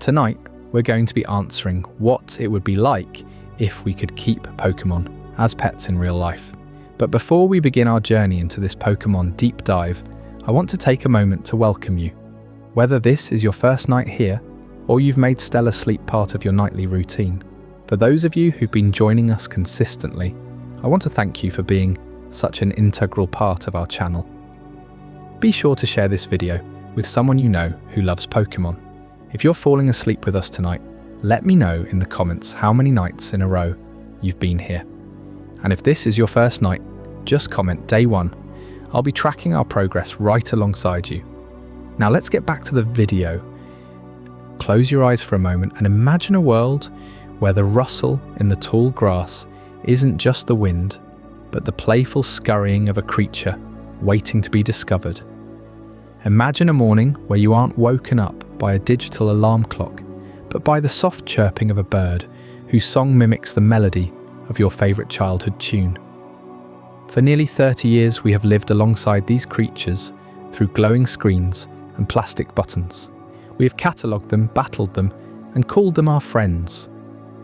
Tonight, we're going to be answering what it would be like if we could keep Pokémon as pets in real life. But before we begin our journey into this Pokémon deep dive, I want to take a moment to welcome you. Whether this is your first night here, or you've made stellar sleep part of your nightly routine, for those of you who've been joining us consistently, I want to thank you for being such an integral part of our channel. Be sure to share this video with someone you know who loves Pokémon. If you're falling asleep with us tonight, let me know in the comments how many nights in a row you've been here. And if this is your first night, just comment day 1. I'll be tracking our progress right alongside you. Now let's get back to the video. Close your eyes for a moment and imagine a world where the rustle in the tall grass isn't just the wind, but the playful scurrying of a creature waiting to be discovered. Imagine a morning where you aren't woken up by a digital alarm clock, but by the soft chirping of a bird whose song mimics the melody of your favourite childhood tune. For nearly 30 years we have lived alongside these creatures through glowing screens and plastic buttons. We have catalogued them, battled them, and called them our friends.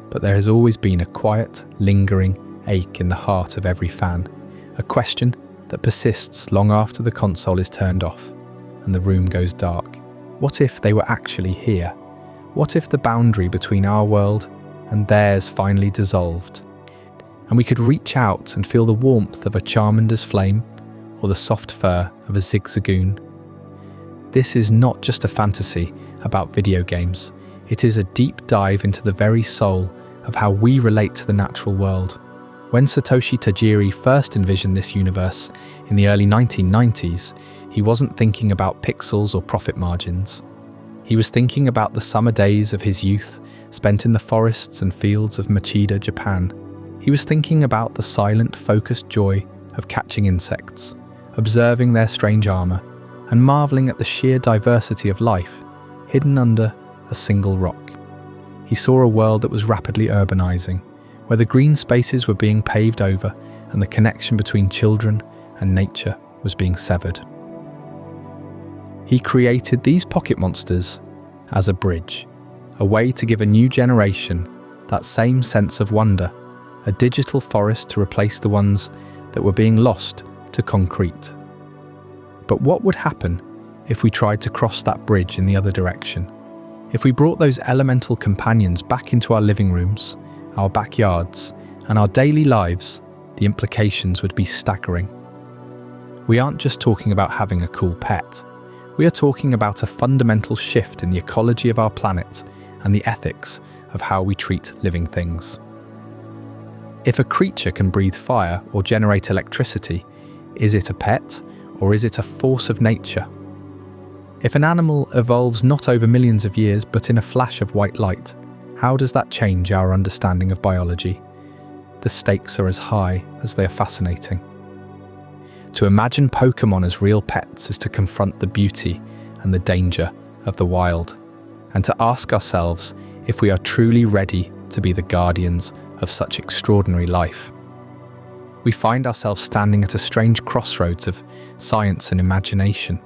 But there has always been a quiet, lingering ache in the heart of every fan, a question that persists long after the console is turned off and the room goes dark. What if they were actually here? What if the boundary between our world and theirs finally dissolved, and we could reach out and feel the warmth of a Charmander's flame or the soft fur of a Zigzagoon? This is not just a fantasy about video games. It is a deep dive into the very soul of how we relate to the natural world. When Satoshi Tajiri first envisioned this universe in the early 1990s, he wasn't thinking about pixels or profit margins. He was thinking about the summer days of his youth spent in the forests and fields of Machida, Japan. He was thinking about the silent, focused joy of catching insects, observing their strange armor, and marveling at the sheer diversity of life hidden under a single rock. He saw a world that was rapidly urbanizing, where the green spaces were being paved over and the connection between children and nature was being severed. He created these pocket monsters as a bridge, a way to give a new generation that same sense of wonder, a digital forest to replace the ones that were being lost to concrete. But what would happen if we tried to cross that bridge in the other direction? If we brought those elemental companions back into our living rooms, our backyards, and our daily lives, the implications would be staggering. We aren't just talking about having a cool pet. We are talking about a fundamental shift in the ecology of our planet and the ethics of how we treat living things. If a creature can breathe fire or generate electricity, is it a pet or is it a force of nature? If an animal evolves not over millions of years but in a flash of white light, how does that change our understanding of biology? The stakes are as high as they are fascinating. To imagine Pokémon as real pets is to confront the beauty and the danger of the wild, and to ask ourselves if we are truly ready to be the guardians of such extraordinary life. We find ourselves standing at a strange crossroads of science and imagination.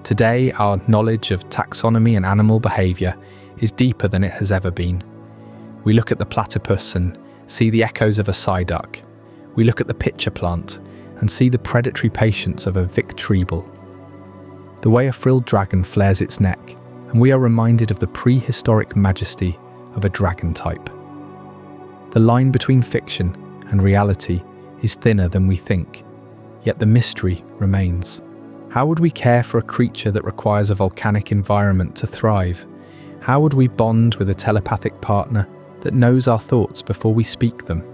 Today, our knowledge of taxonomy and animal behaviour is deeper than it has ever been. We look at the platypus and see the echoes of a psyduck. We look at the pitcher plant and see the predatory patience of a victreebel. The way a frilled dragon flares its neck, and we are reminded of the prehistoric majesty of a dragon type. The line between fiction and reality is thinner than we think, yet the mystery remains. How would we care for a creature that requires a volcanic environment to thrive? How would we bond with a telepathic partner that knows our thoughts before we speak them?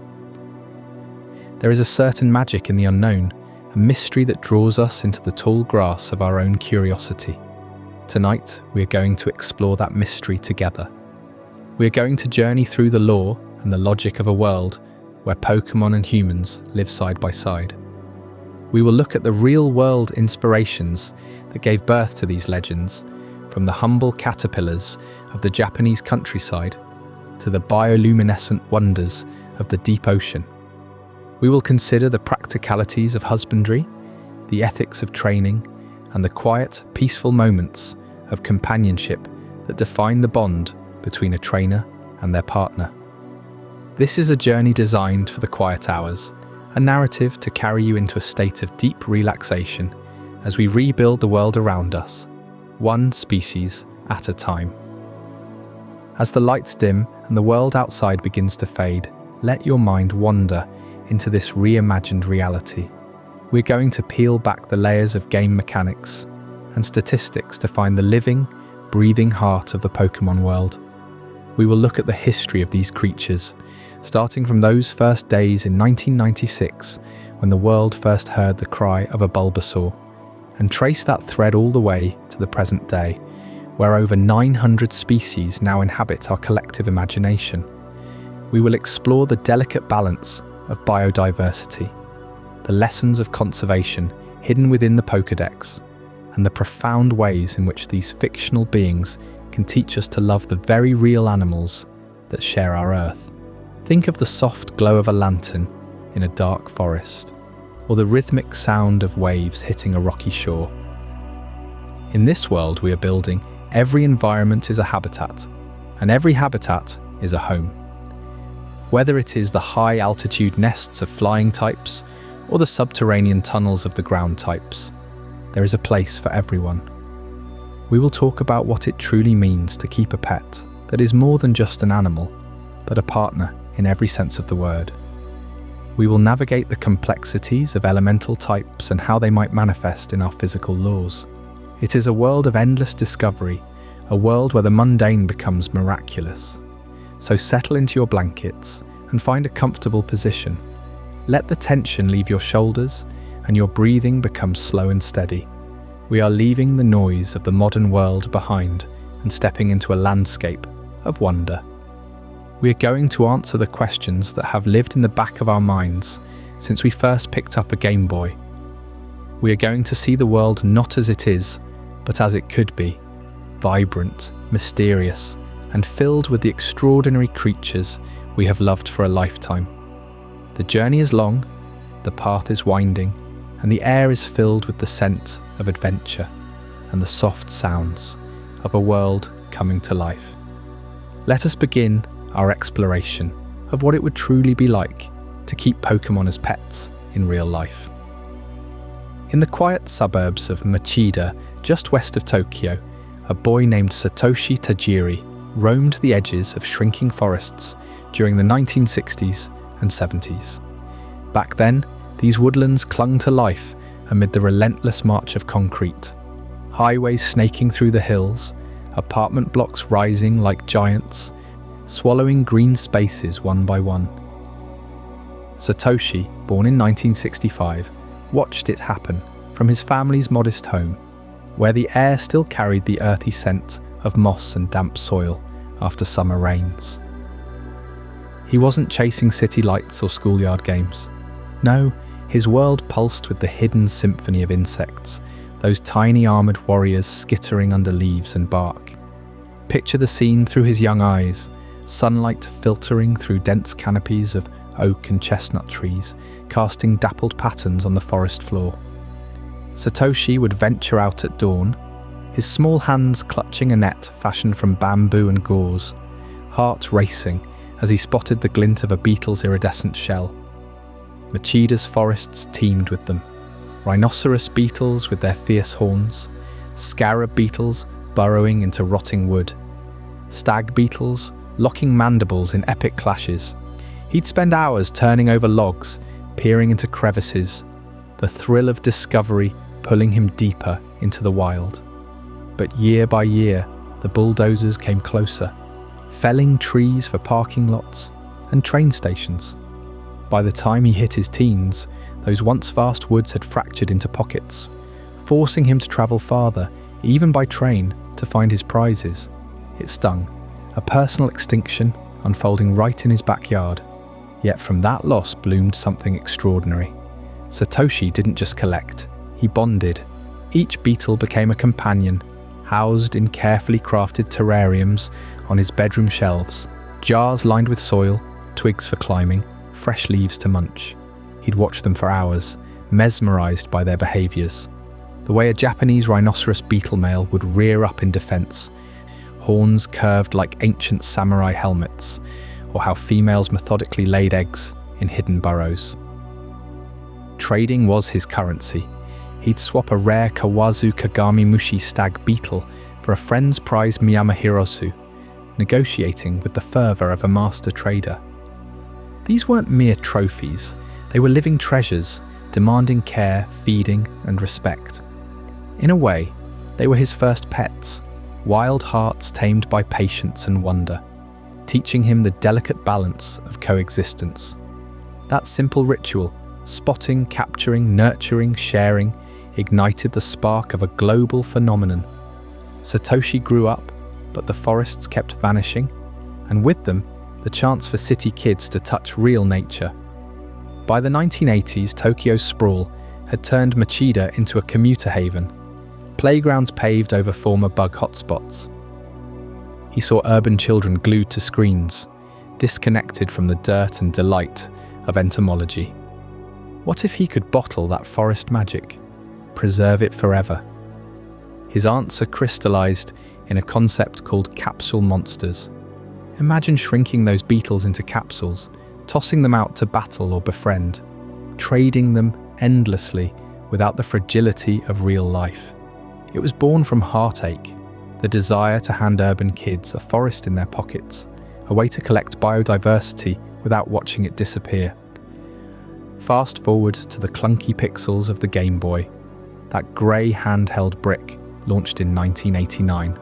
There is a certain magic in the unknown, a mystery that draws us into the tall grass of our own curiosity. Tonight, we are going to explore that mystery together. We are going to journey through the lore and the logic of a world where Pokémon and humans live side by side. We will look at the real-world inspirations that gave birth to these legends, from the humble caterpillars of the Japanese countryside to the bioluminescent wonders of the deep ocean. We will consider the practicalities of husbandry, the ethics of training, and the quiet, peaceful moments of companionship that define the bond between a trainer and their partner. This is a journey designed for the quiet hours, a narrative to carry you into a state of deep relaxation as we rebuild the world around us, one species at a time. As the lights dim and the world outside begins to fade, let your mind wander into this reimagined reality. We're going to peel back the layers of game mechanics and statistics to find the living, breathing heart of the Pokémon world. We will look at the history of these creatures, starting from those first days in 1996 when the world first heard the cry of a Bulbasaur, and trace that thread all the way to the present day, where over 900 species now inhabit our collective imagination. We will explore the delicate balance of biodiversity, the lessons of conservation hidden within the Pokédex, and the profound ways in which these fictional beings can teach us to love the very real animals that share our Earth. Think of the soft glow of a lantern in a dark forest, or the rhythmic sound of waves hitting a rocky shore. In this world we are building, every environment is a habitat, and every habitat is a home. Whether it is the high-altitude nests of flying types or the subterranean tunnels of the ground types, there is a place for everyone. We will talk about what it truly means to keep a pet that is more than just an animal, but a partner in every sense of the word. We will navigate the complexities of elemental types and how they might manifest in our physical laws. It is a world of endless discovery, a world where the mundane becomes miraculous. So settle into your blankets and find a comfortable position. Let the tension leave your shoulders and your breathing become slow and steady. We are leaving the noise of the modern world behind and stepping into a landscape of wonder. We are going to answer the questions that have lived in the back of our minds since we first picked up a Game Boy. We are going to see the world not as it is, but as it could be, vibrant, mysterious, and filled with the extraordinary creatures we have loved for a lifetime. The journey is long, the path is winding, and the air is filled with the scent of adventure and the soft sounds of a world coming to life. Let us begin our exploration of what it would truly be like to keep Pokémon as pets in real life. In the quiet suburbs of Machida, just west of Tokyo, a boy named Satoshi Tajiri roamed the edges of shrinking forests during the 1960s and 70s. Back then, these woodlands clung to life amid the relentless march of concrete. Highways snaking through the hills, apartment blocks rising like giants, swallowing green spaces one by one. Satoshi, born in 1965, watched it happen from his family's modest home, where the air still carried the earthy scent of moss and damp soil after summer rains. He wasn't chasing city lights or schoolyard games. No, his world pulsed with the hidden symphony of insects, those tiny armoured warriors skittering under leaves and bark. Picture the scene through his young eyes, sunlight filtering through dense canopies of oak and chestnut trees, casting dappled patterns on the forest floor. Satoshi would venture out at dawn, his small hands clutching a net fashioned from bamboo and gauze, heart racing as he spotted the glint of a beetle's iridescent shell. Machida's forests teemed with them. Rhinoceros beetles with their fierce horns, scarab beetles burrowing into rotting wood, stag beetles locking mandibles in epic clashes. He'd spend hours turning over logs, peering into crevices, the thrill of discovery pulling him deeper into the wild. But year by year, the bulldozers came closer, felling trees for parking lots and train stations. By the time he hit his teens, those once vast woods had fractured into pockets, forcing him to travel farther, even by train, to find his prizes. It stung, a personal extinction unfolding right in his backyard. Yet from that loss bloomed something extraordinary. Satoshi didn't just collect, he bonded. Each beetle became a companion, housed in carefully crafted terrariums on his bedroom shelves, jars lined with soil, twigs for climbing, fresh leaves to munch. He'd watch them for hours, mesmerized by their behaviors. The way a Japanese rhinoceros beetle male would rear up in defense, horns curved like ancient samurai helmets, or how females methodically laid eggs in hidden burrows. Trading was his currency. He'd swap a rare Kawazu Kagami Mushi stag beetle for a friend's prized Miyama Hirosu, negotiating with the fervour of a master trader. These weren't mere trophies, they were living treasures, demanding care, feeding, and respect. In a way, they were his first pets, wild hearts tamed by patience and wonder, teaching him the delicate balance of coexistence. That simple ritual, spotting, capturing, nurturing, sharing, ignited the spark of a global phenomenon. Satoshi grew up, but the forests kept vanishing, and with them, the chance for city kids to touch real nature. By the 1980s, Tokyo's sprawl had turned Machida into a commuter haven, playgrounds paved over former bug hotspots. He saw urban children glued to screens, disconnected from the dirt and delight of entomology. What if he could bottle that forest magic, preserve it forever? His answer crystallized in a concept called capsule monsters. Imagine shrinking those beetles into capsules, tossing them out to battle or befriend, trading them endlessly without the fragility of real life. It was born from heartache, the desire to hand urban kids a forest in their pockets, a way to collect biodiversity without watching it disappear. Fast forward to the clunky pixels of the Game Boy, that grey handheld brick launched in 1989.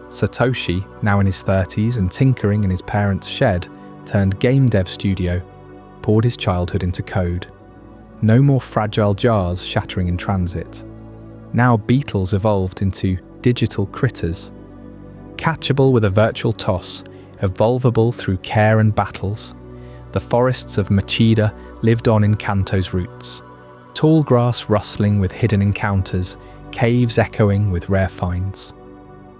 Satoshi, now in his 30s and tinkering in his parents' shed, turned game dev studio, poured his childhood into code. No more fragile jars shattering in transit. Now beetles evolved into digital critters, catchable with a virtual toss, evolvable through care and battles. The forests of Machida lived on in Kanto's roots, tall grass rustling with hidden encounters, caves echoing with rare finds.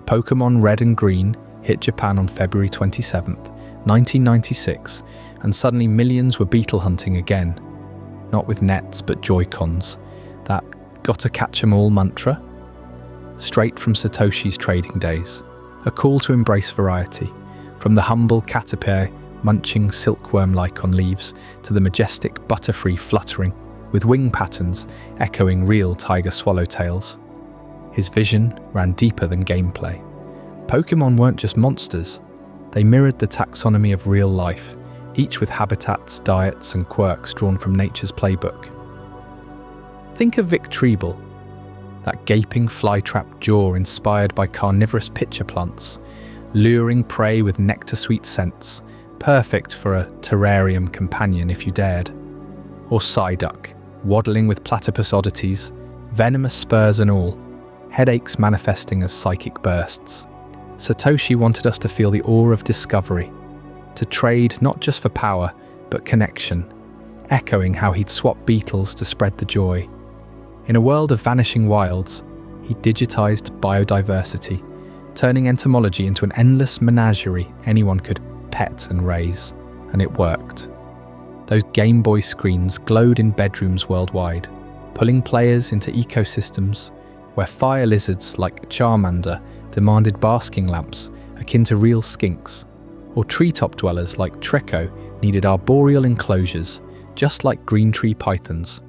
Pokémon Red and Green hit Japan on February 27, 1996, and suddenly millions were beetle hunting again. Not with nets, but Joy-Cons. That gotta catch 'em all mantra? Straight from Satoshi's trading days. A call to embrace variety. From the humble caterpillar munching silkworm-like on leaves to the majestic butterfree fluttering, with wing patterns echoing real tiger swallowtails. His vision ran deeper than gameplay. Pokémon weren't just monsters. They mirrored the taxonomy of real life, each with habitats, diets, and quirks drawn from nature's playbook. Think of Vic Treble, that gaping fly-trap jaw inspired by carnivorous pitcher plants, luring prey with nectar-sweet scents, perfect for a terrarium companion if you dared. Or Psyduck, waddling with platypus oddities, venomous spurs and all, headaches manifesting as psychic bursts. Satoshi wanted us to feel the awe of discovery, to trade not just for power, but connection, echoing how he'd swap beetles to spread the joy. In a world of vanishing wilds, he digitized biodiversity, turning entomology into an endless menagerie anyone could pet and raise. And it worked. Those Game Boy screens glowed in bedrooms worldwide, pulling players into ecosystems where fire lizards like Charmander demanded basking lamps akin to real skinks, or treetop dwellers like Treecko needed arboreal enclosures, just like green tree pythons.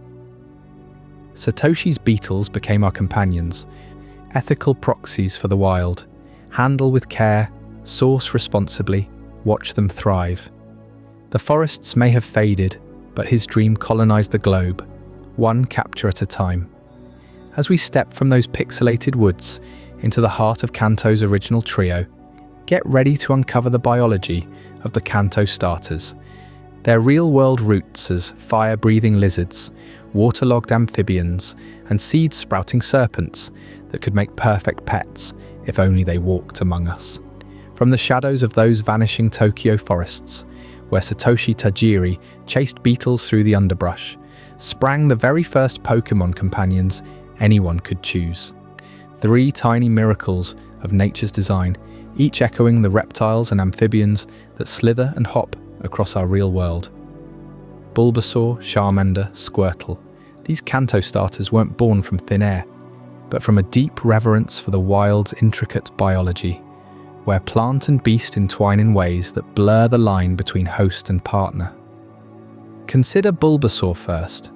Satoshi's beetles became our companions, ethical proxies for the wild. Handle with care, source responsibly, watch them thrive. The forests may have faded, but his dream colonized the globe, one capture at a time. As we step from those pixelated woods into the heart of Kanto's original trio, get ready to uncover the biology of the Kanto starters, their real-world roots as fire-breathing lizards, waterlogged amphibians, and seed-sprouting serpents that could make perfect pets if only they walked among us. From the shadows of those vanishing Tokyo forests, where Satoshi Tajiri chased beetles through the underbrush, sprang the very first Pokémon companions anyone could choose. 3 tiny miracles of nature's design, each echoing the reptiles and amphibians that slither and hop across our real world. Bulbasaur, Charmander, Squirtle. These Kanto starters weren't born from thin air, but from a deep reverence for the wild's intricate biology. where plant and beast entwine in ways that blur the line between host and partner. Consider Bulbasaur first,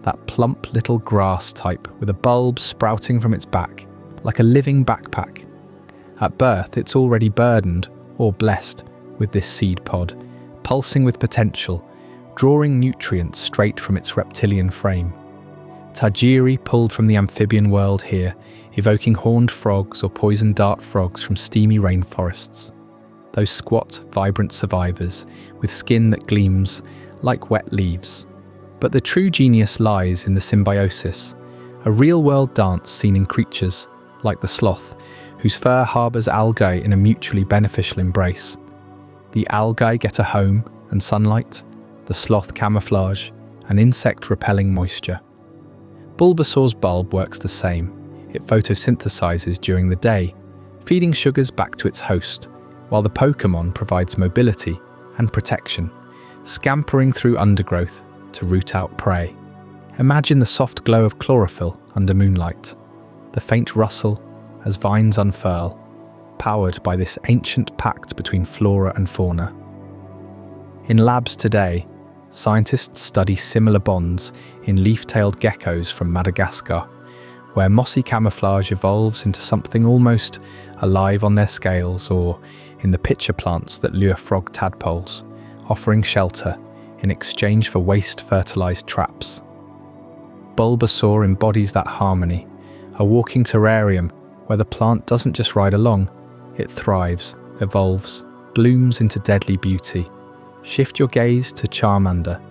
that plump little grass type with a bulb sprouting from its back, like a living backpack. At birth, it's already burdened, or blessed, with this seed pod, pulsing with potential, drawing nutrients straight from its reptilian frame. Tajiri pulled from the amphibian world here, evoking horned frogs or poison dart frogs from steamy rainforests. Those squat, vibrant survivors, with skin that gleams like wet leaves. But the true genius lies in the symbiosis, a real-world dance seen in creatures like the sloth, whose fur harbours algae in a mutually beneficial embrace. The algae get a home and sunlight, the sloth camouflage, and insect-repelling moisture. Bulbasaur's bulb works the same. It photosynthesizes during the day, feeding sugars back to its host, while the Pokémon provides mobility and protection, scampering through undergrowth to root out prey. Imagine the soft glow of chlorophyll under moonlight, the faint rustle as vines unfurl, powered by this ancient pact between flora and fauna. In labs today, scientists study similar bonds in leaf-tailed geckos from Madagascar, where mossy camouflage evolves into something almost alive on their scales, or in the pitcher plants that lure frog tadpoles, offering shelter in exchange for waste-fertilized traps. Bulbasaur embodies that harmony, a walking terrarium where the plant doesn't just ride along, it thrives, evolves, blooms into deadly beauty. Shift your gaze to Charmander,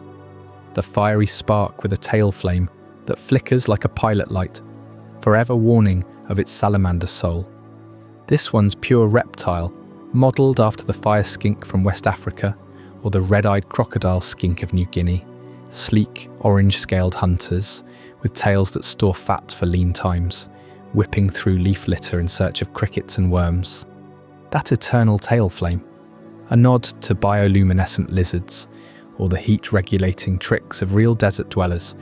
the fiery spark with a tail flame that flickers like a pilot light, forever warning of its salamander soul. This one's pure reptile, modelled after the fire skink from West Africa or the red-eyed crocodile skink of New Guinea, sleek, orange-scaled hunters with tails that store fat for lean times, whipping through leaf litter in search of crickets and worms. That eternal tail flame, a nod to bioluminescent lizards or the heat-regulating tricks of real desert dwellers,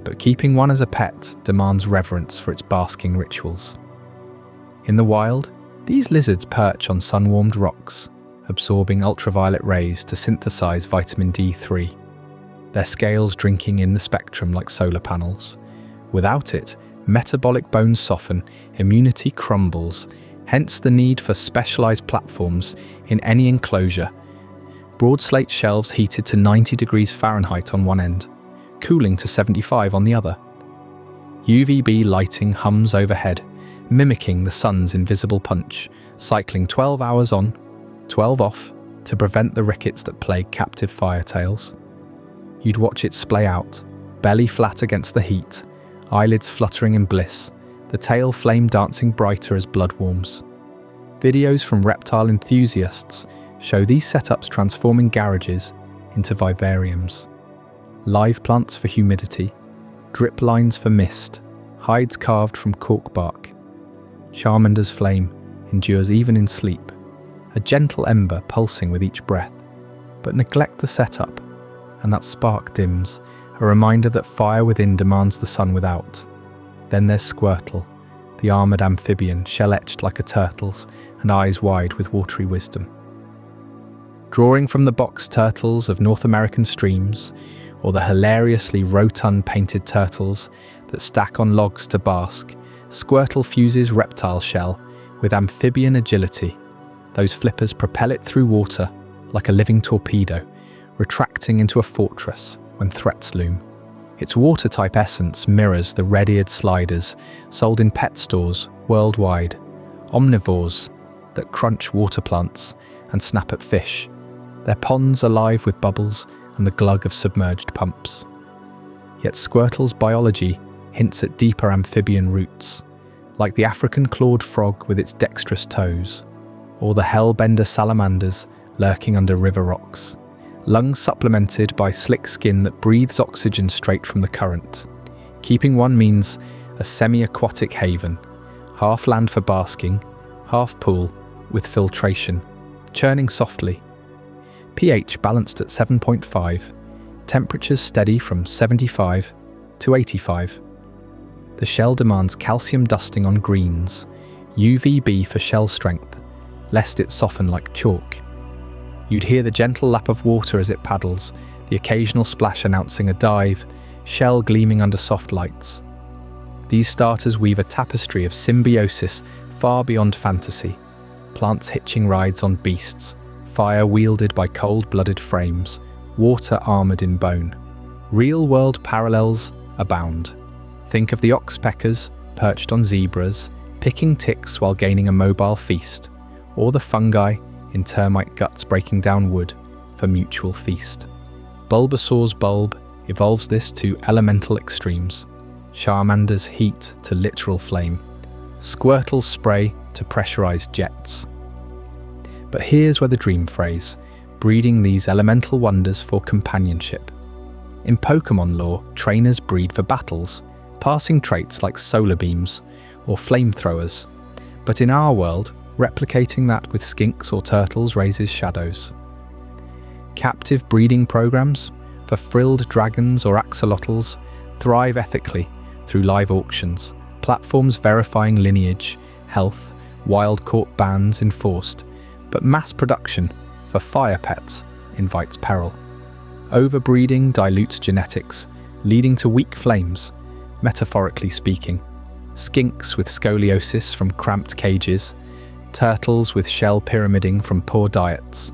but keeping one as a pet demands reverence for its basking rituals. In the wild, these lizards perch on sun-warmed rocks, absorbing ultraviolet rays to synthesize vitamin D3, their scales drinking in the spectrum like solar panels. Without it, metabolic bones soften, immunity crumbles, hence the need for specialized platforms in any enclosure. Broad slate shelves heated to 90 degrees Fahrenheit on one end, cooling to 75 on the other. UVB lighting hums overhead, mimicking the sun's invisible punch, cycling 12 hours on, 12 off, to prevent the rickets that plague captive firetails. You'd watch it splay out, belly flat against the heat, eyelids fluttering in bliss, the tail flame dancing brighter as blood warms. Videos from reptile enthusiasts show these setups transforming garages into vivariums. Live plants for humidity, drip lines for mist, hides carved from cork bark. Charmander's flame endures even in sleep, a gentle ember pulsing with each breath. But neglect the setup, and that spark dims, a reminder that fire within demands the sun without. Then there's Squirtle, the armoured amphibian, shell-etched like a turtle's and eyes wide with watery wisdom. Drawing from the box turtles of North American streams, or the hilariously rotund painted turtles that stack on logs to bask, Squirtle fuses reptile shell with amphibian agility. Those flippers propel it through water like a living torpedo, retracting into a fortress when threats loom. Its water-type essence mirrors the red-eared sliders sold in pet stores worldwide, omnivores that crunch water plants and snap at fish, their ponds alive with bubbles and the glug of submerged pumps. Yet Squirtle's biology hints at deeper amphibian roots, like the African clawed frog with its dexterous toes, or the hellbender salamanders lurking under river rocks, lungs supplemented by slick skin that breathes oxygen straight from the current. Keeping one means a semi-aquatic haven, half land for basking, half pool with filtration, churning softly. pH balanced at 7.5, temperatures steady from 75 to 85. The shell demands calcium dusting on greens, UVB for shell strength, lest it soften like chalk. You'd hear the gentle lap of water as it paddles, the occasional splash announcing a dive, shell gleaming under soft lights. These starters weave a tapestry of symbiosis far beyond fantasy. Plants hitching rides on beasts, fire wielded by cold-blooded frames, water armoured in bone. Real-world parallels abound. Think of the oxpeckers perched on zebras, picking ticks while gaining a mobile feast, or the fungi in termite guts breaking down wood for mutual feast. Bulbasaur's bulb evolves this to elemental extremes. Charmander's heat to literal flame. Squirtle's spray to pressurized jets. But here's where the dream phrase, breeding these elemental wonders for companionship. In Pokémon lore, trainers breed for battles, passing traits like solar beams or flamethrowers. But in our world, replicating that with skinks or turtles raises shadows. Captive breeding programs for frilled dragons or axolotls thrive ethically through live auctions, platforms verifying lineage, health, wild-caught bans enforced, but mass production for fire pets invites peril. Overbreeding dilutes genetics, leading to weak flames, metaphorically speaking. Skinks with scoliosis from cramped cages, turtles with shell pyramiding from poor diets.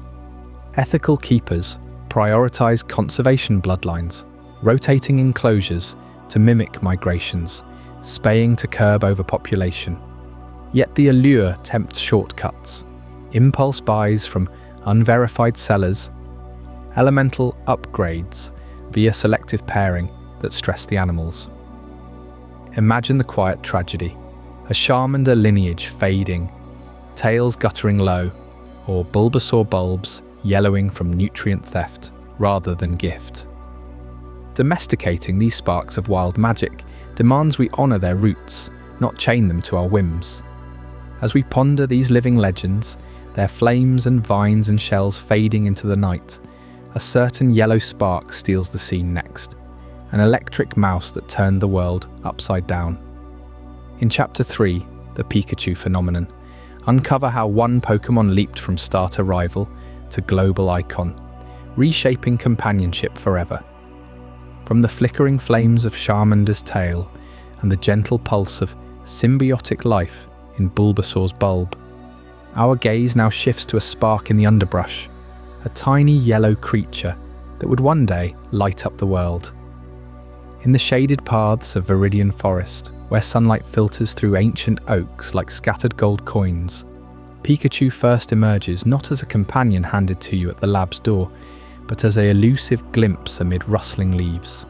Ethical keepers prioritize conservation bloodlines, rotating enclosures to mimic migrations, spaying to curb overpopulation. Yet the allure tempts shortcuts, impulse buys from unverified sellers, elemental upgrades via selective pairing that stress the animals. Imagine the quiet tragedy, a Charmander lineage fading, tails guttering low, or Bulbasaur bulbs yellowing from nutrient theft rather than gift. Domesticating these sparks of wild magic demands we honour their roots, not chain them to our whims. As we ponder these living legends, their flames and vines and shells fading into the night, a certain yellow spark steals the scene next, an electric mouse that turned the world upside down. In Chapter 3, The Pikachu Phenomenon, uncover how one Pokémon leaped from starter rival to global icon, reshaping companionship forever. From the flickering flames of Charmander's tail and the gentle pulse of symbiotic life in Bulbasaur's bulb, our gaze now shifts to a spark in the underbrush, a tiny yellow creature that would one day light up the world. In the shaded paths of Viridian Forest, where sunlight filters through ancient oaks like scattered gold coins, Pikachu first emerges not as a companion handed to you at the lab's door, but as an elusive glimpse amid rustling leaves.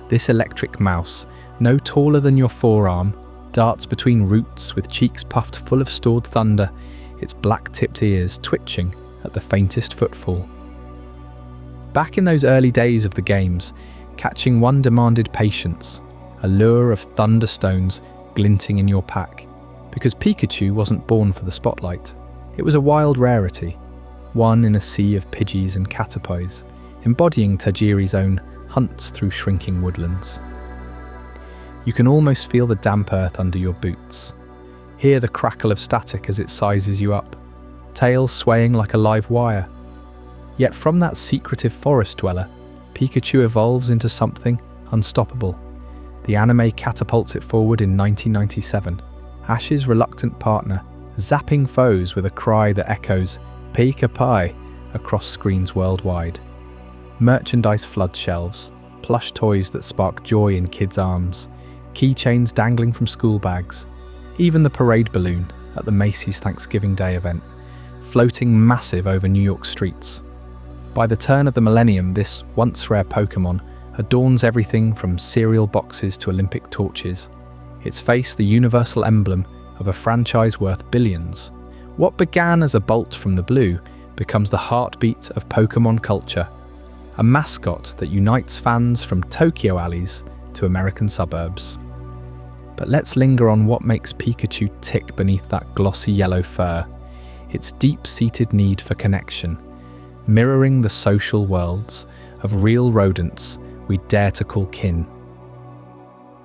This electric mouse, no taller than your forearm, darts between roots with cheeks puffed full of stored thunder, its black-tipped ears twitching at the faintest footfall. Back in those early days of the games, catching one demanded patience, a lure of thunderstones glinting in your pack, because Pikachu wasn't born for the spotlight. It was a wild rarity, one in a sea of Pidgeys and Caterpies, embodying Tajiri's own hunts through shrinking woodlands. You can almost feel the damp earth under your boots, hear the crackle of static as it sizes you up, tail swaying like a live wire. Yet from that secretive forest dweller, Pikachu evolves into something unstoppable. The anime catapults it forward in 1997, Ash's reluctant partner, zapping foes with a cry that echoes Pika Pie across screens worldwide. Merchandise flood shelves, plush toys that spark joy in kids' arms, keychains dangling from school bags, even the parade balloon at the Macy's Thanksgiving Day event, floating massive over New York streets. By the turn of the millennium, this once rare Pokémon adorns everything from cereal boxes to Olympic torches, its face the universal emblem of a franchise worth billions. What began as a bolt from the blue becomes the heartbeat of Pokémon culture, a mascot that unites fans from Tokyo alleys to American suburbs. But let's linger on what makes Pikachu tick beneath that glossy yellow fur, its deep-seated need for connection, mirroring the social worlds of real rodents we dare to call kin.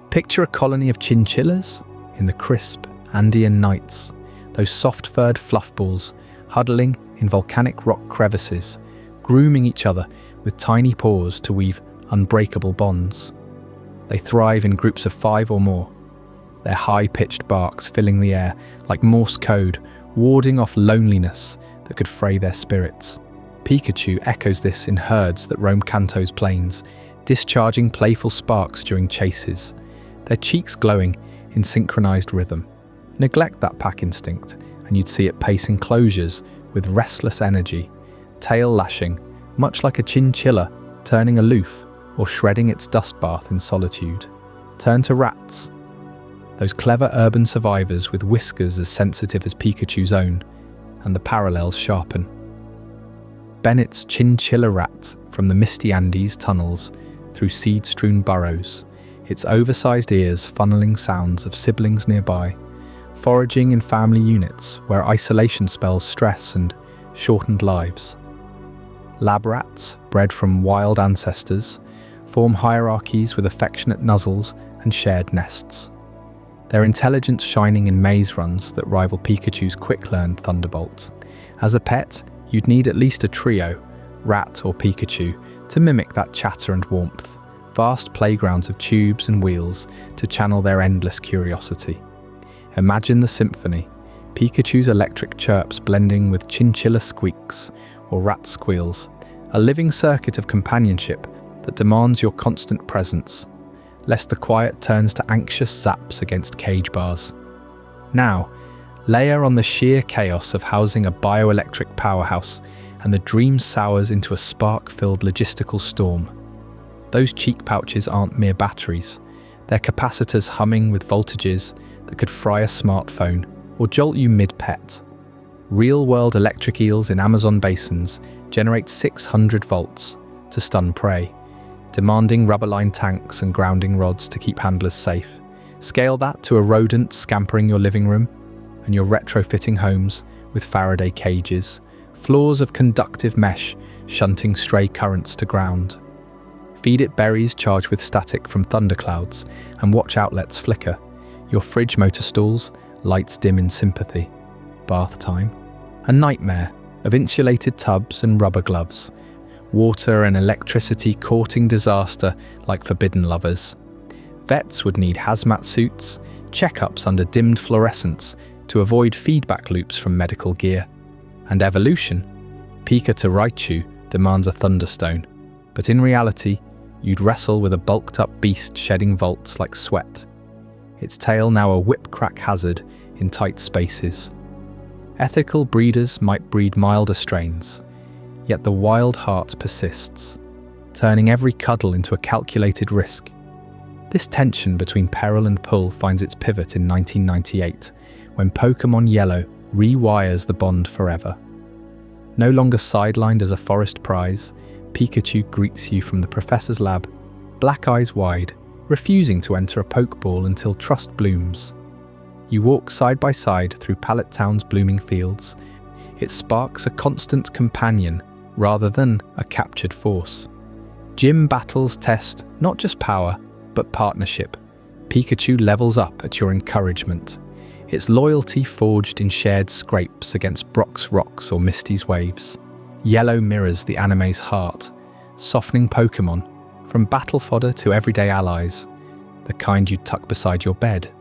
Picture a colony of chinchillas in the crisp Andean nights, those soft-furred fluffballs huddling in volcanic rock crevices, grooming each other with tiny paws to weave unbreakable bonds. They thrive in groups of 5 or more, their high-pitched barks filling the air like Morse code, warding off loneliness that could fray their spirits. Pikachu echoes this in herds that roam Kanto's plains, discharging playful sparks during chases, their cheeks glowing in synchronized rhythm. Neglect that pack instinct, and you'd see it pacing closures with restless energy, tail lashing, much like a chinchilla turning aloof or shredding its dust bath in solitude. Turn to rats, those clever urban survivors with whiskers as sensitive as Pikachu's own, and the parallels sharpen. Bennett's chinchilla rat from the misty Andes tunnels through seed-strewn burrows, its oversized ears funneling sounds of siblings nearby, foraging in family units where isolation spells stress and shortened lives. Lab rats, bred from wild ancestors, form hierarchies with affectionate nuzzles and shared nests, their intelligence shining in maze runs that rival Pikachu's quick-learned thunderbolt. As a pet, you'd need at least a trio, rat or Pikachu, to mimic that chatter and warmth, vast playgrounds of tubes and wheels to channel their endless curiosity. Imagine the symphony, Pikachu's electric chirps blending with chinchilla squeaks or rat squeals, a living circuit of companionship that demands your constant presence, lest the quiet turns to anxious zaps against cage bars. Now, layer on the sheer chaos of housing a bioelectric powerhouse, and the dream sours into a spark-filled logistical storm. Those cheek pouches aren't mere batteries, they're capacitors humming with voltages that could fry a smartphone or jolt you mid-pet. Real-world electric eels in Amazon basins generate 600 volts to stun prey, demanding rubber-lined tanks and grounding rods to keep handlers safe. Scale that to a rodent scampering your living room, and you're retrofitting homes with Faraday cages, floors of conductive mesh shunting stray currents to ground. Feed it berries charged with static from thunderclouds, and watch outlets flicker. Your fridge motor stalls, lights dim in sympathy. Bath time, a nightmare of insulated tubs and rubber gloves. Water and electricity courting disaster like forbidden lovers. Vets would need hazmat suits, checkups under dimmed fluorescents to avoid feedback loops from medical gear. And evolution, Pika to Raichu, demands a thunderstone. But in reality, you'd wrestle with a bulked-up beast shedding volts like sweat. Its tail now a whip-crack hazard in tight spaces. Ethical breeders might breed milder strains, yet the wild heart persists, turning every cuddle into a calculated risk. This tension between peril and pull finds its pivot in 1998, when Pokémon Yellow rewires the bond forever. No longer sidelined as a forest prize, Pikachu greets you from the professor's lab, black eyes wide, refusing to enter a Pokeball until trust blooms. You walk side by side through Pallet Town's blooming fields. It sparks a constant companion rather than a captured force. Gym battles test not just power, but partnership. Pikachu levels up at your encouragement, its loyalty forged in shared scrapes against Brock's rocks or Misty's waves. Yellow mirrors the anime's heart, softening Pokémon from battle fodder to everyday allies, the kind you'd tuck beside your bed.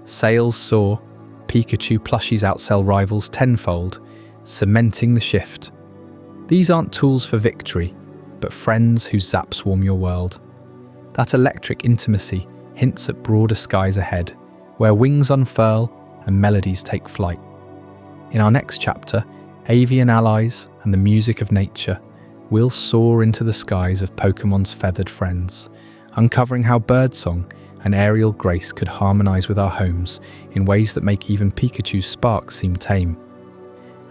Sales soar, Pikachu plushies outsell rivals tenfold, cementing the shift. These aren't tools for victory, but friends whose zaps warm your world. That electric intimacy hints at broader skies ahead, where wings unfurl and melodies take flight. In our next chapter, avian allies and the music of nature, we'll soar into the skies of Pokemon's feathered friends, uncovering how birdsong and aerial grace could harmonize with our homes in ways that make even Pikachu's sparks seem tame.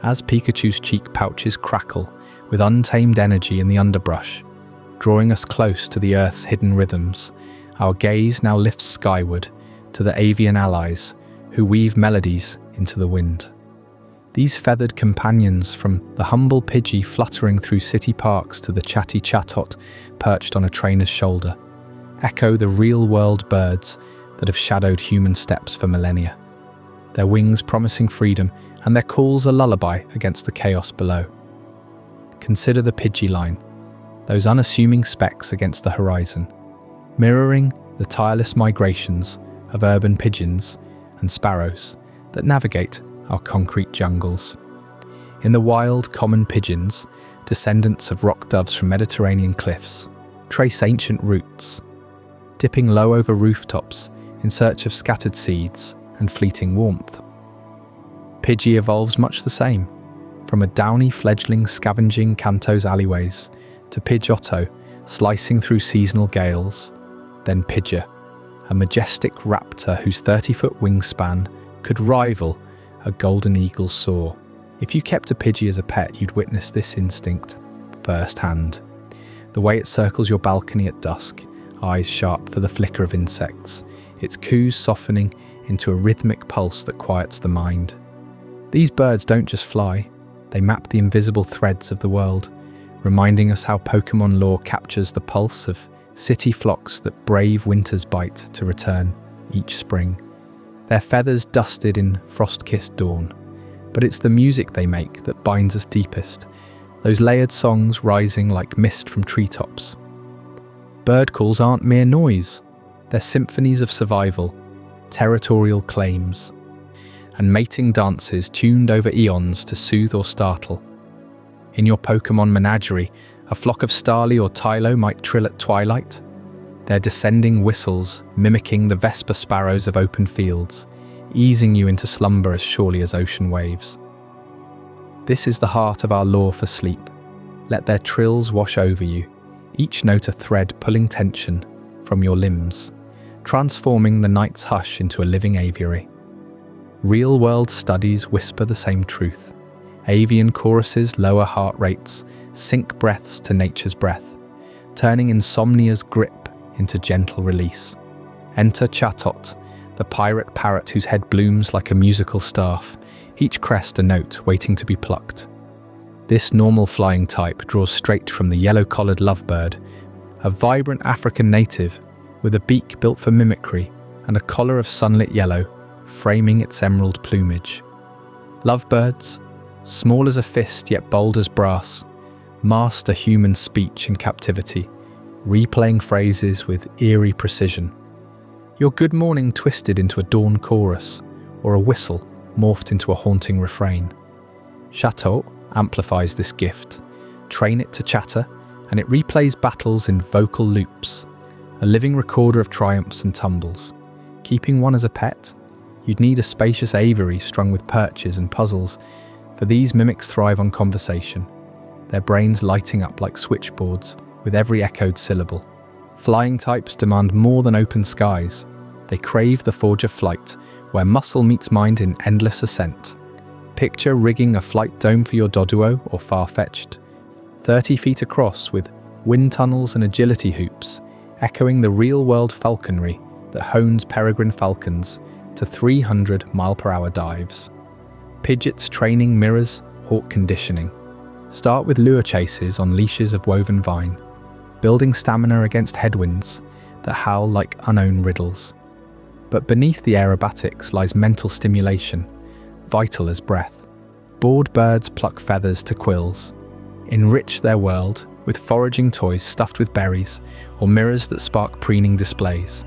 As Pikachu's cheek pouches crackle with untamed energy in the underbrush, drawing us close to the Earth's hidden rhythms, our gaze now lifts skyward to the avian allies who weave melodies into the wind. These feathered companions, from the humble Pidgey fluttering through city parks to the chatty Chatot perched on a trainer's shoulder, echo the real-world birds that have shadowed human steps for millennia. Their wings promising freedom and their calls a lullaby against the chaos below. Consider the Pidgey line, those unassuming specks against the horizon, mirroring the tireless migrations of urban pigeons and sparrows that navigate our concrete jungles. In the wild, common pigeons, descendants of rock doves from Mediterranean cliffs, trace ancient roots, dipping low over rooftops in search of scattered seeds and fleeting warmth. Pidgey evolves much the same, from a downy fledgling scavenging Kanto's alleyways to Pidgeotto slicing through seasonal gales, then Pidger, a majestic raptor whose 30-foot wingspan could rival a golden eagle's soar. If you kept a Pidgey as a pet, you'd witness this instinct firsthand. The way it circles your balcony at dusk, eyes sharp for the flicker of insects, its coos softening into a rhythmic pulse that quiets the mind. These birds don't just fly, they map the invisible threads of the world, reminding us how Pokémon lore captures the pulse of city flocks that brave winter's bite to return each spring. Their feathers dusted in frost-kissed dawn, but it's the music they make that binds us deepest, those layered songs rising like mist from treetops. Bird calls aren't mere noise, they're symphonies of survival, territorial claims, and mating dances tuned over eons to soothe or startle. In your Pokémon menagerie, a flock of Starly or Tylo might trill at twilight, their descending whistles mimicking the Vesper sparrows of open fields, easing you into slumber as surely as ocean waves. This is the heart of our lore for sleep. Let their trills wash over you, each note a thread pulling tension from your limbs, transforming the night's hush into a living aviary. Real-world studies whisper the same truth. Avian choruses lower heart rates, sync breaths to nature's breath, turning insomnia's grip into gentle release. Enter Chatot, the pirate parrot whose head blooms like a musical staff, each crest a note waiting to be plucked. This normal flying type draws straight from the yellow-collared lovebird, a vibrant African native with a beak built for mimicry and a collar of sunlit yellow framing its emerald plumage. Lovebirds, small as a fist yet bold as brass, master human speech in captivity, replaying phrases with eerie precision. Your good morning twisted into a dawn chorus, or a whistle morphed into a haunting refrain. Chatot amplifies this gift. Train it to chatter, and it replays battles in vocal loops, a living recorder of triumphs and tumbles. Keeping one as a pet? You'd need a spacious aviary strung with perches and puzzles, for these mimics thrive on conversation, their brains lighting up like switchboards with every echoed syllable. Flying types demand more than open skies. They crave the forge of flight, where muscle meets mind in endless ascent. Picture rigging a flight dome for your Doduo or Farfetch'd, 30 feet across with wind tunnels and agility hoops, echoing the real-world falconry that hones peregrine falcons to 300-mile-per-hour dives. Pidgeot's training mirrors hawk conditioning. Start with lure chases on leashes of woven vine, building stamina against headwinds that howl like unknown riddles. But beneath the aerobatics lies mental stimulation, vital as breath. Bored birds pluck feathers to quills, enrich their world with foraging toys stuffed with berries or mirrors that spark preening displays.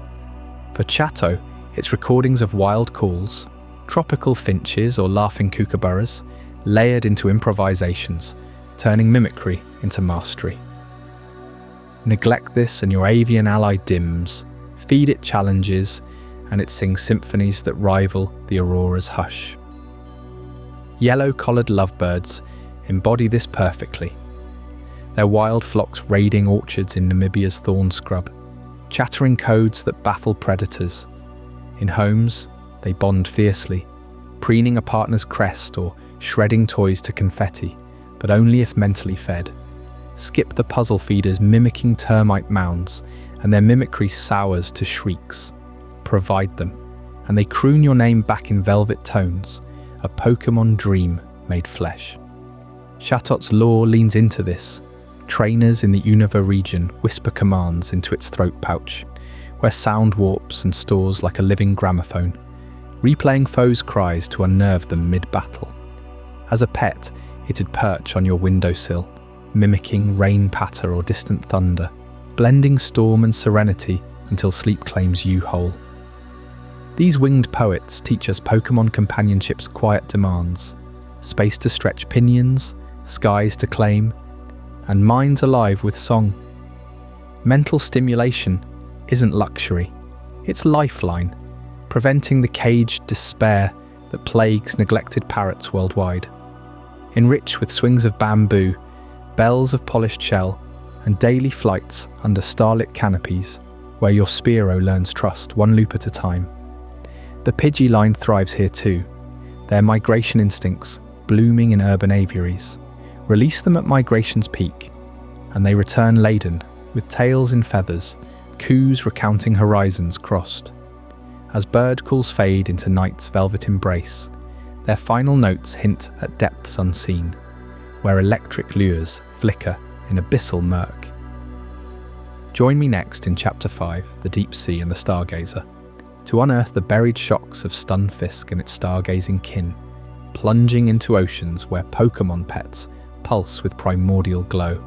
For Chatot, it's recordings of wild calls, tropical finches or laughing kookaburras, layered into improvisations, turning mimicry into mastery. Neglect this and your avian ally dims, feed it challenges, and it sings symphonies that rival the aurora's hush. Yellow-collared lovebirds embody this perfectly. Their wild flocks raiding orchards in Namibia's thorn scrub, chattering codes that baffle predators. In homes, they bond fiercely, preening a partner's crest or shredding toys to confetti, but only if mentally fed. Skip the puzzle feeders mimicking termite mounds, and their mimicry sours to shrieks. Provide them, and they croon your name back in velvet tones, a Pokémon dream made flesh. Chatot's lore leans into this. Trainers in the Unova region whisper commands into its throat pouch, where sound warps and stores like a living gramophone, replaying foes' cries to unnerve them mid-battle. As a pet, it'd perch on your windowsill, mimicking rain patter or distant thunder, blending storm and serenity until sleep claims you whole. These winged poets teach us Pokémon companionship's quiet demands: space to stretch pinions, skies to claim, and minds alive with song. Mental stimulation isn't luxury, it's lifeline, preventing the caged despair that plagues neglected parrots worldwide. Enriched with swings of bamboo, bells of polished shell, and daily flights under starlit canopies, where your Spearow learns trust one loop at a time. The Pidgey line thrives here too, their migration instincts blooming in urban aviaries. Release them at migration's peak, and they return laden with tails in feathers, coos recounting horizons crossed. As bird calls fade into night's velvet embrace, their final notes hint at depths unseen, where electric lures flicker in abyssal murk. Join me next in Chapter 5, The Deep Sea and the Stargazer, to unearth the buried shocks of Stunfisk and its stargazing kin, plunging into oceans where Pokémon pets pulse with primordial glow.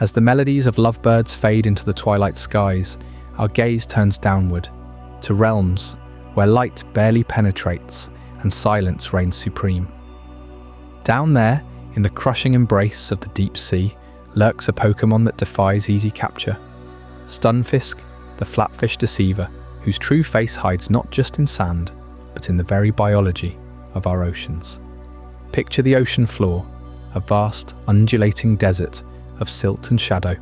As the melodies of lovebirds fade into the twilight skies, our gaze turns downward, to realms where light barely penetrates and silence reigns supreme. Down there, in the crushing embrace of the deep sea, lurks a Pokémon that defies easy capture. Stunfisk, the flatfish deceiver, whose true face hides not just in sand, but in the very biology of our oceans. Picture the ocean floor, a vast, undulating desert of silt and shadow,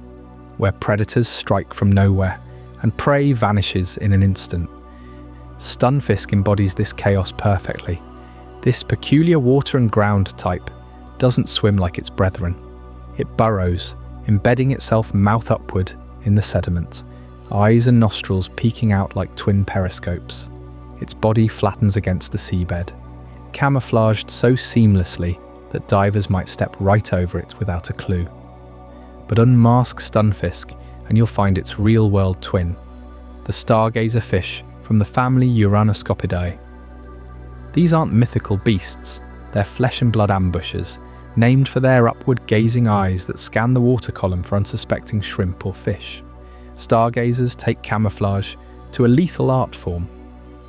where predators strike from nowhere and prey vanishes in an instant. Stunfisk embodies this chaos perfectly. This peculiar water and ground type doesn't swim like its brethren. It burrows, embedding itself mouth upward in the sediment, eyes and nostrils peeking out like twin periscopes. Its body flattens against the seabed, camouflaged so seamlessly that divers might step right over it without a clue. But unmask Stunfisk and you'll find its real-world twin, the stargazer fish from the family Uranoscopidae. These aren't mythical beasts, they're flesh and blood ambushers, named for their upward-gazing eyes that scan the water column for unsuspecting shrimp or fish. Stargazers take camouflage to a lethal art form.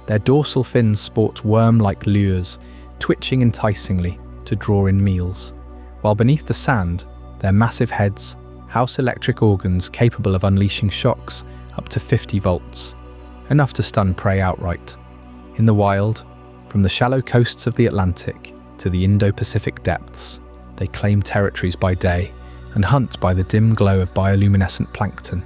Their dorsal fins sport worm-like lures, twitching enticingly to draw in meals, while beneath the sand, their massive heads house electric organs capable of unleashing shocks up to 50 volts, enough to stun prey outright. In the wild, from the shallow coasts of the Atlantic to the Indo-Pacific depths, they claim territories by day and hunt by the dim glow of bioluminescent plankton.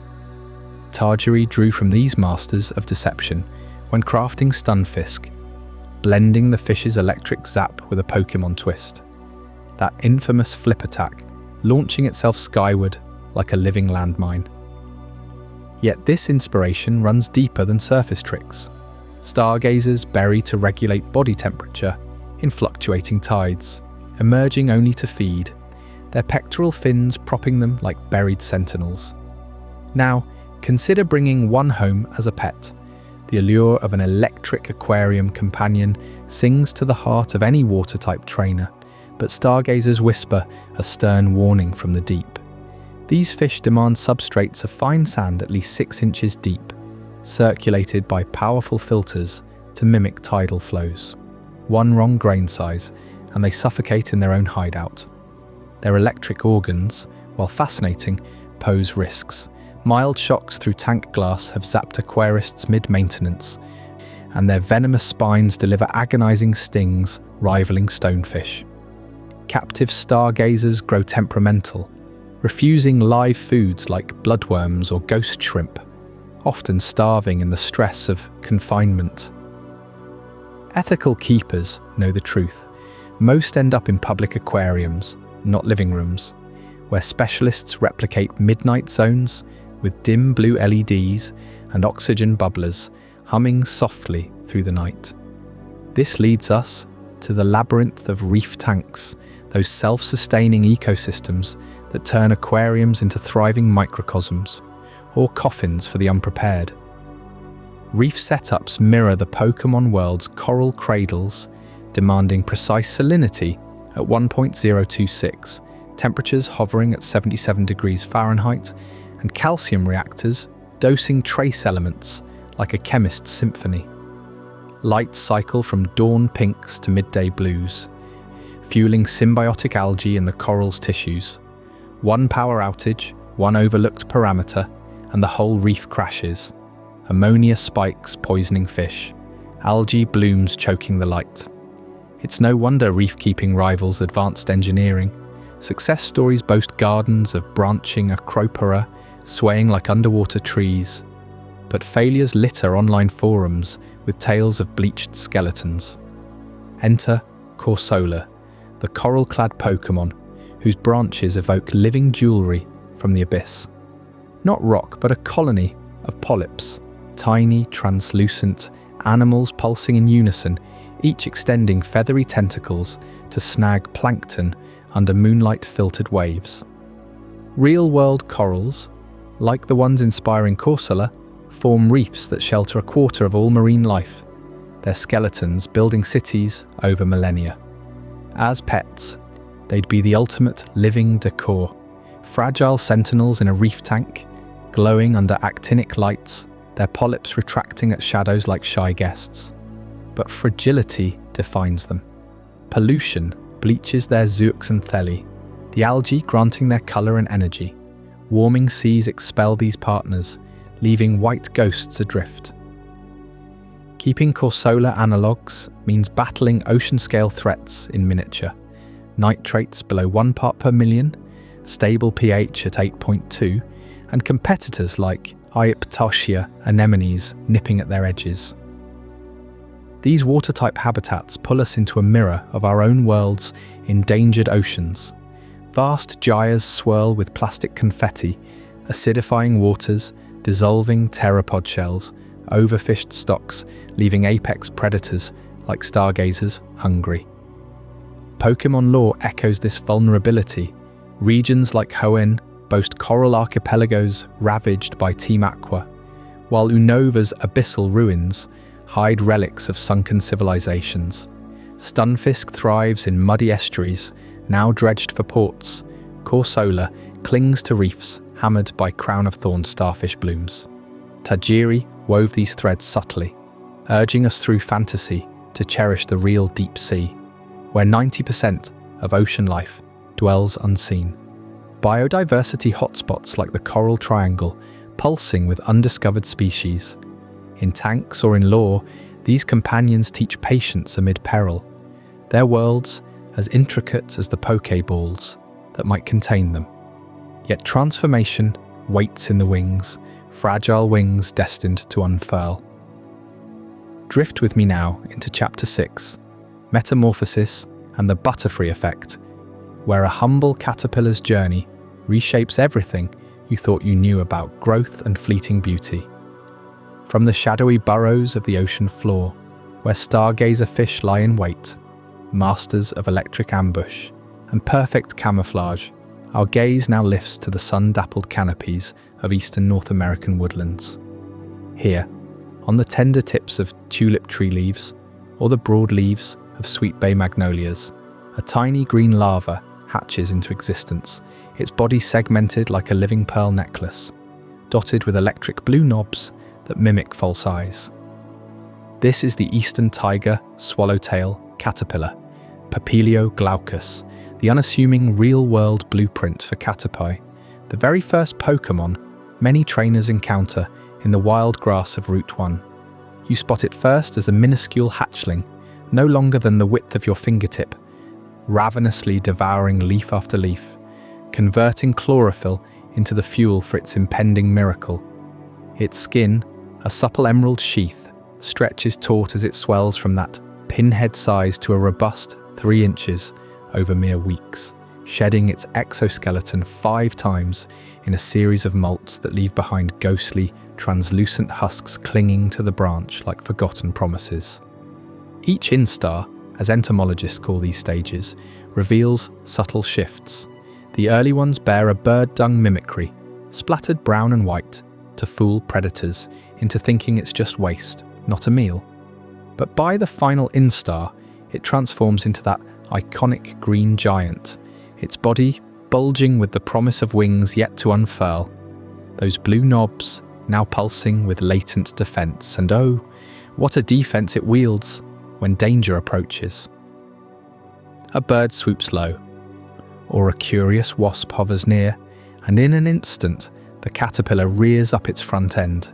Tarjary drew from these masters of deception when crafting Stunfisk, blending the fish's electric zap with a Pokémon twist. That infamous flip attack, launching itself skyward like a living landmine. Yet this inspiration runs deeper than surface tricks. Stargazers bury to regulate body temperature in fluctuating tides, emerging only to feed, their pectoral fins propping them like buried sentinels. Now, consider bringing one home as a pet. The allure of an electric aquarium companion sings to the heart of any water-type trainer, but stargazers whisper a stern warning from the deep. These fish demand substrates of fine sand at least 6 inches deep, circulated by powerful filters to mimic tidal flows. One wrong grain size, and they suffocate in their own hideout. Their electric organs, while fascinating, pose risks. Mild shocks through tank glass have zapped aquarists mid-maintenance, and their venomous spines deliver agonizing stings rivaling stonefish. Captive stargazers grow temperamental, refusing live foods like bloodworms or ghost shrimp, often starving in the stress of confinement. Ethical keepers know the truth. Most end up in public aquariums, not living rooms, where specialists replicate midnight zones with dim blue LEDs and oxygen bubblers humming softly through the night. This leads us to the labyrinth of reef tanks, those self-sustaining ecosystems that turn aquariums into thriving microcosms, or coffins for the unprepared. Reef setups mirror the Pokémon world's coral cradles, demanding precise salinity at 1.026, temperatures hovering at 77 degrees Fahrenheit, and calcium reactors dosing trace elements like a chemist's symphony. Lights cycle from dawn pinks to midday blues, fueling symbiotic algae in the coral's tissues. One power outage, one overlooked parameter, and the whole reef crashes. Ammonia spikes poisoning fish, algae blooms choking the light. It's no wonder reef-keeping rivals advanced engineering. Success stories boast gardens of branching acropora, swaying like underwater trees. But failures litter online forums with tales of bleached skeletons. Enter Corsola, the coral-clad Pokémon, whose branches evoke living jewelry from the abyss. Not rock, but a colony of polyps, tiny, translucent animals pulsing in unison, each extending feathery tentacles to snag plankton under moonlight-filtered waves. Real-world corals, like the ones inspiring Corsola, form reefs that shelter a quarter of all marine life, their skeletons building cities over millennia. As pets, they'd be the ultimate living decor, fragile sentinels in a reef tank, glowing under actinic lights, their polyps retracting at shadows like shy guests. But fragility defines them. Pollution bleaches their zooxanthellae, the algae granting their colour and energy. Warming seas expel these partners, leaving white ghosts adrift. Keeping Corsola analogues means battling ocean-scale threats in miniature. Nitrates below 1 part per million, stable pH at 8.2, and competitors like Iaptotia anemones nipping at their edges. These water-type habitats pull us into a mirror of our own world's endangered oceans. Vast gyres swirl with plastic confetti, acidifying waters, dissolving pteropod shells, overfished stocks, leaving apex predators like stargazers hungry. Pokémon lore echoes this vulnerability. Regions like Hoenn boast coral archipelagos ravaged by Team Aqua, while Unova's abyssal ruins hide relics of sunken civilizations. Stunfisk thrives in muddy estuaries, now dredged for ports. Corsola clings to reefs hammered by crown-of-thorns starfish blooms. Tajiri wove these threads subtly, urging us through fantasy to cherish the real deep sea, where 90% of ocean life dwells unseen. Biodiversity hotspots like the Coral Triangle, pulsing with undiscovered species. In tanks or in lore, these companions teach patience amid peril, their worlds as intricate as the Pokeballs that might contain them. Yet transformation waits in the wings, fragile wings destined to unfurl. Drift with me now into Chapter 6, Metamorphosis and the Butterfree Effect, where a humble caterpillar's journey reshapes everything you thought you knew about growth and fleeting beauty. From the shadowy burrows of the ocean floor, where stargazer fish lie in wait, masters of electric ambush and perfect camouflage, our gaze now lifts to the sun-dappled canopies of eastern North American woodlands. Here, on the tender tips of tulip tree leaves or the broad leaves of sweet bay magnolias, a tiny green larva hatches into existence, its body segmented like a living pearl necklace, dotted with electric blue knobs that mimic false eyes. This is the eastern tiger swallowtail caterpillar, Papilio glaucus, the unassuming real-world blueprint for caterpie, the very first Pokémon many trainers encounter in the wild grass of Route 1. You spot it first as a minuscule hatchling, no longer than the width of your fingertip, ravenously devouring leaf after leaf, converting chlorophyll into the fuel for its impending miracle. Its skin, a supple emerald sheath, stretches taut as it swells from that pinhead size to a robust 3 inches over mere weeks, shedding its exoskeleton 5 times in a series of molts that leave behind ghostly, translucent husks clinging to the branch like forgotten promises. Each instar, as entomologists call these stages, reveals subtle shifts. The early ones bear a bird dung mimicry, splattered brown and white, to fool predators into thinking it's just waste, not a meal. But by the final instar, it transforms into that iconic green giant, its body bulging with the promise of wings yet to unfurl, those blue knobs now pulsing with latent defense, and oh, what a defense it wields when danger approaches. A bird swoops low, or a curious wasp hovers near, and in an instant the caterpillar rears up its front end,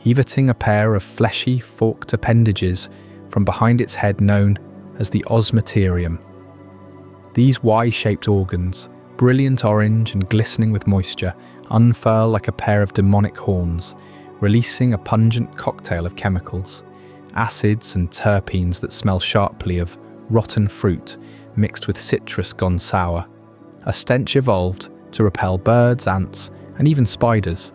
eviting a pair of fleshy, forked appendages from behind its head known as the osmeterium. These Y-shaped organs, brilliant orange and glistening with moisture, unfurl like a pair of demonic horns, releasing a pungent cocktail of chemicals, acids and terpenes that smell sharply of rotten fruit mixed with citrus gone sour. A stench evolved to repel birds, ants, and even spiders.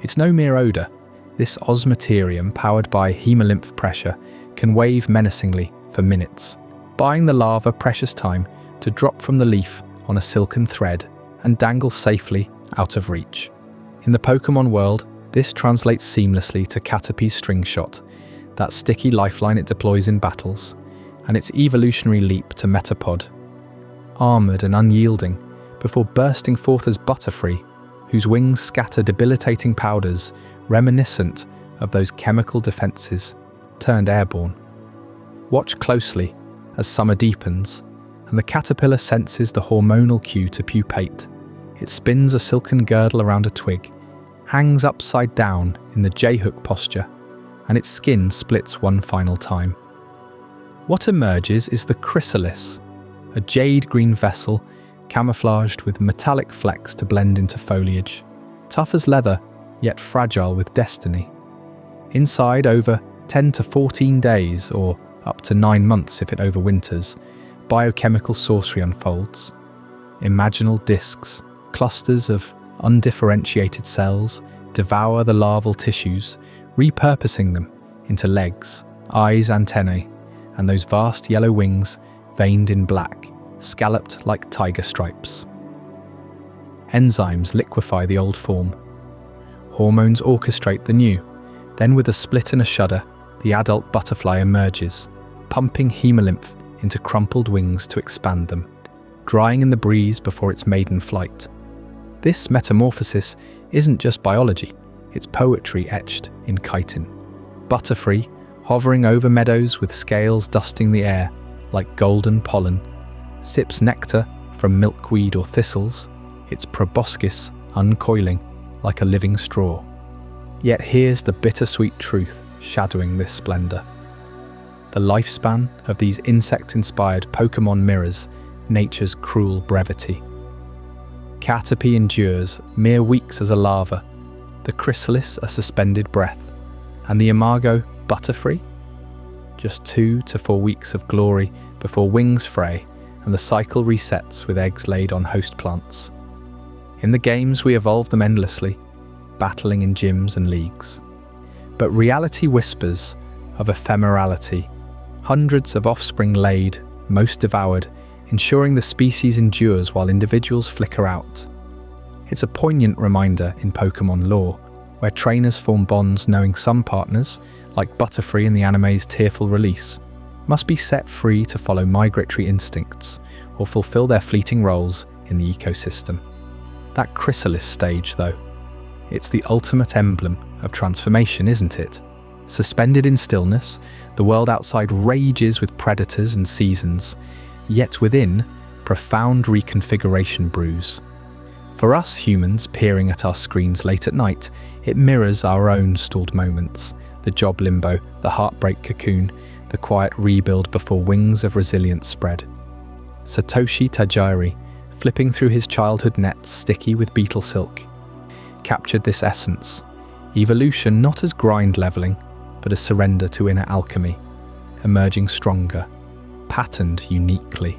It's no mere odour. This osmeterium, powered by hemolymph pressure, can wave menacingly for minutes, buying the larva precious time to drop from the leaf on a silken thread and dangle safely out of reach. In the Pokémon world, this translates seamlessly to Caterpie's string shot, that sticky lifeline it deploys in battles, and its evolutionary leap to Metapod, armoured and unyielding, before bursting forth as Butterfree, whose wings scatter debilitating powders reminiscent of those chemical defences turned airborne. Watch closely as summer deepens, and the caterpillar senses the hormonal cue to pupate. It spins a silken girdle around a twig, hangs upside down in the J-hook posture, and its skin splits one final time. What emerges is the chrysalis, a jade-green vessel camouflaged with metallic flecks to blend into foliage, tough as leather, yet fragile with destiny. Inside, over 10 to 14 days, or up to 9 months if it overwinters, biochemical sorcery unfolds. Imaginal discs, clusters of undifferentiated cells, devour the larval tissues, repurposing them into legs, eyes, antennae, and those vast yellow wings veined in black, scalloped like tiger stripes. Enzymes liquefy the old form. Hormones orchestrate the new. Then with a split and a shudder, the adult butterfly emerges, pumping hemolymph into crumpled wings to expand them, drying in the breeze before its maiden flight. This metamorphosis isn't just biology, it's poetry etched in chitin. Butterfree, hovering over meadows with scales dusting the air like golden pollen, sips nectar from milkweed or thistles, its proboscis uncoiling like a living straw. Yet here's the bittersweet truth shadowing this splendour. The lifespan of these insect-inspired Pokémon mirrors nature's cruel brevity. Caterpie endures mere weeks as a larva, the chrysalis a suspended breath, and the imago Butterfree? Just 2 to 4 weeks of glory before wings fray and the cycle resets with eggs laid on host plants. In the games we evolve them endlessly, battling in gyms and leagues. But reality whispers of ephemerality, hundreds of offspring laid, most devoured, ensuring the species endures while individuals flicker out. It's a poignant reminder in Pokémon lore, where trainers form bonds knowing some partners, like Butterfree in the anime's tearful release, must be set free to follow migratory instincts or fulfill their fleeting roles in the ecosystem. That chrysalis stage, though, it's the ultimate emblem of transformation, isn't it? Suspended in stillness, the world outside rages with predators and seasons, yet within, profound reconfiguration brews. For us humans peering at our screens late at night, it mirrors our own stalled moments, the job limbo, the heartbreak cocoon, the quiet rebuild before wings of resilience spread. Satoshi Tajiri, flipping through his childhood nets sticky with beetle silk, captured this essence, evolution not as grind leveling, but a surrender to inner alchemy, emerging stronger, patterned uniquely.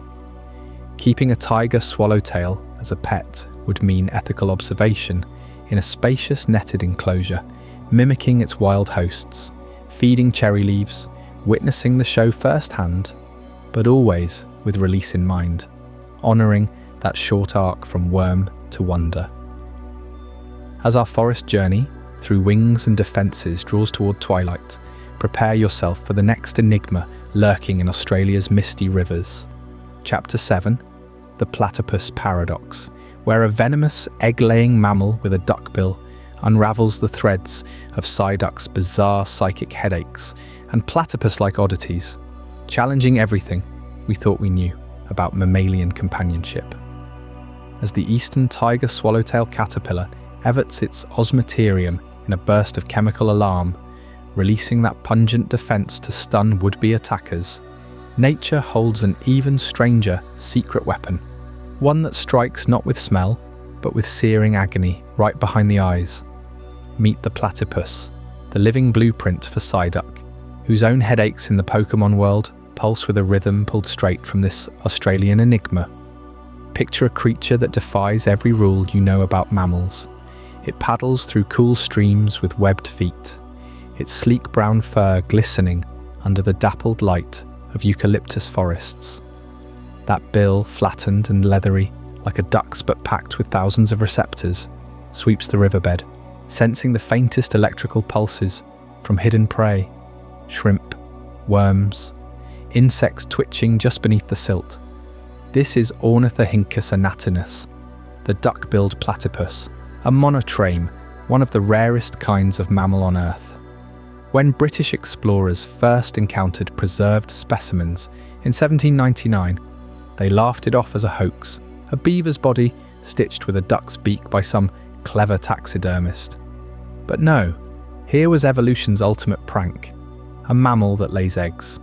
Keeping a tiger swallowtail as a pet would mean ethical observation in a spacious netted enclosure, mimicking its wild hosts, feeding cherry leaves, witnessing the show firsthand, but always with release in mind, honouring that short arc from worm to wonder. As our forest journey through wings and defences draws toward twilight, prepare yourself for the next enigma lurking in Australia's misty rivers. Chapter 7, The Platypus Paradox, where a venomous egg-laying mammal with a duckbill unravels the threads of Psyduck's bizarre psychic headaches and platypus-like oddities, challenging everything we thought we knew about mammalian companionship. As the eastern tiger swallowtail caterpillar everts its osmeterium in a burst of chemical alarm, releasing that pungent defense to stun would-be attackers, nature holds an even stranger secret weapon, one that strikes not with smell, but with searing agony right behind the eyes. Meet the platypus, the living blueprint for Psyduck, whose own headaches in the Pokémon world pulse with a rhythm pulled straight from this Australian enigma. Picture a creature that defies every rule you know about mammals. It paddles through cool streams with webbed feet, its sleek brown fur glistening under the dappled light of eucalyptus forests. That bill, flattened and leathery, like a duck's but packed with thousands of receptors, sweeps the riverbed, sensing the faintest electrical pulses from hidden prey, shrimp, worms, insects twitching just beneath the silt. This is Ornithorhynchus anatinus, the duck-billed platypus, a monotreme, one of the rarest kinds of mammal on Earth. When British explorers first encountered preserved specimens in 1799, they laughed it off as a hoax, a beaver's body stitched with a duck's beak by some clever taxidermist. But no, here was evolution's ultimate prank, a mammal that lays eggs.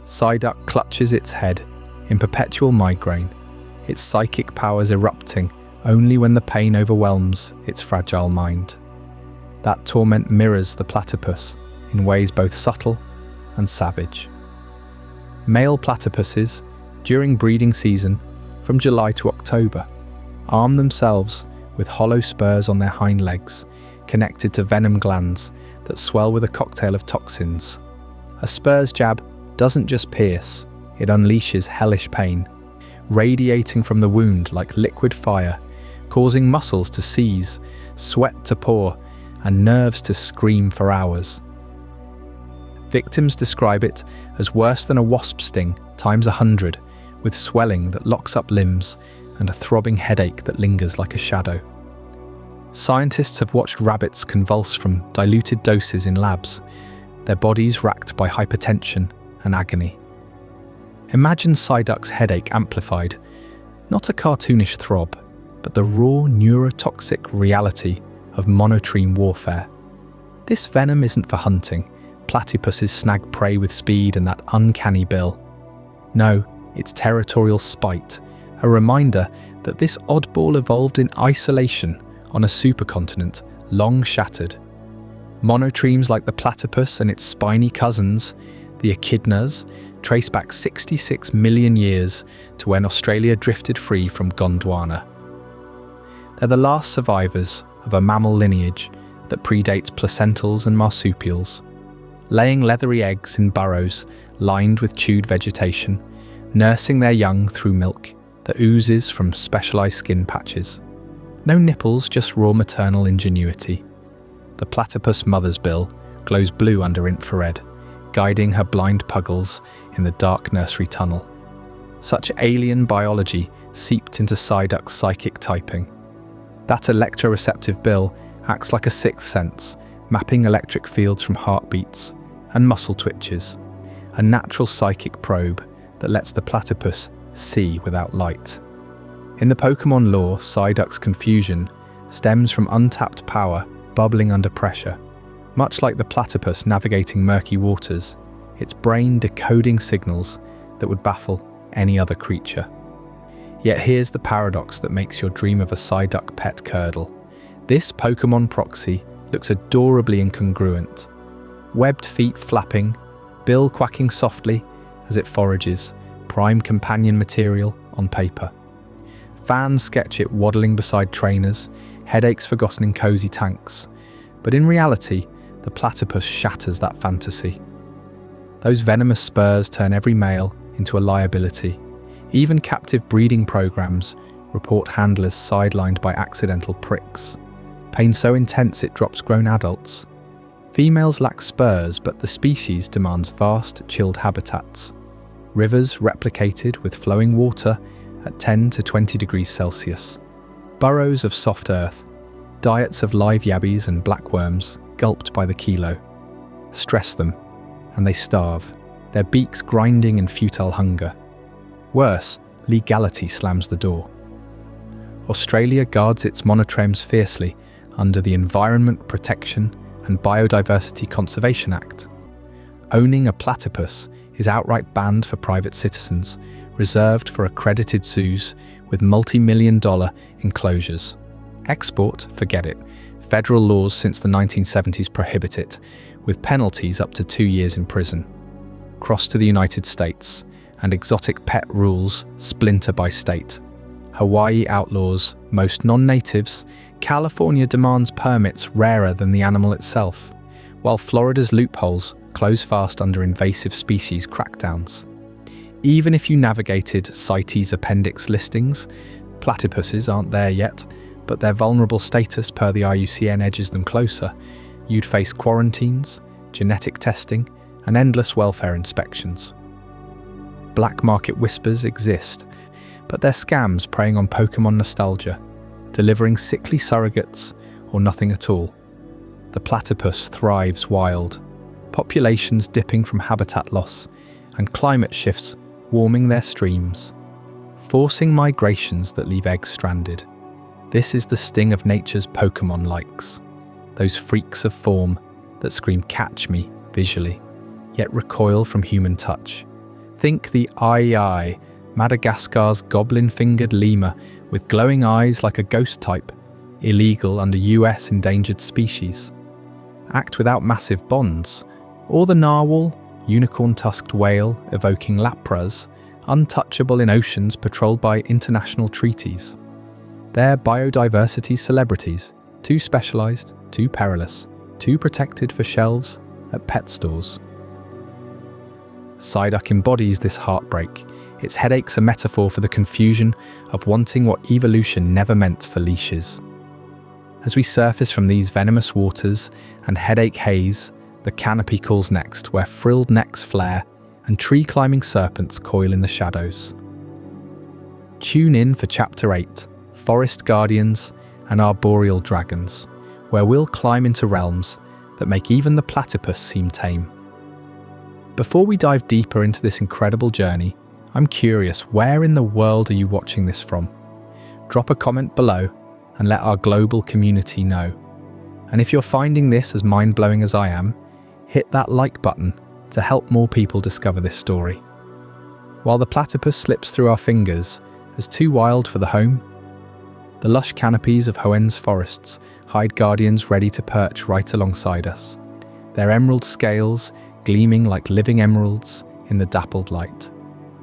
Psyduck clutches its head in perpetual migraine, its psychic powers erupting only when the pain overwhelms its fragile mind. That torment mirrors the platypus in ways both subtle and savage. Male platypuses, during breeding season, from July to October, arm themselves with hollow spurs on their hind legs, connected to venom glands that swell with a cocktail of toxins. A spur's jab doesn't just pierce, it unleashes hellish pain, radiating from the wound like liquid fire, causing muscles to seize, sweat to pour, and nerves to scream for hours. Victims describe it as worse than a wasp sting times 100, with swelling that locks up limbs and a throbbing headache that lingers like a shadow. Scientists have watched rabbits convulse from diluted doses in labs, their bodies racked by hypertension and agony. Imagine Psyduck's headache amplified, not a cartoonish throb, but the raw neurotoxic reality of monotreme warfare. This venom isn't for hunting. Platypuses snag prey with speed and that uncanny bill. No, it's territorial spite, a reminder that this oddball evolved in isolation on a supercontinent long shattered. Monotremes like the platypus and its spiny cousins, the echidnas, trace back 66 million years to when Australia drifted free from Gondwana. They're the last survivors of a mammal lineage that predates placentals and marsupials, laying leathery eggs in burrows lined with chewed vegetation, nursing their young through milk that oozes from specialized skin patches. No nipples, just raw maternal ingenuity. The platypus mother's bill glows blue under infrared, guiding her blind puggles in the dark nursery tunnel. Such alien biology seeped into Psyduck's psychic typing. That electroreceptive bill acts like a sixth sense, mapping electric fields from heartbeats and muscle twitches, a natural psychic probe that lets the platypus see without light. In the Pokémon lore, Psyduck's confusion stems from untapped power bubbling under pressure. Much like the platypus navigating murky waters, its brain decoding signals that would baffle any other creature. Yet here's the paradox that makes your dream of a Psyduck pet curdle. This Pokémon proxy looks adorably incongruent. Webbed feet flapping, bill quacking softly as it forages, prime companion material on paper. Fans sketch it waddling beside trainers, headaches forgotten in cozy tanks. But in reality, the platypus shatters that fantasy. Those venomous spurs turn every male into a liability. Even captive breeding programs report handlers sidelined by accidental pricks. Pain so intense it drops grown adults. Females lack spurs, but the species demands vast, chilled habitats. rivers replicated with flowing water at 10 to 20 degrees Celsius, burrows of soft earth, diets of live yabbies and blackworms gulped by the kilo. Stress them, and they starve, their beaks grinding in futile hunger. Worse, legality slams the door. Australia guards its monotremes fiercely under the Environment Protection and Biodiversity Conservation Act. Owning a platypus is outright banned for private citizens, reserved for accredited zoos with multi-million-dollar enclosures. Export, forget it. Federal laws since the 1970s prohibit it, with penalties up to 2 years in prison. Cross to the United States, and exotic pet rules splinter by state. Hawaii outlaws most non-natives, California demands permits rarer than the animal itself, while Florida's loopholes close fast under invasive species crackdowns. Even if you navigated CITES appendix listings, platypuses aren't there yet, but their vulnerable status per the IUCN edges them closer. You'd face quarantines, genetic testing, and endless welfare inspections. Black market whispers exist, but they're scams preying on Pokémon nostalgia, delivering sickly surrogates or nothing at all. The platypus thrives wild, populations dipping from habitat loss, and climate shifts warming their streams, forcing migrations that leave eggs stranded. This is the sting of nature's Pokémon likes, those freaks of form that scream "catch me" visually, yet recoil from human touch. Think the Ai, Madagascar's goblin-fingered lemur with glowing eyes like a ghost type, illegal under US endangered species. Act without massive bonds, or the narwhal, unicorn-tusked whale evoking lapras, untouchable in oceans patrolled by international treaties. They're biodiversity celebrities, too specialized, too perilous, too protected for shelves at pet stores. Psyduck embodies this heartbreak. Its headache's a metaphor for the confusion of wanting what evolution never meant for leashes. As we surface from these venomous waters and headache haze, the canopy calls next, where frilled necks flare and tree-climbing serpents coil in the shadows. Tune in for Chapter 8, Forest Guardians and Arboreal Dragons, where we'll climb into realms that make even the platypus seem tame. Before we dive deeper into this incredible journey, I'm curious, where in the world are you watching this from? Drop a comment below and let our global community know. And if you're finding this as mind-blowing as I am, hit that like button to help more people discover this story. While the platypus slips through our fingers as too wild for the home, the lush canopies of Hoenn's forests hide guardians ready to perch right alongside us, their emerald scales gleaming like living emeralds in the dappled light.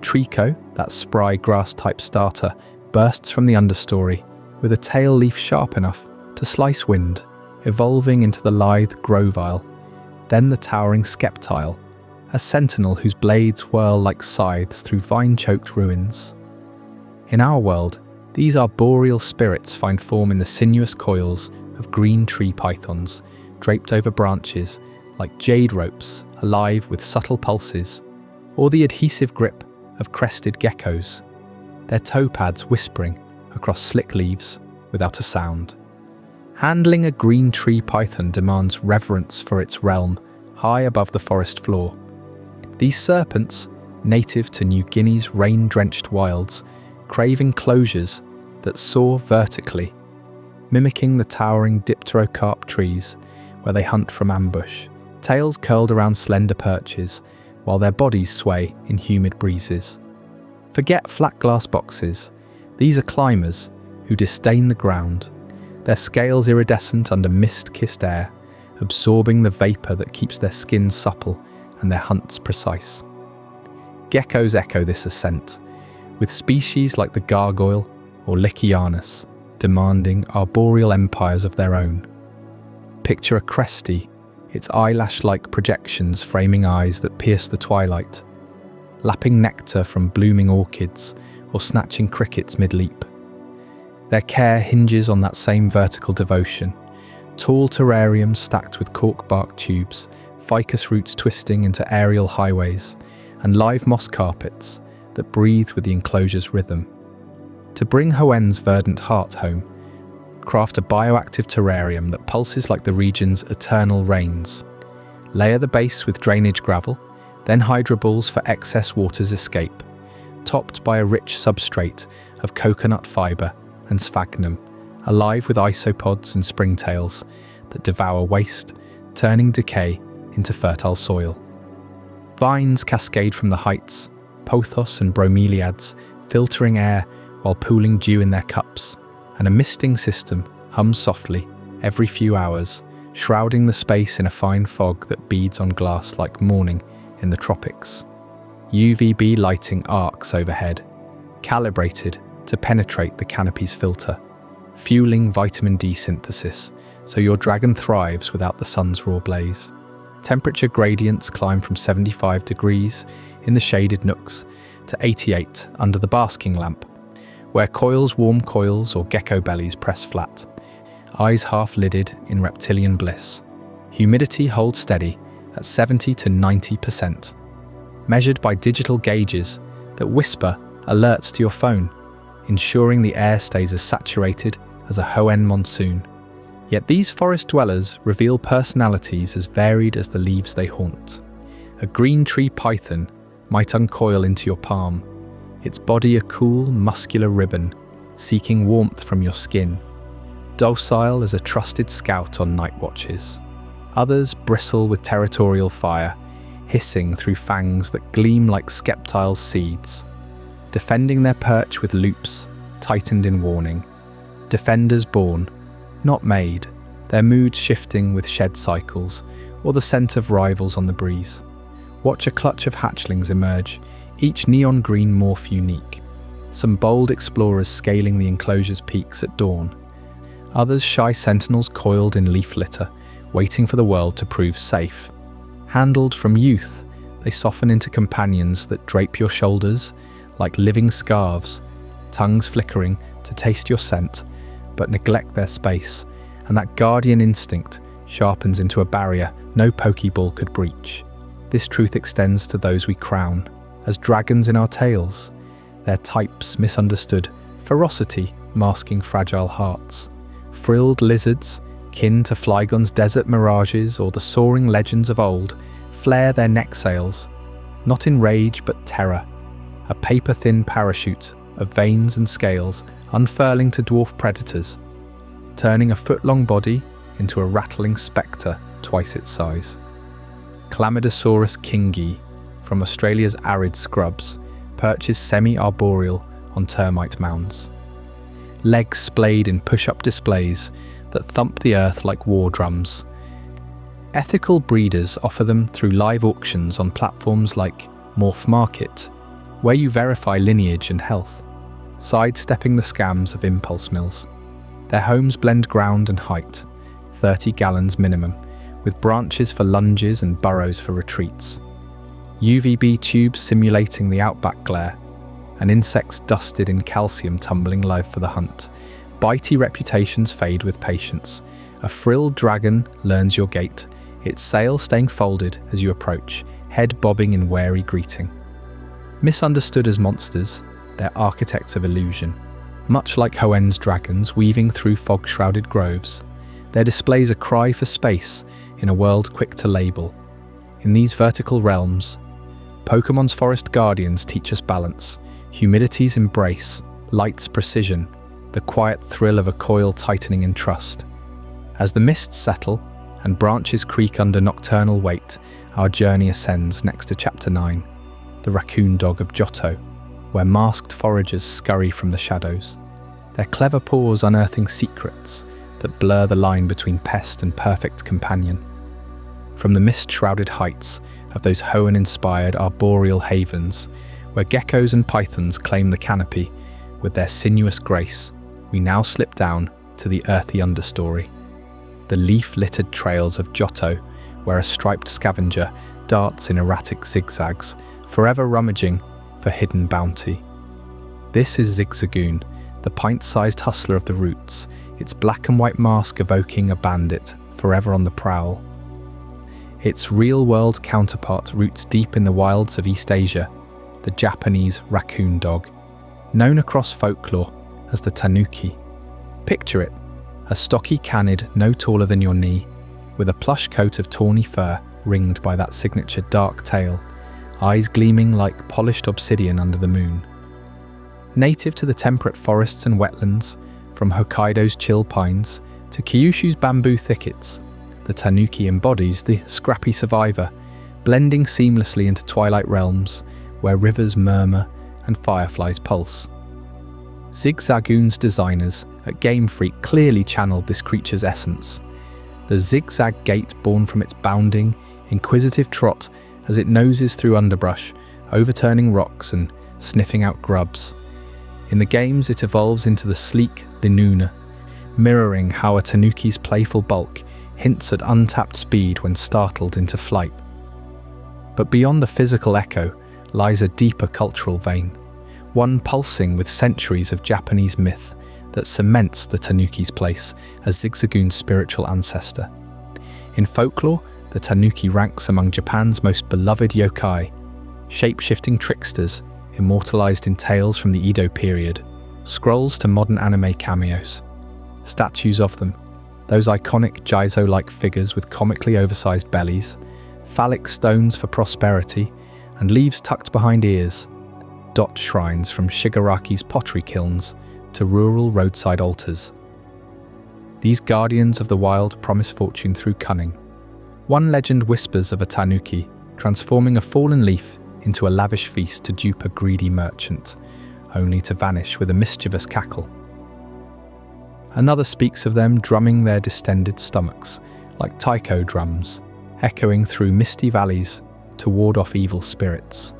Trico, that spry grass-type starter, bursts from the understory with a tail leaf sharp enough to slice wind, evolving into the lithe Grovile, then the towering Skeptile, a sentinel whose blades whirl like scythes through vine-choked ruins. In our world, these arboreal spirits find form in the sinuous coils of green tree pythons, draped over branches like jade ropes alive with subtle pulses, or the adhesive grip of crested geckos, their toe pads whispering across slick leaves without a sound. Handling a green tree python demands reverence for its realm high above the forest floor. These serpents, native to New Guinea's rain-drenched wilds, crave enclosures that soar vertically, mimicking the towering dipterocarp trees where they hunt from ambush, tails curled around slender perches, while their bodies sway in humid breezes. Forget flat glass boxes. These are climbers who disdain the ground, their scales iridescent under mist-kissed air, absorbing the vapor that keeps their skin supple and their hunts precise. Geckos echo this ascent, with species like the gargoyle or Lycianus demanding arboreal empires of their own. Picture a cresty, its eyelash-like projections framing eyes that pierce the twilight, lapping nectar from blooming orchids or snatching crickets mid-leap. Their care hinges on that same vertical devotion, tall terrariums stacked with cork bark tubes, ficus roots twisting into aerial highways, and live moss carpets that breathe with the enclosure's rhythm. To bring Hoenn's verdant heart home, craft a bioactive terrarium that pulses like the region's eternal rains. Layer the base with drainage gravel, then hydroballs for excess water's escape, topped by a rich substrate of coconut fibre and sphagnum, alive with isopods and springtails that devour waste, turning decay into fertile soil. Vines cascade from the heights, pothos and bromeliads filtering air while pooling dew in their cups, and a misting system hums softly every few hours, shrouding the space in a fine fog that beads on glass like morning in the tropics. UVB lighting arcs overhead, calibrated to penetrate the canopy's filter, fueling vitamin D synthesis so your dragon thrives without the sun's raw blaze. Temperature gradients climb from 75 degrees in the shaded nooks to 88 under the basking lamp, where warm coils or gecko bellies press flat, eyes half-lidded in reptilian bliss. Humidity holds steady at 70 to 90%, measured by digital gauges that whisper alerts to your phone, ensuring the air stays as saturated as a Hoenn monsoon. Yet these forest dwellers reveal personalities as varied as the leaves they haunt. A green tree python might uncoil into your palm, its body a cool, muscular ribbon, seeking warmth from your skin, docile as a trusted scout on night watches. Others bristle with territorial fire, hissing through fangs that gleam like skeptiles' seeds, defending their perch with loops tightened in warning. Defenders born, not made, their moods shifting with shed cycles or the scent of rivals on the breeze. Watch a clutch of hatchlings emerge, each neon green morph unique. Some bold explorers scaling the enclosure's peaks at dawn. Others shy sentinels coiled in leaf litter, waiting for the world to prove safe. Handled from youth, they soften into companions that drape your shoulders like living scarves, tongues flickering to taste your scent, but neglect their space, and that guardian instinct sharpens into a barrier no pokeball could breach. This truth extends to those we crown as dragons in our tales, their types misunderstood, ferocity masking fragile hearts. Frilled lizards, kin to Flygon's desert mirages or the soaring legends of old, flare their neck sails, not in rage but terror, a paper-thin parachute of veins and scales unfurling to dwarf predators, turning a foot-long body into a rattling spectre twice its size. Chlamydosaurus kingi, from Australia's arid scrubs, perches semi-arboreal on termite mounds. Legs splayed in push-up displays that thump the earth like war drums. Ethical breeders offer them through live auctions on platforms like Morph Market, where you verify lineage and health, sidestepping the scams of impulse mills. Their homes blend ground and height, 30 gallons minimum, with branches for lunges and burrows for retreats. UVB tubes simulating the outback glare, and insects dusted in calcium tumbling live for the hunt. Bitey reputations fade with patience. A frilled dragon learns your gait, its sail staying folded as you approach, head bobbing in wary greeting. Misunderstood as monsters, they're architects of illusion. Much like Hoenn's dragons weaving through fog-shrouded groves, their displays a cry for space in a world quick to label. In these vertical realms, Pokemon's forest guardians teach us balance, humidity's embrace, light's precision, the quiet thrill of a coil tightening in trust. As the mists settle and branches creak under nocturnal weight, our journey ascends next to Chapter 9, the raccoon dog of Johto, where masked foragers scurry from the shadows, their clever paws unearthing secrets that blur the line between pest and perfect companion. From the mist-shrouded heights of those Hoenn-inspired arboreal havens, where geckos and pythons claim the canopy with their sinuous grace, we now slip down to the earthy understory. The leaf-littered trails of Johto, where a striped scavenger darts in erratic zigzags, forever rummaging for hidden bounty. This is Zigzagoon, the pint-sized hustler of the roots, its black and white mask evoking a bandit, forever on the prowl. Its real-world counterpart roots deep in the wilds of East Asia, the Japanese raccoon dog, known across folklore as the tanuki. Picture it, a stocky canid no taller than your knee, with a plush coat of tawny fur ringed by that signature dark tail, eyes gleaming like polished obsidian under the moon. Native to the temperate forests and wetlands, from Hokkaido's chill pines to Kyushu's bamboo thickets, the tanuki embodies the scrappy survivor, blending seamlessly into twilight realms where rivers murmur and fireflies pulse. Zigzagoon's designers at Game Freak clearly channeled this creature's essence. The zigzag gait born from its bounding, inquisitive trot as it noses through underbrush, overturning rocks and sniffing out grubs. In the games, it evolves into the sleek Linuna, mirroring how a tanuki's playful bulk hints at untapped speed when startled into flight. But beyond the physical echo lies a deeper cultural vein, one pulsing with centuries of Japanese myth that cements the tanuki's place as Zigzagoon's spiritual ancestor. In folklore, the tanuki ranks among Japan's most beloved yokai, shape-shifting tricksters immortalized in tales from the Edo period, scrolls to modern anime cameos. Statues of them, those iconic Jizo-like figures with comically oversized bellies, phallic stones for prosperity, and leaves tucked behind ears, dot shrines from Shigaraki's pottery kilns to rural roadside altars. These guardians of the wild promise fortune through cunning. One legend whispers of a tanuki transforming a fallen leaf into a lavish feast to dupe a greedy merchant, only to vanish with a mischievous cackle. Another speaks of them drumming their distended stomachs like taiko drums, echoing through misty valleys to ward off evil spirits.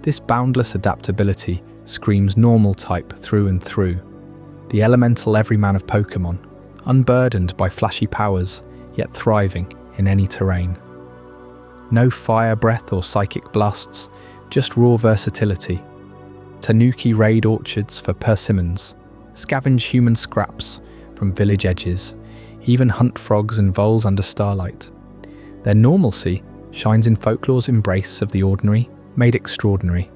This boundless adaptability screams normal type through and through, the elemental everyman of Pokémon, unburdened by flashy powers, yet thriving in any terrain. No fire breath or psychic blasts, just raw versatility. Tanuki raid orchards for persimmons, scavenge human scraps from village edges, even hunt frogs and voles under starlight. Their normalcy shines in folklore's embrace of the ordinary made extraordinary,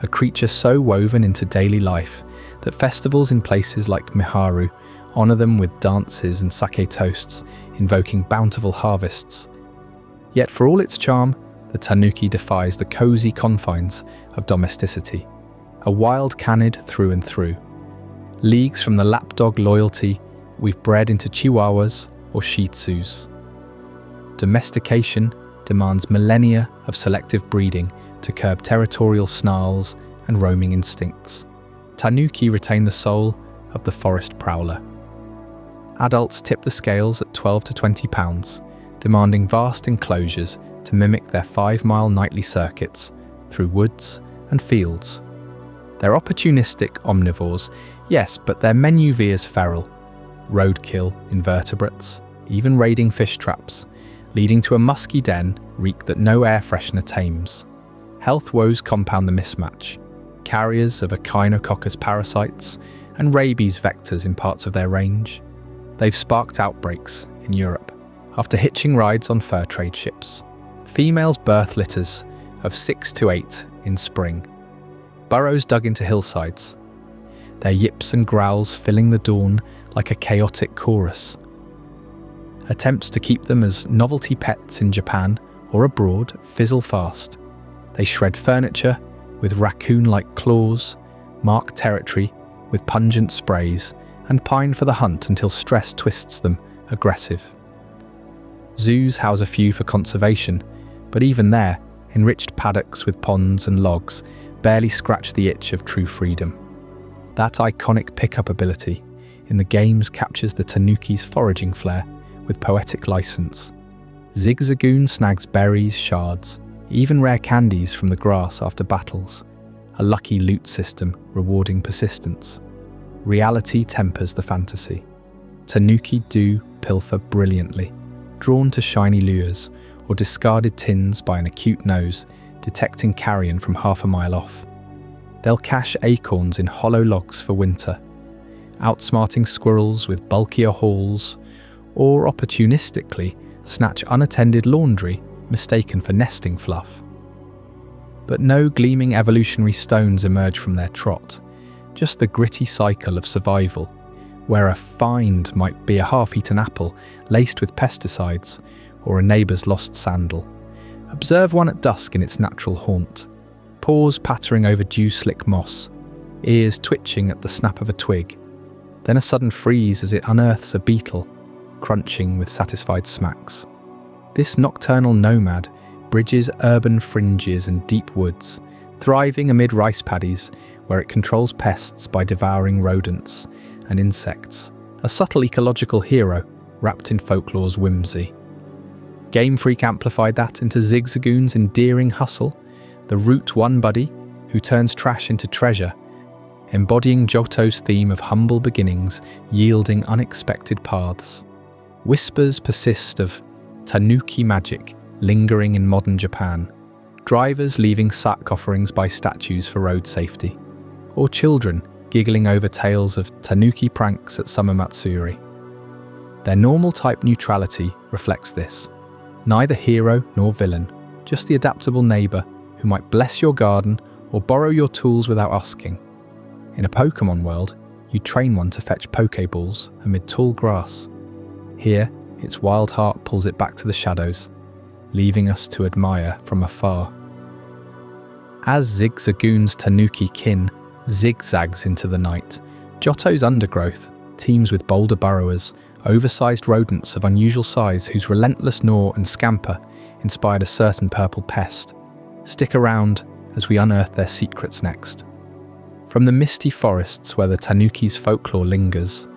a creature so woven into daily life that festivals in places like Miharu honor them with dances and sake toasts, invoking bountiful harvests. Yet for all its charm, the tanuki defies the cozy confines of domesticity, a wild canid through and through. Leagues from the lapdog loyalty we've bred into chihuahuas or shih tzus. Domestication demands millennia of selective breeding to curb territorial snarls and roaming instincts. Tanuki retain the soul of the forest prowler. Adults tip the scales at 12 to 20 pounds, demanding vast enclosures to mimic their 5-mile nightly circuits through woods and fields. They're opportunistic omnivores, yes, but their menu veers feral. Roadkill, invertebrates, even raiding fish traps, leading to a musky den reek that no air freshener tames. Health woes compound the mismatch. Carriers of echinococcus parasites and rabies vectors in parts of their range. They've sparked outbreaks in Europe after hitching rides on fur trade ships. Females birth litters of 6 to 8 in spring. Burrows dug into hillsides. Their yips and growls filling the dawn like a chaotic chorus. Attempts to keep them as novelty pets in Japan or abroad fizzle fast. They shred furniture with raccoon-like claws, mark territory with pungent sprays, and pine for the hunt until stress twists them aggressive. Zoos house a few for conservation, but even there, enriched paddocks with ponds and logs barely scratch the itch of true freedom. That iconic pickup ability in the games captures the tanuki's foraging flair with poetic license. Zigzagoon snags berries, shards, even rare candies from the grass after battles, a lucky loot system rewarding persistence. Reality tempers the fantasy. Tanuki do pilfer brilliantly, drawn to shiny lures or discarded tins by an acute nose, detecting carrion from half a mile off. They'll cache acorns in hollow logs for winter, outsmarting squirrels with bulkier hauls, or opportunistically snatch unattended laundry mistaken for nesting fluff. But no gleaming evolutionary stones emerge from their trot, just the gritty cycle of survival, where a find might be a half-eaten apple laced with pesticides or a neighbour's lost sandal. Observe one at dusk in its natural haunt, paws pattering over dew-slick moss, ears twitching at the snap of a twig, then a sudden freeze as it unearths a beetle, crunching with satisfied smacks. This nocturnal nomad bridges urban fringes and deep woods, thriving amid rice paddies where it controls pests by devouring rodents and insects, a subtle ecological hero wrapped in folklore's whimsy. Game Freak amplified that into Zigzagoon's endearing hustle, the Route One buddy who turns trash into treasure, embodying Johto's theme of humble beginnings yielding unexpected paths. Whispers persist of tanuki magic lingering in modern Japan, drivers leaving sack offerings by statues for road safety, or children giggling over tales of tanuki pranks at summer matsuri. Their normal type neutrality reflects this. Neither hero nor villain, just the adaptable neighbour who might bless your garden or borrow your tools without asking. In a Pokémon world, you train one to fetch Pokéballs amid tall grass. Here, its wild heart pulls it back to the shadows, leaving us to admire from afar. As Zigzagoon's tanuki kin zigzags into the night, Johto's undergrowth teems with boulder burrowers, oversized rodents of unusual size whose relentless gnaw and scamper inspired a certain purple pest. Stick around as we unearth their secrets next. From the misty forests where the tanuki's folklore lingers,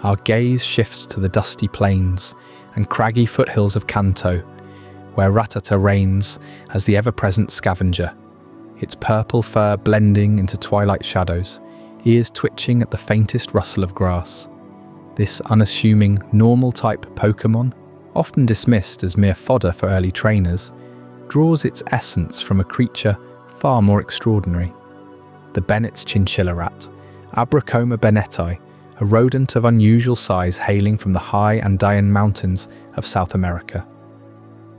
our gaze shifts to the dusty plains and craggy foothills of Kanto, where Rattata reigns as the ever-present scavenger, its purple fur blending into twilight shadows, ears twitching at the faintest rustle of grass. This unassuming, normal-type Pokémon, often dismissed as mere fodder for early trainers, draws its essence from a creature far more extraordinary. The Bennett's chinchilla rat, Abracoma bennetti, a rodent of unusual size hailing from the high Andean mountains of South America.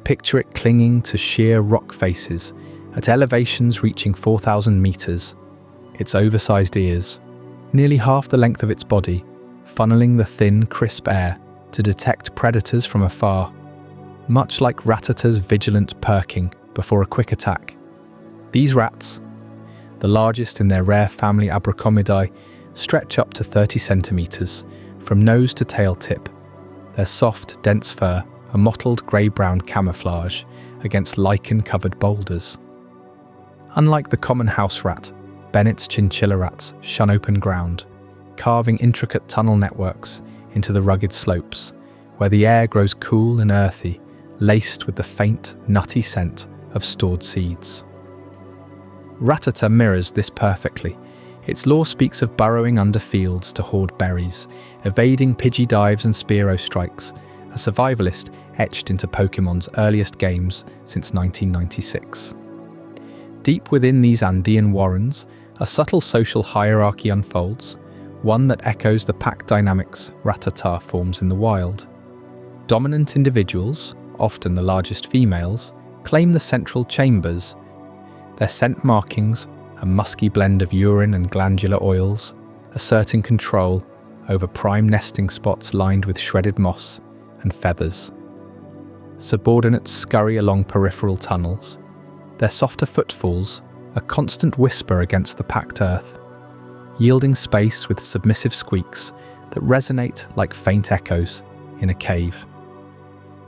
Picture it clinging to sheer rock faces at elevations reaching 4,000 meters, its oversized ears, nearly half the length of its body, funneling the thin, crisp air to detect predators from afar, much like Rattata's vigilant perking before a quick attack. These rats, the largest in their rare family Abracomidae, stretch up to 30 centimeters from nose to tail tip, their soft, dense fur a mottled grey-brown camouflage against lichen-covered boulders. Unlike the common house rat, Bennett's chinchilla rats shun open ground, carving intricate tunnel networks into the rugged slopes, where the air grows cool and earthy, laced with the faint, nutty scent of stored seeds. Rattata mirrors this perfectly. Its lore speaks of burrowing under fields to hoard berries, evading Pidgey dives and Spearow strikes, a survivalist etched into Pokémon's earliest games since 1996. Deep within these Andean warrens, a subtle social hierarchy unfolds, one that echoes the pack dynamics Rattata forms in the wild. Dominant individuals, often the largest females, claim the central chambers. Their scent markings, a musky blend of urine and glandular oils, asserting control over prime nesting spots lined with shredded moss and feathers. Subordinates scurry along peripheral tunnels, their softer footfalls a constant whisper against the packed earth, yielding space with submissive squeaks that resonate like faint echoes in a cave.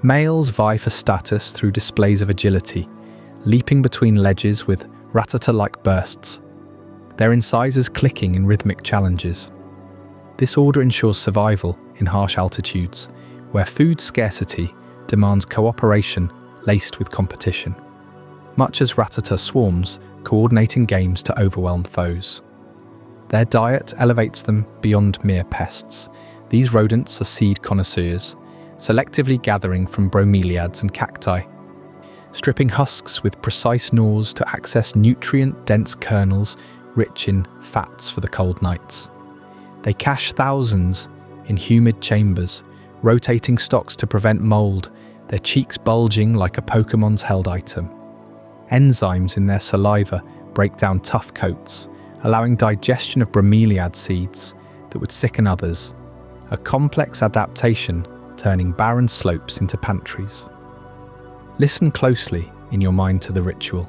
Males vie for status through displays of agility, leaping between ledges with Rattata-like bursts, their incisors clicking in rhythmic challenges. This order ensures survival in harsh altitudes, where food scarcity demands cooperation laced with competition, much as Rattata swarms, coordinating games to overwhelm foes. Their diet elevates them beyond mere pests. These rodents are seed connoisseurs, selectively gathering from bromeliads and cacti, stripping husks with precise gnaws to access nutrient-dense kernels rich in fats for the cold nights. They cache thousands in humid chambers, rotating stocks to prevent mold, their cheeks bulging like a Pokemon's held item. Enzymes in their saliva break down tough coats, allowing digestion of bromeliad seeds that would sicken others. A complex adaptation turning barren slopes into pantries. Listen closely in your mind to the ritual.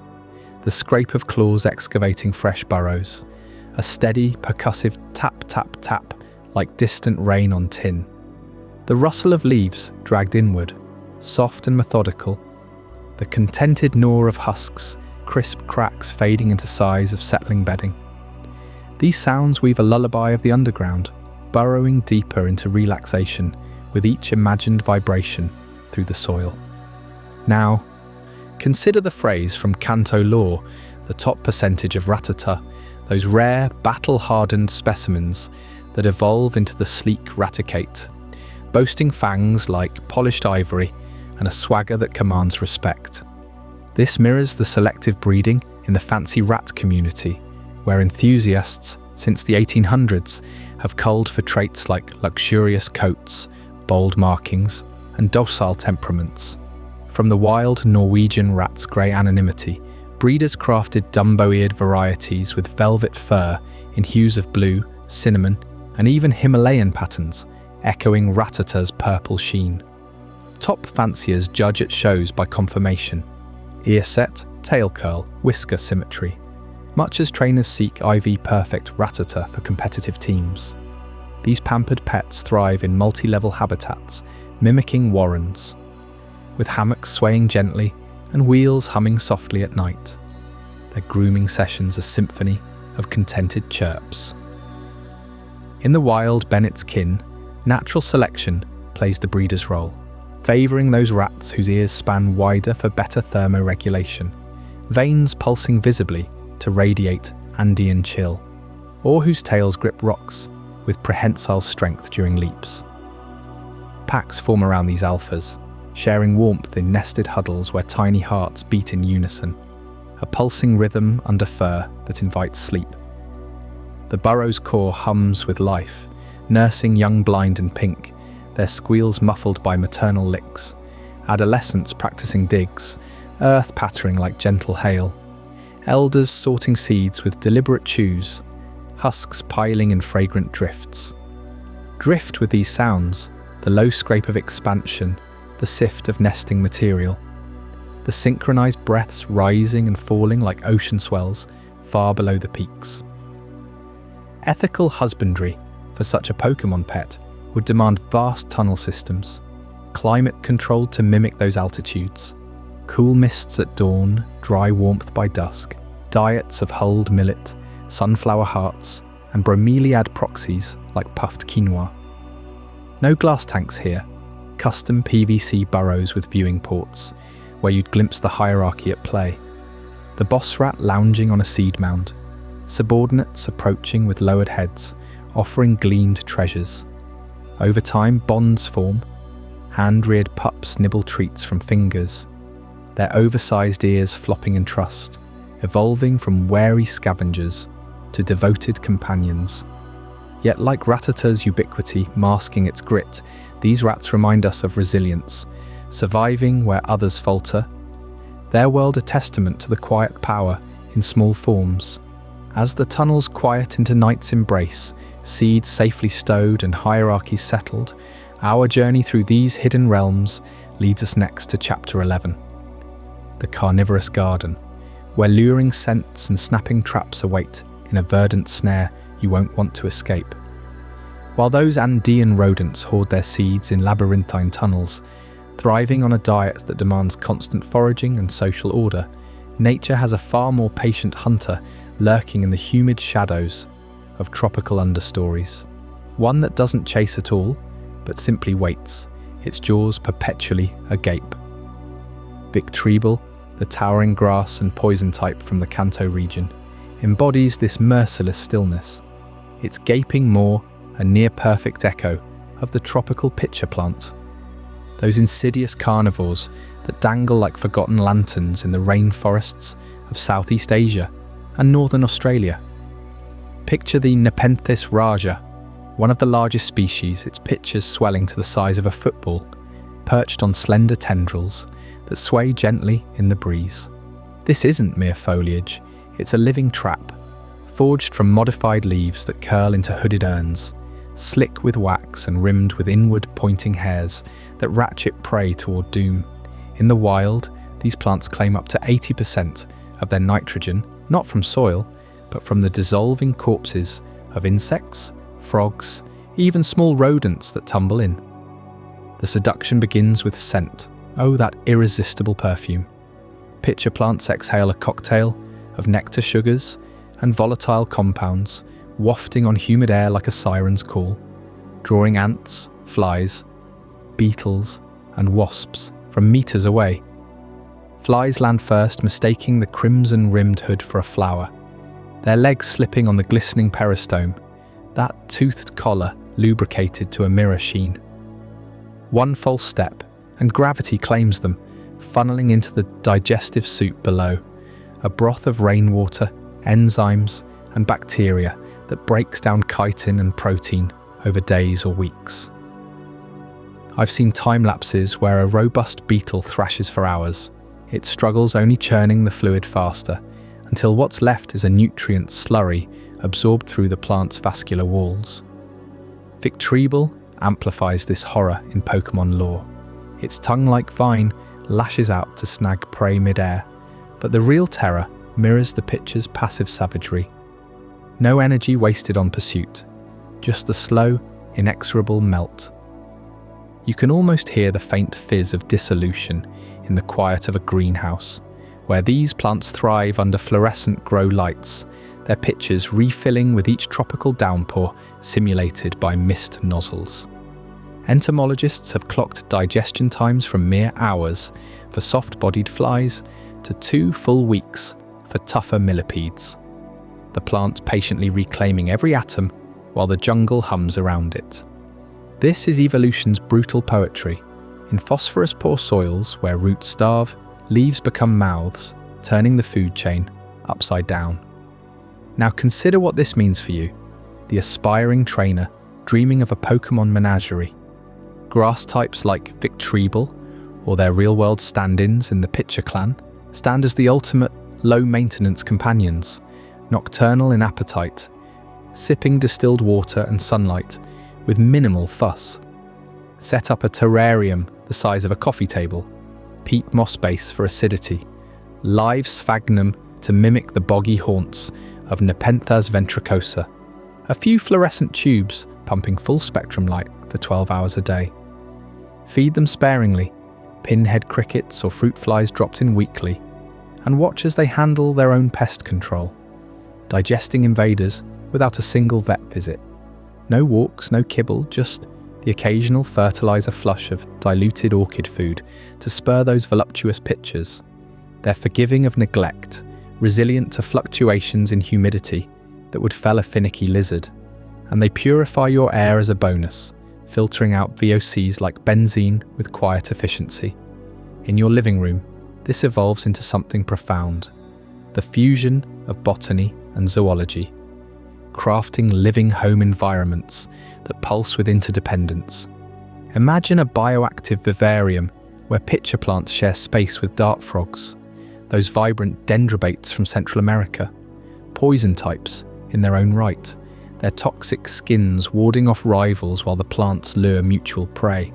The scrape of claws excavating fresh burrows. A steady, percussive tap, tap, tap, like distant rain on tin. The rustle of leaves dragged inward, soft and methodical. The contented gnaw of husks, crisp cracks fading into sighs of settling bedding. These sounds weave a lullaby of the underground, burrowing deeper into relaxation with each imagined vibration through the soil. Now, consider the phrase from Kanto lore, the top percentage of Rattata, those rare, battle-hardened specimens that evolve into the sleek Raticate, boasting fangs like polished ivory and a swagger that commands respect. This mirrors the selective breeding in the fancy rat community, where enthusiasts since the 1800s have culled for traits like luxurious coats, bold markings, and docile temperaments. From the wild Norwegian rat's grey anonymity, breeders crafted Dumbo-eared varieties with velvet fur in hues of blue, cinnamon, and even Himalayan patterns, echoing Rattata's purple sheen. Top fanciers judge at shows by conformation, ear set, tail curl, whisker symmetry, much as trainers seek IV-perfect Rattata for competitive teams. These pampered pets thrive in multi-level habitats, mimicking warrens, with hammocks swaying gently and wheels humming softly at night. Their grooming sessions a symphony of contented chirps. In the wild Bennett's kin, natural selection plays the breeder's role, favouring those rats whose ears span wider for better thermoregulation, veins pulsing visibly to radiate Andean chill, or whose tails grip rocks with prehensile strength during leaps. Packs form around these alphas, sharing warmth in nested huddles where tiny hearts beat in unison, a pulsing rhythm under fur that invites sleep. The burrow's core hums with life, nursing young blind and pink, their squeals muffled by maternal licks, adolescents practicing digs, earth pattering like gentle hail, elders sorting seeds with deliberate chews, husks piling in fragrant drifts. Drift with these sounds, the low scrape of expansion, the sift of nesting material, the synchronized breaths rising and falling like ocean swells far below the peaks. Ethical husbandry for such a Pokémon pet would demand vast tunnel systems, climate controlled to mimic those altitudes, cool mists at dawn, dry warmth by dusk, diets of hulled millet, sunflower hearts, and bromeliad proxies like puffed quinoa. No glass tanks here, custom PVC burrows with viewing ports, where you'd glimpse the hierarchy at play. The boss rat lounging on a seed mound, subordinates approaching with lowered heads, offering gleaned treasures. Over time, bonds form. Hand-reared pups nibble treats from fingers, their oversized ears flopping in trust, evolving from wary scavengers to devoted companions. Yet like Rattata's ubiquity masking its grit, these rats remind us of resilience, surviving where others falter. Their world a testament to the quiet power in small forms. As the tunnels quiet into night's embrace, seeds safely stowed and hierarchies settled, our journey through these hidden realms leads us next to Chapter 11. The Carnivorous Garden, where luring scents and snapping traps await in a verdant snare you won't want to escape. While those Andean rodents hoard their seeds in labyrinthine tunnels, thriving on a diet that demands constant foraging and social order, nature has a far more patient hunter lurking in the humid shadows of tropical understories. One that doesn't chase at all, but simply waits, its jaws perpetually agape. Victreebel, the towering grass and poison type from the Kanto region, embodies this merciless stillness, its gaping maw a near-perfect echo of the tropical pitcher plant. Those insidious carnivores that dangle like forgotten lanterns in the rainforests of Southeast Asia and Northern Australia. Picture the Nepenthes raja, one of the largest species, its pitchers swelling to the size of a football, perched on slender tendrils that sway gently in the breeze. This isn't mere foliage, it's a living trap, forged from modified leaves that curl into hooded urns, slick with wax and rimmed with inward-pointing hairs that ratchet prey toward doom. In the wild, these plants claim up to 80% of their nitrogen, not from soil, but from the dissolving corpses of insects, frogs, even small rodents that tumble in. The seduction begins with scent. Oh, that irresistible perfume. Pitcher plants exhale a cocktail of nectar sugars and volatile compounds, wafting on humid air like a siren's call, drawing ants, flies, beetles, and wasps from meters away. Flies land first, mistaking the crimson-rimmed hood for a flower, their legs slipping on the glistening peristome, that toothed collar lubricated to a mirror sheen. One false step, and gravity claims them, funneling into the digestive soup below, a broth of rainwater, enzymes, and bacteria that breaks down chitin and protein over days or weeks. I've seen time lapses where a robust beetle thrashes for hours, its struggles only churning the fluid faster, until what's left is a nutrient slurry absorbed through the plant's vascular walls. Victreebel amplifies this horror in Pokémon lore. Its tongue-like vine lashes out to snag prey mid-air, but the real terror mirrors the pitcher's passive savagery. No energy wasted on pursuit, just the slow, inexorable melt. You can almost hear the faint fizz of dissolution in the quiet of a greenhouse, where these plants thrive under fluorescent grow lights, their pitchers refilling with each tropical downpour simulated by mist nozzles. Entomologists have clocked digestion times from mere hours for soft-bodied flies to 2 full weeks for tougher millipedes, the plant patiently reclaiming every atom while the jungle hums around it. This is evolution's brutal poetry. In phosphorus-poor soils where roots starve, leaves become mouths, turning the food chain upside down. Now consider what this means for you, the aspiring trainer dreaming of a Pokémon menagerie. Grass types like Victreebel, or their real-world stand-ins in the Pitcher clan, stand as the ultimate low-maintenance companions, nocturnal in appetite, sipping distilled water and sunlight with minimal fuss. Set up a terrarium the size of a coffee table, peat moss base for acidity, live sphagnum to mimic the boggy haunts of Nepenthes ventricosa, a few fluorescent tubes pumping full-spectrum light for 12 hours a day. Feed them sparingly, pinhead crickets or fruit flies dropped in weekly, and watch as they handle their own pest control, digesting invaders without a single vet visit. No walks, no kibble, just the occasional fertilizer flush of diluted orchid food to spur those voluptuous pitchers. They're forgiving of neglect, resilient to fluctuations in humidity that would fell a finicky lizard, and they purify your air as a bonus, filtering out VOCs like benzene with quiet efficiency. In your living room, this evolves into something profound, the fusion of botany and zoology, crafting living home environments that pulse with interdependence. Imagine a bioactive vivarium where pitcher plants share space with dart frogs, those vibrant dendrobates from Central America, poison types in their own right, their toxic skins warding off rivals while the plants lure mutual prey.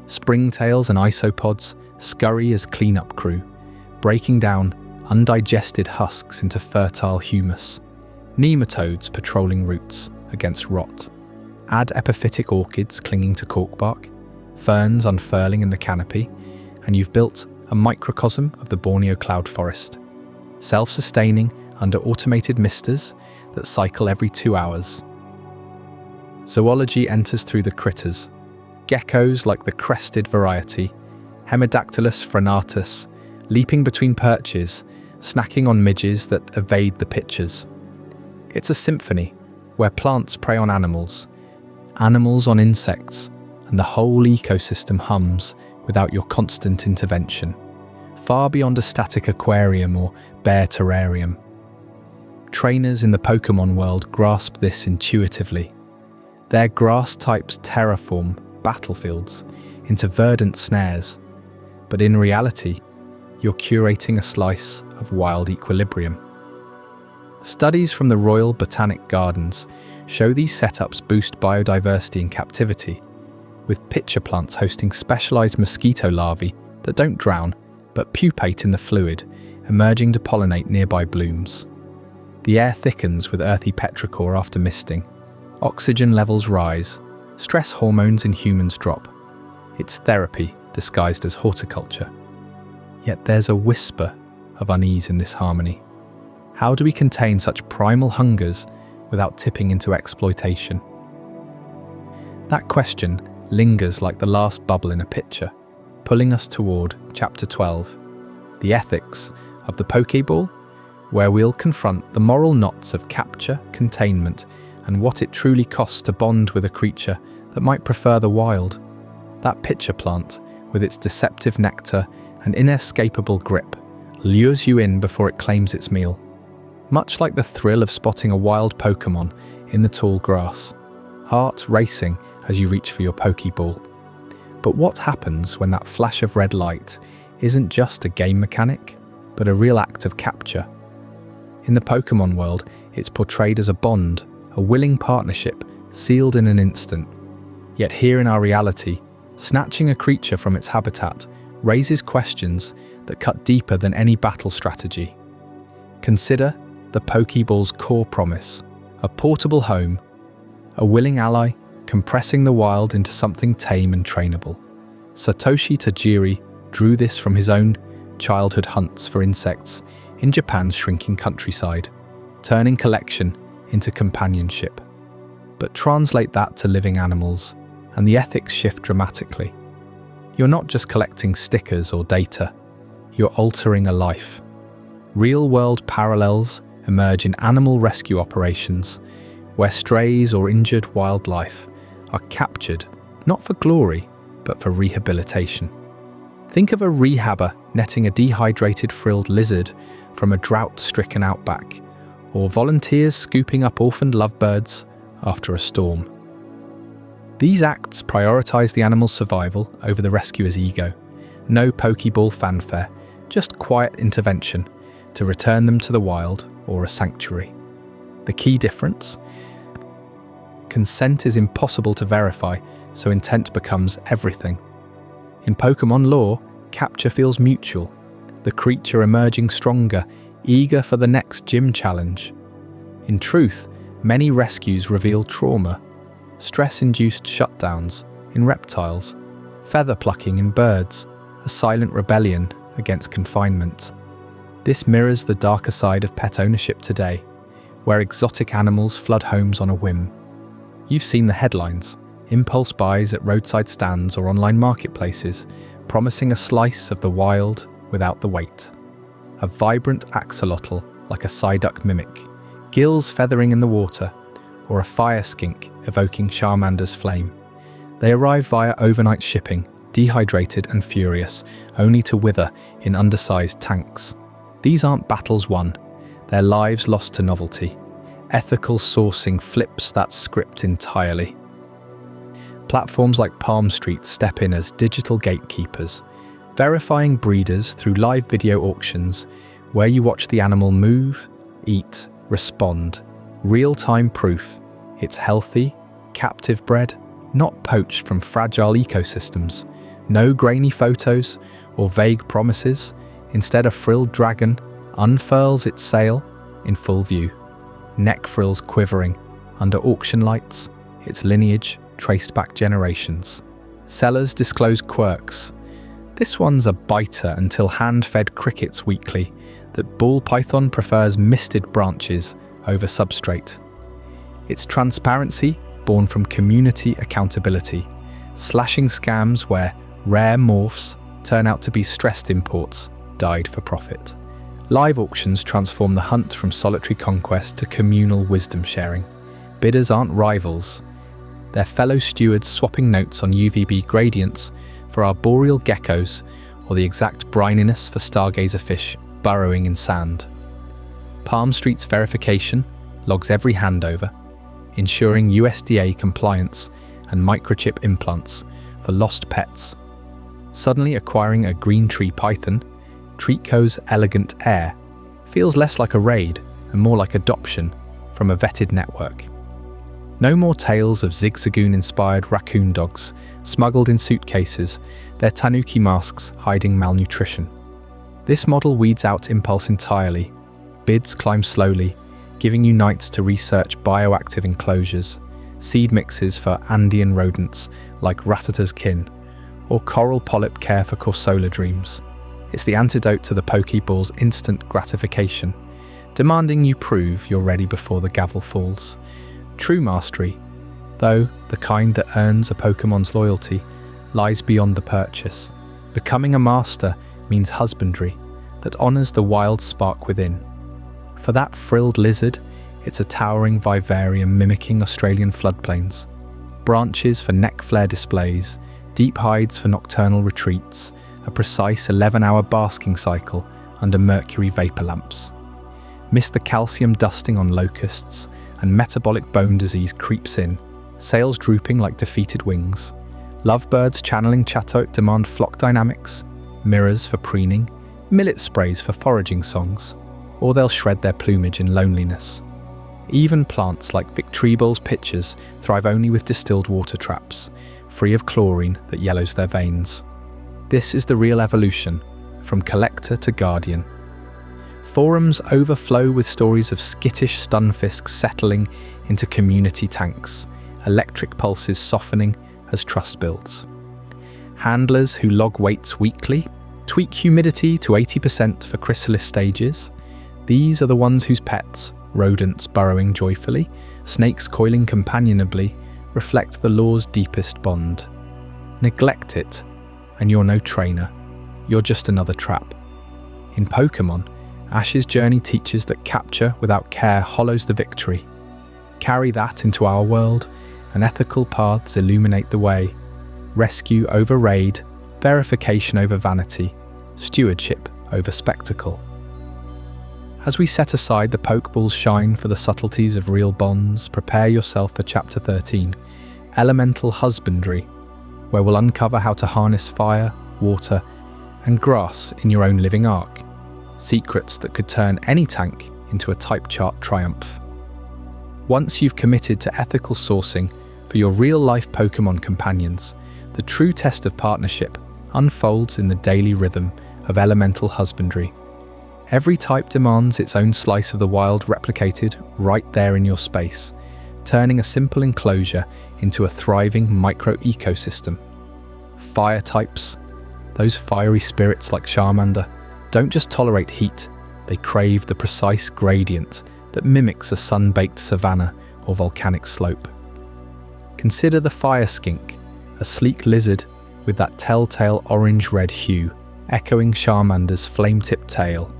Springtails and isopods scurry as cleanup crew, breaking down undigested husks into fertile humus. Nematodes patrolling roots against rot. Add epiphytic orchids clinging to corkbark, ferns unfurling in the canopy, and you've built a microcosm of the Borneo cloud forest, self-sustaining under automated misters that cycle every 2 hours. Zoology enters through the critters. Geckos like the crested variety, Hemidactylus frenatus, leaping between perches, snacking on midges that evade the pitchers. It's a symphony where plants prey on animals, animals on insects, and the whole ecosystem hums without your constant intervention, far beyond a static aquarium or bare terrarium. Trainers in the Pokémon world grasp this intuitively. Their grass types terraform battlefields, into verdant snares. But in reality, you're curating a slice of wild equilibrium. Studies from the Royal Botanic Gardens show these setups boost biodiversity in captivity, with pitcher plants hosting specialized mosquito larvae that don't drown but pupate in the fluid, emerging to pollinate nearby blooms. The air thickens with earthy petrichor after misting. Oxygen levels rise. Stress hormones in humans drop. It's therapy disguised as horticulture. Yet there's a whisper of unease in this harmony. How do we contain such primal hungers without tipping into exploitation? That question lingers like the last bubble in a pitcher, pulling us toward Chapter 12, the ethics of the Pokeball, where we'll confront the moral knots of capture, containment, and what it truly costs to bond with a creature that might prefer the wild. That pitcher plant, with its deceptive nectar and inescapable grip, lures you in before it claims its meal. Much like the thrill of spotting a wild Pokémon in the tall grass, heart racing as you reach for your Pokeball. But what happens when that flash of red light isn't just a game mechanic, but a real act of capture? In the Pokémon world, it's portrayed as a bond, a willing partnership, sealed in an instant. Yet here in our reality, snatching a creature from its habitat raises questions that cut deeper than any battle strategy. Consider the Pokeball's core promise: a portable home, a willing ally compressing the wild into something tame and trainable. Satoshi Tajiri drew this from his own childhood hunts for insects in Japan's shrinking countryside, turning collection into companionship. But translate that to living animals, and the ethics shift dramatically. You're not just collecting stickers or data, you're altering a life. Real-world parallels emerge in animal rescue operations, where strays or injured wildlife are captured not for glory, but for rehabilitation. Think of a rehabber netting a dehydrated frilled lizard from a drought-stricken outback, or volunteers scooping up orphaned lovebirds after a storm. These acts prioritize the animal's survival over the rescuer's ego. No Pokeball fanfare, just quiet intervention to return them to the wild or a sanctuary. The key difference? Consent is impossible to verify, so intent becomes everything. In Pokémon lore, capture feels mutual, the creature emerging stronger, eager for the next gym challenge. In truth, many rescues reveal trauma, stress-induced shutdowns in reptiles, feather plucking in birds, a silent rebellion against confinement. This mirrors the darker side of pet ownership today, where exotic animals flood homes on a whim. You've seen the headlines: impulse buys at roadside stands or online marketplaces, promising a slice of the wild without the wait. A vibrant axolotl like a Psyduck mimic, gills feathering in the water, or a fire skink evoking Charmander's flame. They arrive via overnight shipping, dehydrated and furious, only to wither in undersized tanks. These aren't battles won, they're lives lost to novelty. Ethical sourcing flips that script entirely. Platforms like Palm Street step in as digital gatekeepers, verifying breeders through live video auctions where you watch the animal move, eat, respond. Real-time proof it's healthy, captive bred, not poached from fragile ecosystems. No grainy photos or vague promises. Instead, a frilled dragon unfurls its sail in full view, neck frills quivering under auction lights, its lineage traced back generations. Sellers disclose quirks. This one's a biter until hand-fed crickets weekly, that ball python prefers misted branches over substrate. It's transparency born from community accountability, slashing scams where rare morphs turn out to be stressed imports dyed for profit. Live auctions transform the hunt from solitary conquest to communal wisdom sharing. Bidders aren't rivals. They're fellow stewards swapping notes on UVB gradients for arboreal geckos or the exact brininess for stargazer fish burrowing in sand. Palm Street's verification logs every handover, ensuring USDA compliance and microchip implants for lost pets. Suddenly acquiring a green tree python, Treatco's elegant air feels less like a raid and more like adoption from a vetted network. No more tales of Zigzagoon-inspired raccoon dogs smuggled in suitcases, their tanuki masks hiding malnutrition. This model weeds out impulse entirely. Bids climb slowly, giving you nights to research bioactive enclosures, seed mixes for Andean rodents like Rattata's kin, or coral polyp care for Corsola dreams. It's the antidote to the Pokeball's instant gratification, demanding you prove you're ready before the gavel falls. True mastery, though the kind that earns a Pokemon's loyalty, lies beyond the purchase. Becoming a master means husbandry that honors the wild spark within. For that frilled lizard, it's a towering vivarium mimicking Australian floodplains, branches for neck flare displays, deep hides for nocturnal retreats, a precise 11-hour basking cycle under mercury vapor lamps. Miss the calcium dusting on locusts, and metabolic bone disease creeps in, sails drooping like defeated wings. Lovebirds channeling Chatot demand flock dynamics, mirrors for preening, millet sprays for foraging songs, or they'll shred their plumage in loneliness. Even plants like Victreeble's pitchers thrive only with distilled water traps, free of chlorine that yellows their veins. This is the real evolution, from collector to guardian. Forums overflow with stories of skittish Stunfisks settling into community tanks, electric pulses softening as trust builds. Handlers who log weights weekly, tweak humidity to 80% for chrysalis stages. These are the ones whose pets, rodents burrowing joyfully, snakes coiling companionably, reflect the law's deepest bond. Neglect it, and you're no trainer. You're just another trap. In Pokémon, Ash's journey teaches that capture without care hollows the victory. Carry that into our world, and ethical paths illuminate the way. Rescue over raid, verification over vanity, stewardship over spectacle. As we set aside the Pokeball's shine for the subtleties of real bonds, prepare yourself for Chapter 13, Elemental Husbandry, where we'll uncover how to harness fire, water, and grass in your own living arc. Secrets that could turn any tank into a type chart triumph. Once you've committed to ethical sourcing for your real-life Pokémon companions, the true test of partnership unfolds in the daily rhythm of elemental husbandry. Every type demands its own slice of the wild replicated right there in your space, turning a simple enclosure into a thriving micro-ecosystem. Fire types, those fiery spirits like Charmander, don't just tolerate heat, they crave the precise gradient that mimics a sun-baked savanna or volcanic slope. Consider the fire skink, a sleek lizard with that telltale orange-red hue, echoing Charmander's flame-tipped tail.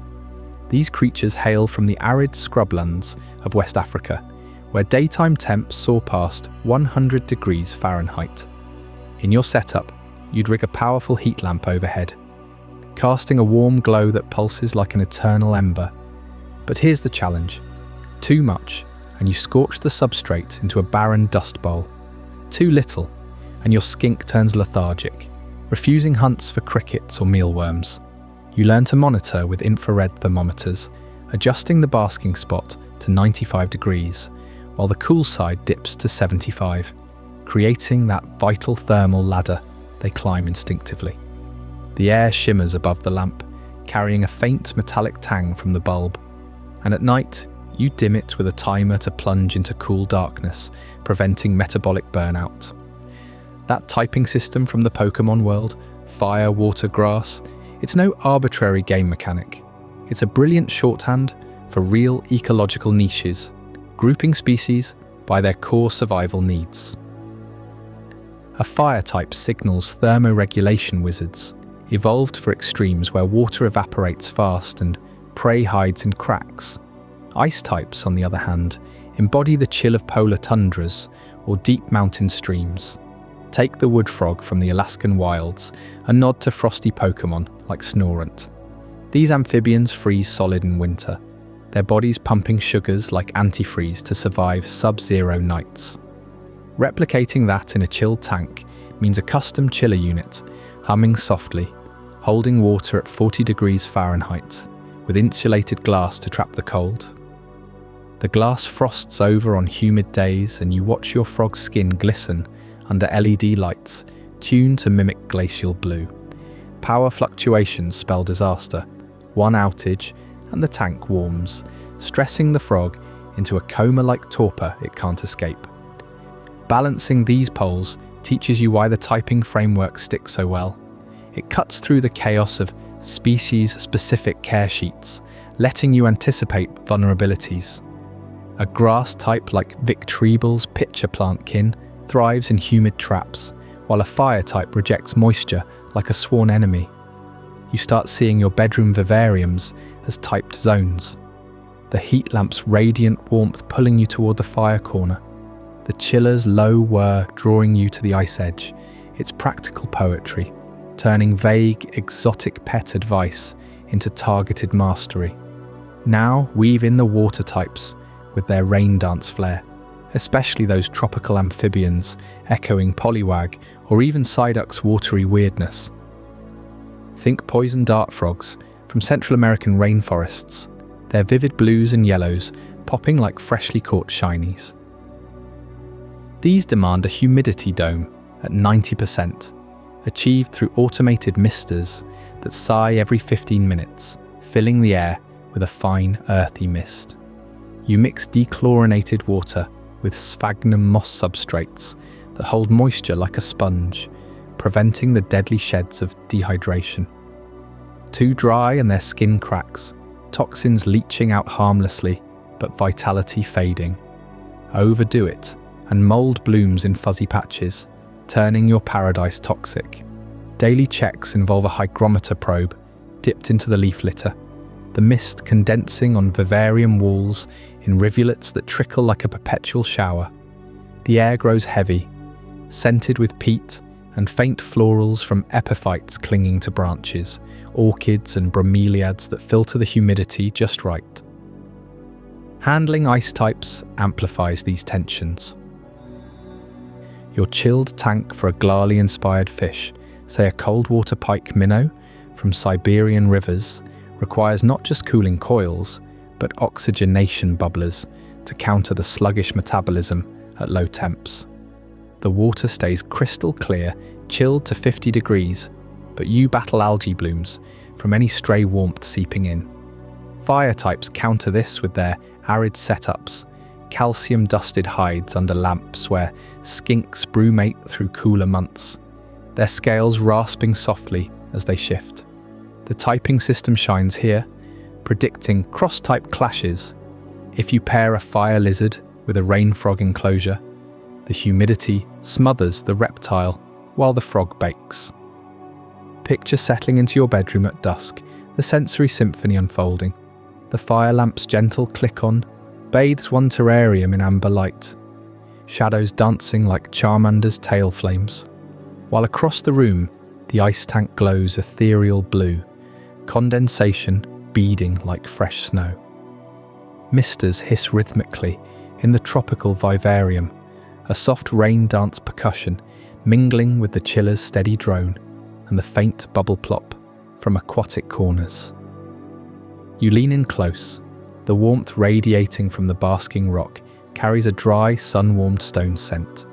These creatures hail from the arid scrublands of West Africa, where daytime temps soar past 100 degrees Fahrenheit. In your setup, you'd rig a powerful heat lamp overhead, casting a warm glow that pulses like an eternal ember. But here's the challenge. Too much, and you scorch the substrate into a barren dust bowl. Too little, and your skink turns lethargic, refusing hunts for crickets or mealworms. You learn to monitor with infrared thermometers, adjusting the basking spot to 95 degrees, while the cool side dips to 75, creating that vital thermal ladder they climb instinctively. The air shimmers above the lamp, carrying a faint metallic tang from the bulb, and at night, you dim it with a timer to plunge into cool darkness, preventing metabolic burnout. That typing system from the Pokémon world, fire, water, grass, it's no arbitrary game mechanic. It's a brilliant shorthand for real ecological niches, grouping species by their core survival needs. A fire type signals thermoregulation wizards, evolved for extremes where water evaporates fast and prey hides in cracks. Ice types, on the other hand, embody the chill of polar tundras or deep mountain streams. Take the wood frog from the Alaskan wilds, a nod to frosty Pokémon like Snorunt. These amphibians freeze solid in winter, their bodies pumping sugars like antifreeze to survive sub-zero nights. Replicating that in a chilled tank means a custom chiller unit, humming softly, holding water at 40 degrees Fahrenheit, with insulated glass to trap the cold. The glass frosts over on humid days and you watch your frog's skin glisten under LED lights, tuned to mimic glacial blue. Power fluctuations spell disaster. One outage and the tank warms, stressing the frog into a coma-like torpor it can't escape. Balancing these poles teaches you why the typing framework sticks so well. It cuts through the chaos of species-specific care sheets, letting you anticipate vulnerabilities. A grass type like Victreeble's pitcher plantkin thrives in humid traps, while a fire type rejects moisture like a sworn enemy. You start seeing your bedroom vivariums as typed zones. The heat lamp's radiant warmth pulling you toward the fire corner. The chiller's low whir drawing you to the ice edge. It's practical poetry, turning vague, exotic pet advice into targeted mastery. Now weave in the water types with their rain dance flair, especially those tropical amphibians echoing polywag or even Psyduck's watery weirdness. Think poison dart frogs from Central American rainforests, their vivid blues and yellows popping like freshly caught shinies. These demand a humidity dome at 90%, achieved through automated misters that sigh every 15 minutes, filling the air with a fine, earthy mist. You mix dechlorinated water with sphagnum moss substrates that hold moisture like a sponge, preventing the deadly sheds of dehydration. Too dry and their skin cracks, toxins leaching out harmlessly, but vitality fading. Overdo it, and mold blooms in fuzzy patches, turning your paradise toxic. Daily checks involve a hygrometer probe dipped into the leaf litter, the mist condensing on vivarium walls in rivulets that trickle like a perpetual shower. The air grows heavy, scented with peat and faint florals from epiphytes clinging to branches, orchids and bromeliads that filter the humidity just right. Handling ice types amplifies these tensions. Your chilled tank for a Glali-inspired fish, say a cold water pike minnow from Siberian rivers, requires not just cooling coils, but oxygenation bubblers to counter the sluggish metabolism at low temps. The water stays crystal clear, chilled to 50 degrees, but you battle algae blooms from any stray warmth seeping in. Fire types counter this with their arid setups, calcium-dusted hides under lamps where skinks brumate through cooler months, their scales rasping softly as they shift. The typing system shines here, predicting cross-type clashes. If you pair a fire lizard with a rain frog enclosure, the humidity smothers the reptile while the frog bakes. Picture settling into your bedroom at dusk, the sensory symphony unfolding. The fire lamp's gentle click-on bathes one terrarium in amber light, shadows dancing like Charmander's tail flames, while across the room the ice tank glows ethereal blue, condensation beading like fresh snow. Misters hiss rhythmically in the tropical vivarium, a soft rain dance percussion mingling with the chiller's steady drone and the faint bubble plop from aquatic corners. You lean in close. The warmth radiating from the basking rock carries a dry, sun-warmed stone scent.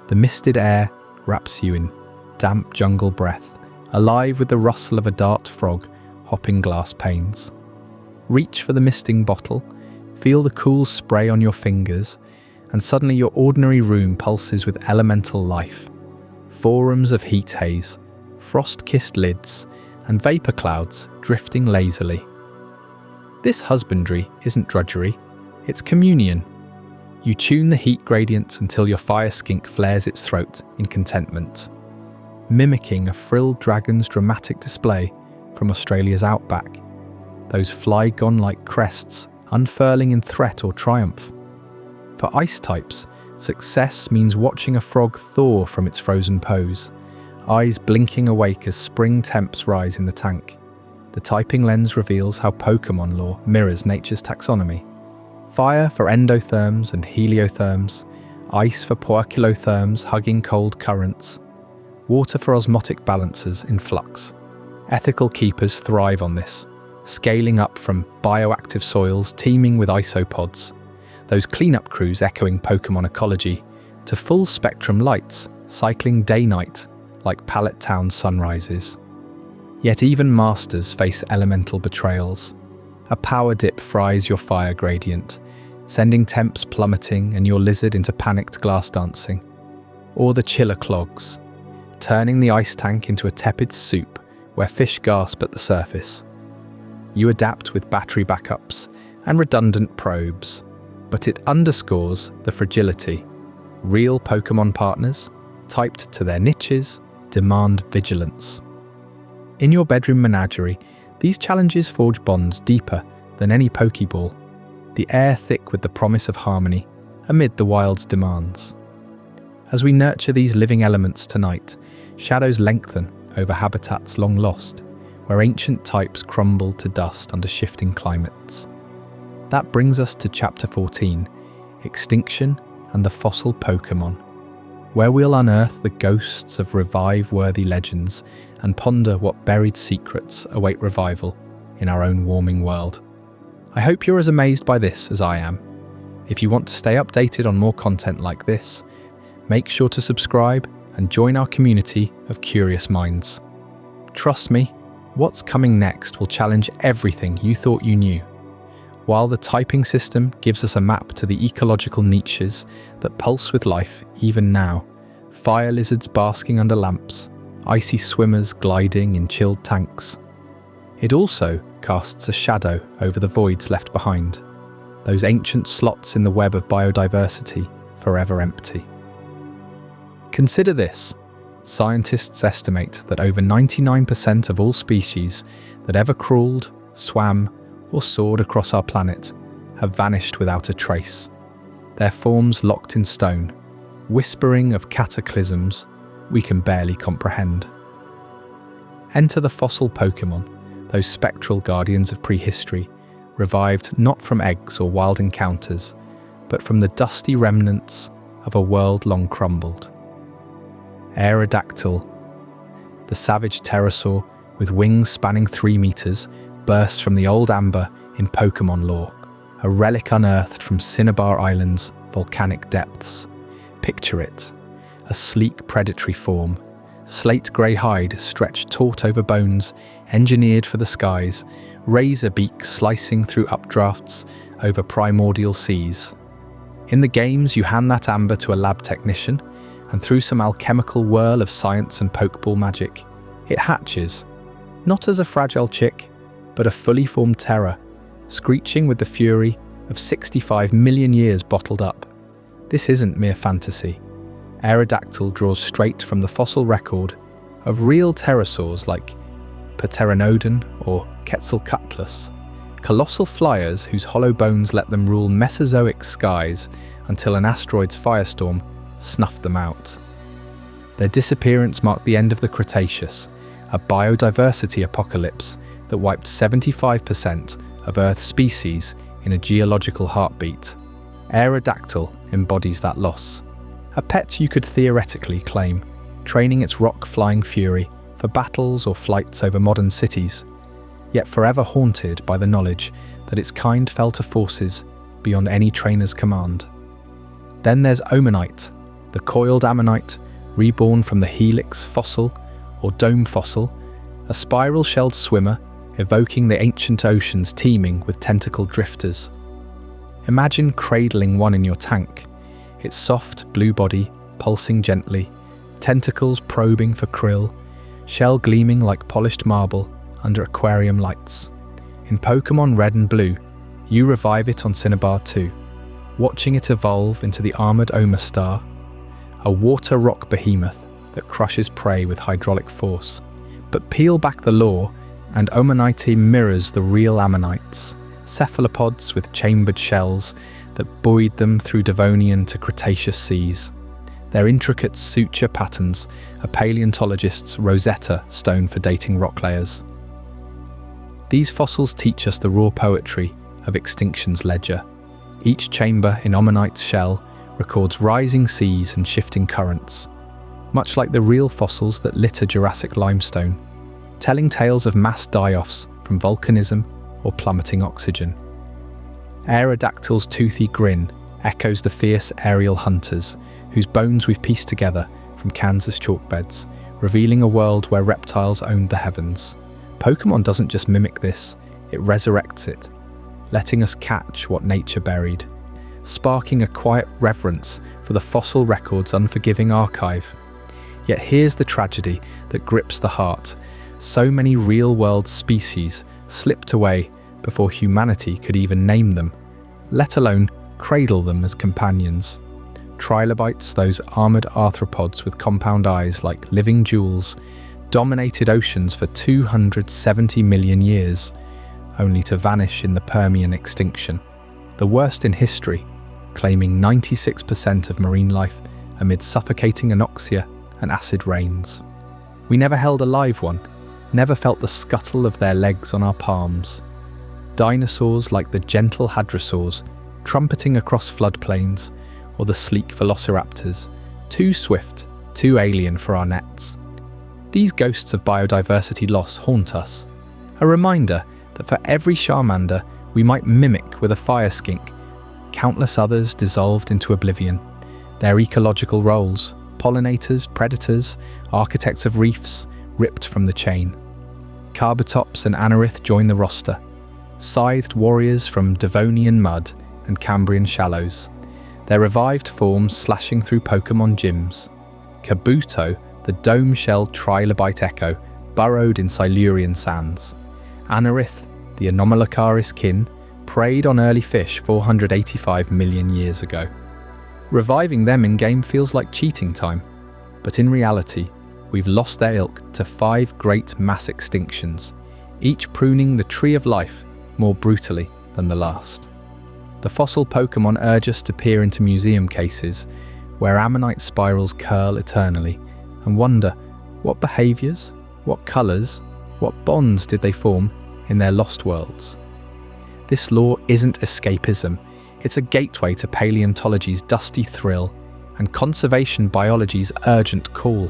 The misted air wraps you in damp jungle breath, alive with the rustle of a dart frog hopping glass panes. Reach for the misting bottle, feel the cool spray on your fingers, and suddenly your ordinary room pulses with elemental life. Forums of heat haze, frost-kissed lids, and vapor clouds drifting lazily. This husbandry isn't drudgery, it's communion. You tune the heat gradients until your fire skink flares its throat in contentment, mimicking a frilled dragon's dramatic display from Australia's outback, those flygon-like crests unfurling in threat or triumph. For ice types, success means watching a frog thaw from its frozen pose, eyes blinking awake as spring temps rise in the tank. The typing lens reveals how Pokémon lore mirrors nature's taxonomy. Fire for endotherms and heliotherms, ice for poikilotherms hugging cold currents. water for osmotic balances in flux. Ethical keepers thrive on this, scaling up from bioactive soils teeming with isopods, those cleanup crews echoing Pokémon ecology, to full-spectrum lights cycling day-night like Pallet Town sunrises. Yet even masters face elemental betrayals. A power dip fries your fire gradient, sending temps plummeting and your lizard into panicked glass dancing. Or the chiller clogs, turning the ice tank into a tepid soup where fish gasp at the surface. You adapt with battery backups and redundant probes, but it underscores the fragility. Real Pokémon partners, typed to their niches, demand vigilance. In your bedroom menagerie, these challenges forge bonds deeper than any Pokeball, the air thick with the promise of harmony amid the wild's demands. As we nurture these living elements tonight, shadows lengthen over habitats long lost, where ancient types crumble to dust under shifting climates. That brings us to Chapter 14, Extinction and the Fossil Pokémon, where we'll unearth the ghosts of revive-worthy legends and ponder what buried secrets await revival in our own warming world. I hope you're as amazed by this as I am. If you want to stay updated on more content like this, make sure to subscribe and join our community of curious minds. Trust me, what's coming next will challenge everything you thought you knew. While the typing system gives us a map to the ecological niches that pulse with life even now, fire lizards basking under lamps, icy swimmers gliding in chilled tanks. It also casts a shadow over the voids left behind, those ancient slots in the web of biodiversity forever empty. Consider this. Scientists estimate that over 99% of all species that ever crawled, swam, or soared across our planet have vanished without a trace, their forms locked in stone, whispering of cataclysms we can barely comprehend. Enter the fossil Pokémon, those spectral guardians of prehistory, revived not from eggs or wild encounters, but from the dusty remnants of a world long crumbled. Aerodactyl, the savage pterosaur with wings spanning 3 meters, bursts from the old amber in Pokémon lore, a relic unearthed from Cinnabar Island's volcanic depths. Picture it, a sleek predatory form, slate-grey hide stretched taut over bones, engineered for the skies, razor beak slicing through updrafts over primordial seas. In the games, you hand that amber to a lab technician, and through some alchemical whirl of science and Pokeball magic, it hatches, not as a fragile chick, but a fully formed terror, screeching with the fury of 65 million years bottled up. This isn't mere fantasy. Aerodactyl draws straight from the fossil record of real pterosaurs like Pteranodon or Quetzalcoatlus, colossal flyers whose hollow bones let them rule Mesozoic skies until an asteroid's firestorm snuffed them out. Their disappearance marked the end of the Cretaceous, a biodiversity apocalypse that wiped 75% of Earth's species in a geological heartbeat. Aerodactyl embodies that loss. A pet you could theoretically claim, training its rock-flying fury for battles or flights over modern cities, yet forever haunted by the knowledge that its kind fell to forces beyond any trainer's command. Then there's Omanyte, the coiled ammonite, reborn from the helix fossil or dome fossil, a spiral-shelled swimmer evoking the ancient oceans teeming with tentacled drifters. Imagine cradling one in your tank, its soft blue body pulsing gently, tentacles probing for krill, shell gleaming like polished marble under aquarium lights. In Pokémon Red and Blue, you revive it on Cinnabar 2, watching it evolve into the armoured Omastar, a water rock behemoth that crushes prey with hydraulic force. But peel back the lore, and Omanyte mirrors the real ammonites, cephalopods with chambered shells that buoyed them through Devonian to Cretaceous seas. Their intricate suture patterns are paleontologists' Rosetta Stone for dating rock layers. These fossils teach us the raw poetry of extinction's ledger. Each chamber in Omanyte's shell records rising seas and shifting currents, much like the real fossils that litter Jurassic limestone, telling tales of mass die-offs from volcanism or plummeting oxygen. Aerodactyl's toothy grin echoes the fierce aerial hunters whose bones we've pieced together from Kansas chalkbeds, revealing a world where reptiles owned the heavens. Pokémon doesn't just mimic this, it resurrects it, letting us catch what nature buried, sparking a quiet reverence for the fossil record's unforgiving archive. Yet here's the tragedy that grips the heart. So many real-world species slipped away before humanity could even name them, let alone cradle them as companions. Trilobites, those armoured arthropods with compound eyes like living jewels, dominated oceans for 270 million years, only to vanish in the Permian extinction, the worst in history, claiming 96% of marine life amid suffocating anoxia and acid rains. We never held a live one, never felt the scuttle of their legs on our palms. Dinosaurs like the gentle hadrosaurs, trumpeting across floodplains, or the sleek velociraptors, too swift, too alien for our nets. These ghosts of biodiversity loss haunt us, a reminder that for every Charmander we might mimic with a fire skink, countless others dissolved into oblivion. Their ecological roles, pollinators, predators, architects of reefs, ripped from the chain. Carbatops and Anorith join the roster, scythed warriors from Devonian mud and Cambrian shallows, their revived forms slashing through Pokémon gyms. Kabuto, the dome-shelled trilobite echo, burrowed in Silurian sands. Anorith, the Anomalocaris kin, preyed on early fish 485 million years ago. Reviving them in-game feels like cheating time, but in reality, we've lost their ilk to 5 great mass extinctions, each pruning the tree of life more brutally than the last. The fossil Pokémon urge us to peer into museum cases, where ammonite spirals curl eternally, and wonder what behaviours, what colours, what bonds did they form in their lost worlds. This lore isn't escapism, it's a gateway to paleontology's dusty thrill and conservation biology's urgent call.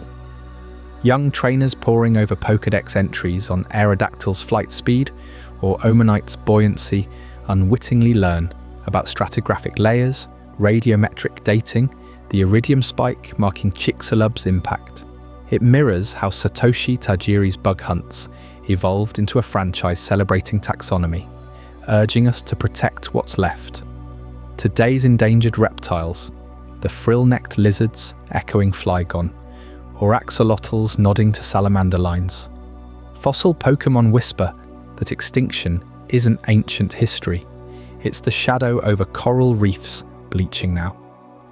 Young trainers poring over Pokédex entries on Aerodactyl's flight speed or Omanite's buoyancy unwittingly learn about stratigraphic layers, radiometric dating, the iridium spike marking Chicxulub's impact. It mirrors how Satoshi Tajiri's bug hunts evolved into a franchise celebrating taxonomy, urging us to protect what's left. Today's endangered reptiles, the frill-necked lizards echoing Flygon, or axolotls nodding to salamander lines. Fossil Pokémon whisper that extinction isn't ancient history. It's the shadow over coral reefs bleaching now,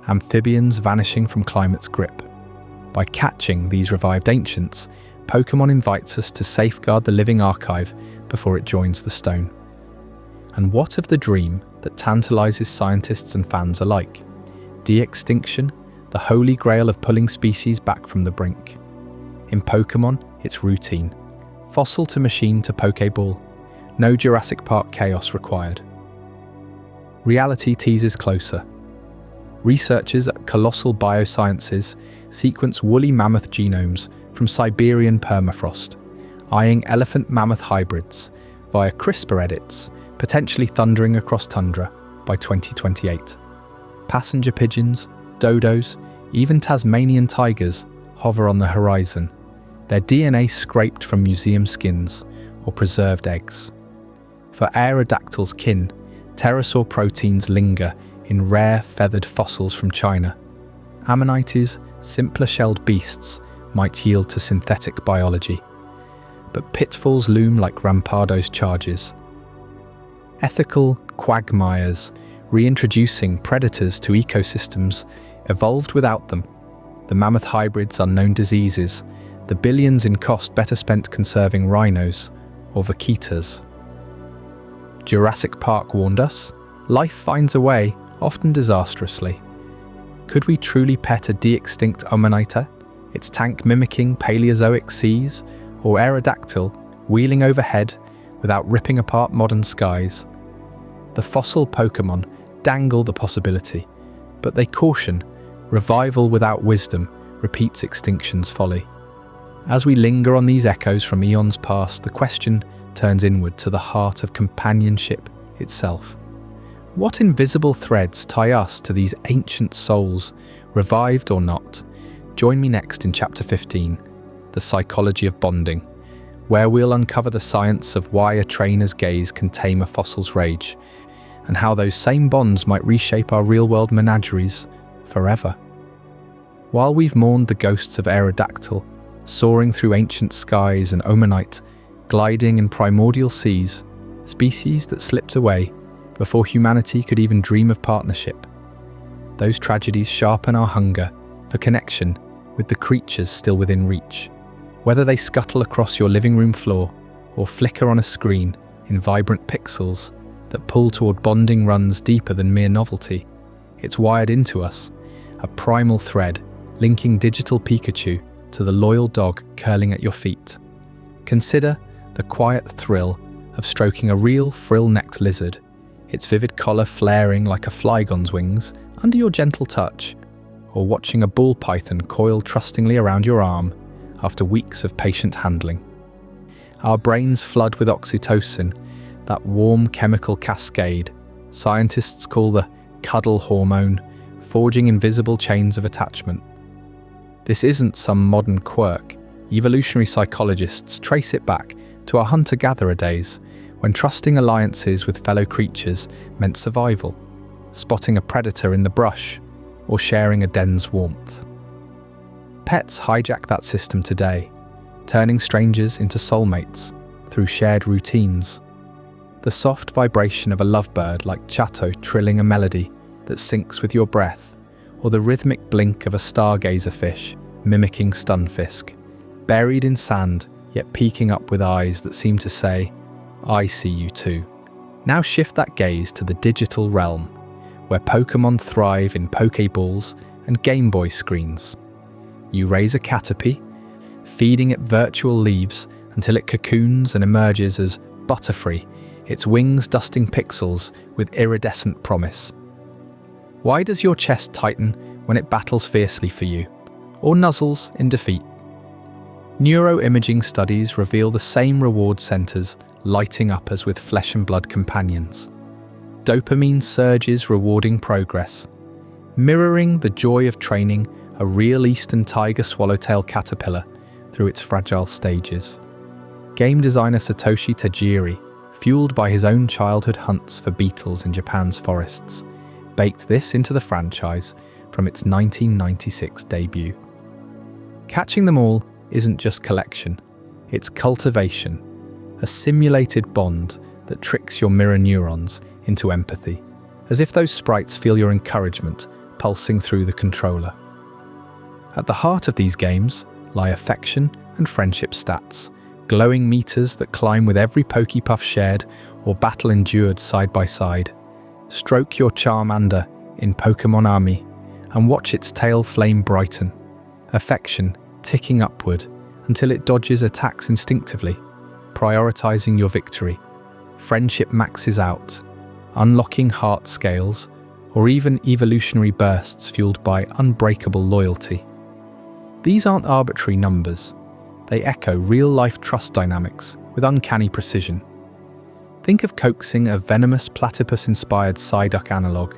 amphibians vanishing from climate's grip. By catching these revived ancients, Pokémon invites us to safeguard the living archive before it joins the stone. And what of the dream that tantalizes scientists and fans alike? De-extinction, the holy grail of pulling species back from the brink. In Pokémon, it's routine. Fossil to machine to Pokéball. No Jurassic Park chaos required. Reality teases closer. Researchers at Colossal Biosciences sequence woolly mammoth genomes from Siberian permafrost, eyeing elephant-mammoth hybrids via CRISPR edits, potentially thundering across tundra by 2028. Passenger pigeons, dodos, even Tasmanian tigers hover on the horizon, their DNA scraped from museum skins or preserved eggs. For Aerodactyl's kin, pterosaur proteins linger in rare feathered fossils from China. Ammonites, simpler-shelled beasts, might yield to synthetic biology, but pitfalls loom like Rampardo's charges. Ethical quagmires, reintroducing predators to ecosystems, evolved without them. The mammoth hybrids' unknown diseases, the billions in cost better spent conserving rhinos or vaquitas. Jurassic Park warned us, life finds a way, often disastrously. Could we truly pet a de-extinct Omanita, its tank mimicking Paleozoic seas, or Aerodactyl wheeling overhead without ripping apart modern skies? The fossil Pokémon dangle the possibility, but they caution revival without wisdom repeats extinction's folly. As we linger on these echoes from eons past, the question turns inward to the heart of companionship itself. What invisible threads tie us to these ancient souls, revived or not? Join me next in Chapter 15, The Psychology of Bonding, where we'll uncover the science of why a trainer's gaze can tame a fossil's rage, and how those same bonds might reshape our real-world menageries forever. While we've mourned the ghosts of Aerodactyl, soaring through ancient skies, and Omanite, gliding in primordial seas, species that slipped away before humanity could even dream of partnership, those tragedies sharpen our hunger for connection with the creatures still within reach. Whether they scuttle across your living room floor or flicker on a screen in vibrant pixels that pull toward bonding runs deeper than mere novelty, it's wired into us, a primal thread linking digital Pikachu to the loyal dog curling at your feet. Consider the quiet thrill of stroking a real frill-necked lizard, its vivid collar flaring like a flygon's wings under your gentle touch, or watching a ball python coil trustingly around your arm after weeks of patient handling. Our brains flood with oxytocin, that warm chemical cascade scientists call the cuddle hormone, forging invisible chains of attachment. This isn't some modern quirk. Evolutionary psychologists trace it back to our hunter-gatherer days, when trusting alliances with fellow creatures meant survival, spotting a predator in the brush, or sharing a den's warmth. Pets hijack that system today, turning strangers into soulmates through shared routines. The soft vibration of a lovebird like Chato trilling a melody that syncs with your breath, or the rhythmic blink of a stargazer fish mimicking stunfisk, buried in sand yet peeking up with eyes that seem to say, "I see you too." Now shift that gaze to the digital realm, where Pokémon thrive in Pokéballs and Game Boy screens. You raise a Caterpie, feeding it virtual leaves until it cocoons and emerges as Butterfree, its wings dusting pixels with iridescent promise. Why does your chest tighten when it battles fiercely for you, or nuzzles in defeat? Neuroimaging studies reveal the same reward centers lighting up as with flesh and blood companions. Dopamine surges rewarding progress, mirroring the joy of training a real eastern tiger swallowtail caterpillar through its fragile stages. Game designer Satoshi Tajiri, fueled by his own childhood hunts for beetles in Japan's forests, baked this into the franchise from its 1996 debut. Catching them all isn't just collection, it's cultivation, a simulated bond that tricks your mirror neurons into empathy, as if those sprites feel your encouragement pulsing through the controller. At the heart of these games lie affection and friendship stats, glowing meters that climb with every Poképuff shared or battle endured side by side. Stroke your Charmander in Pokémon Army and watch its tail flame brighten, affection ticking upward until it dodges attacks instinctively, prioritizing your victory. Friendship maxes out, unlocking heart scales, or even evolutionary bursts fueled by unbreakable loyalty. These aren't arbitrary numbers. They echo real-life trust dynamics with uncanny precision. Think of coaxing a venomous platypus-inspired Psyduck analog,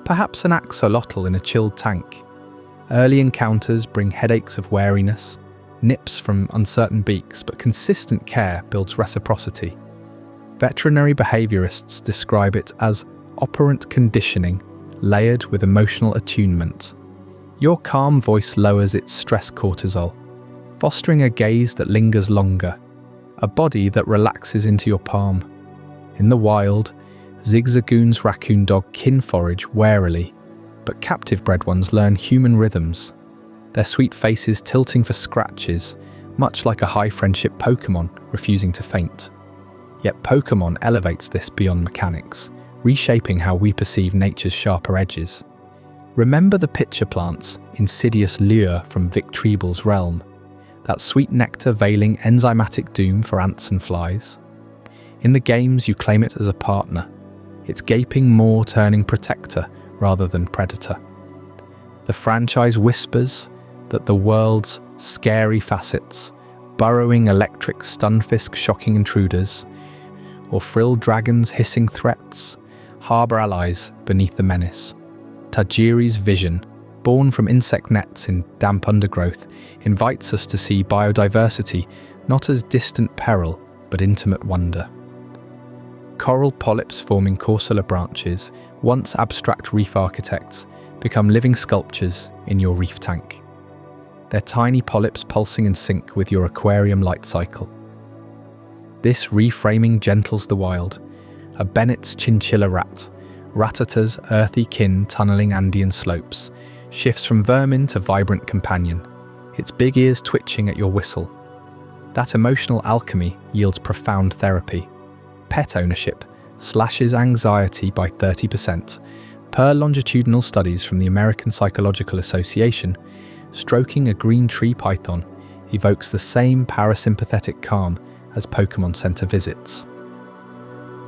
perhaps an axolotl in a chilled tank. Early encounters bring headaches of wariness, nips from uncertain beaks, but consistent care builds reciprocity. Veterinary behaviorists describe it as operant conditioning layered with emotional attunement. Your calm voice lowers its stress cortisol, fostering a gaze that lingers longer, a body that relaxes into your palm. In the wild, Zigzagoon's raccoon dog kin forage warily, but captive-bred ones learn human rhythms, their sweet faces tilting for scratches, much like a high-friendship Pokémon refusing to faint. Yet Pokémon elevates this beyond mechanics, reshaping how we perceive nature's sharper edges. Remember the pitcher plant's insidious lure from Vic Treeble's realm, that sweet nectar veiling enzymatic doom for ants and flies? In the games, you claim it as a partner, its gaping maw turning protector rather than predator. The franchise whispers, that the world's scary facets, burrowing electric stunfisk shocking intruders, or frilled dragons hissing threats, harbour allies beneath the menace. Tajiri's vision, born from insect nets in damp undergrowth, invites us to see biodiversity not as distant peril, but intimate wonder. Coral polyps forming corsular branches, once abstract reef architects, become living sculptures in your reef tank. Their tiny polyps pulsing in sync with your aquarium light cycle. This reframing gentles the wild. A Bennett's chinchilla rat, Rattata's earthy kin tunneling Andean slopes, shifts from vermin to vibrant companion, its big ears twitching at your whistle. That emotional alchemy yields profound therapy. Pet ownership slashes anxiety by 30%. Per longitudinal studies from the American Psychological Association, stroking a green tree python evokes the same parasympathetic calm as Pokémon Center visits.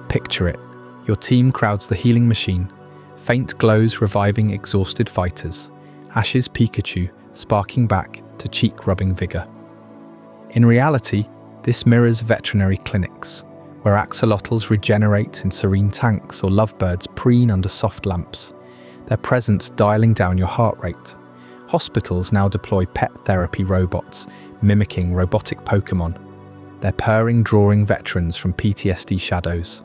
Picture it. Your team crowds the healing machine, faint glows reviving exhausted fighters, Ash's Pikachu sparking back to cheek-rubbing vigor. In reality, this mirrors veterinary clinics, where axolotls regenerate in serene tanks or lovebirds preen under soft lamps, their presence dialing down your heart rate. Hospitals now deploy pet therapy robots, mimicking robotic Pokémon, their purring drawing veterans from PTSD shadows.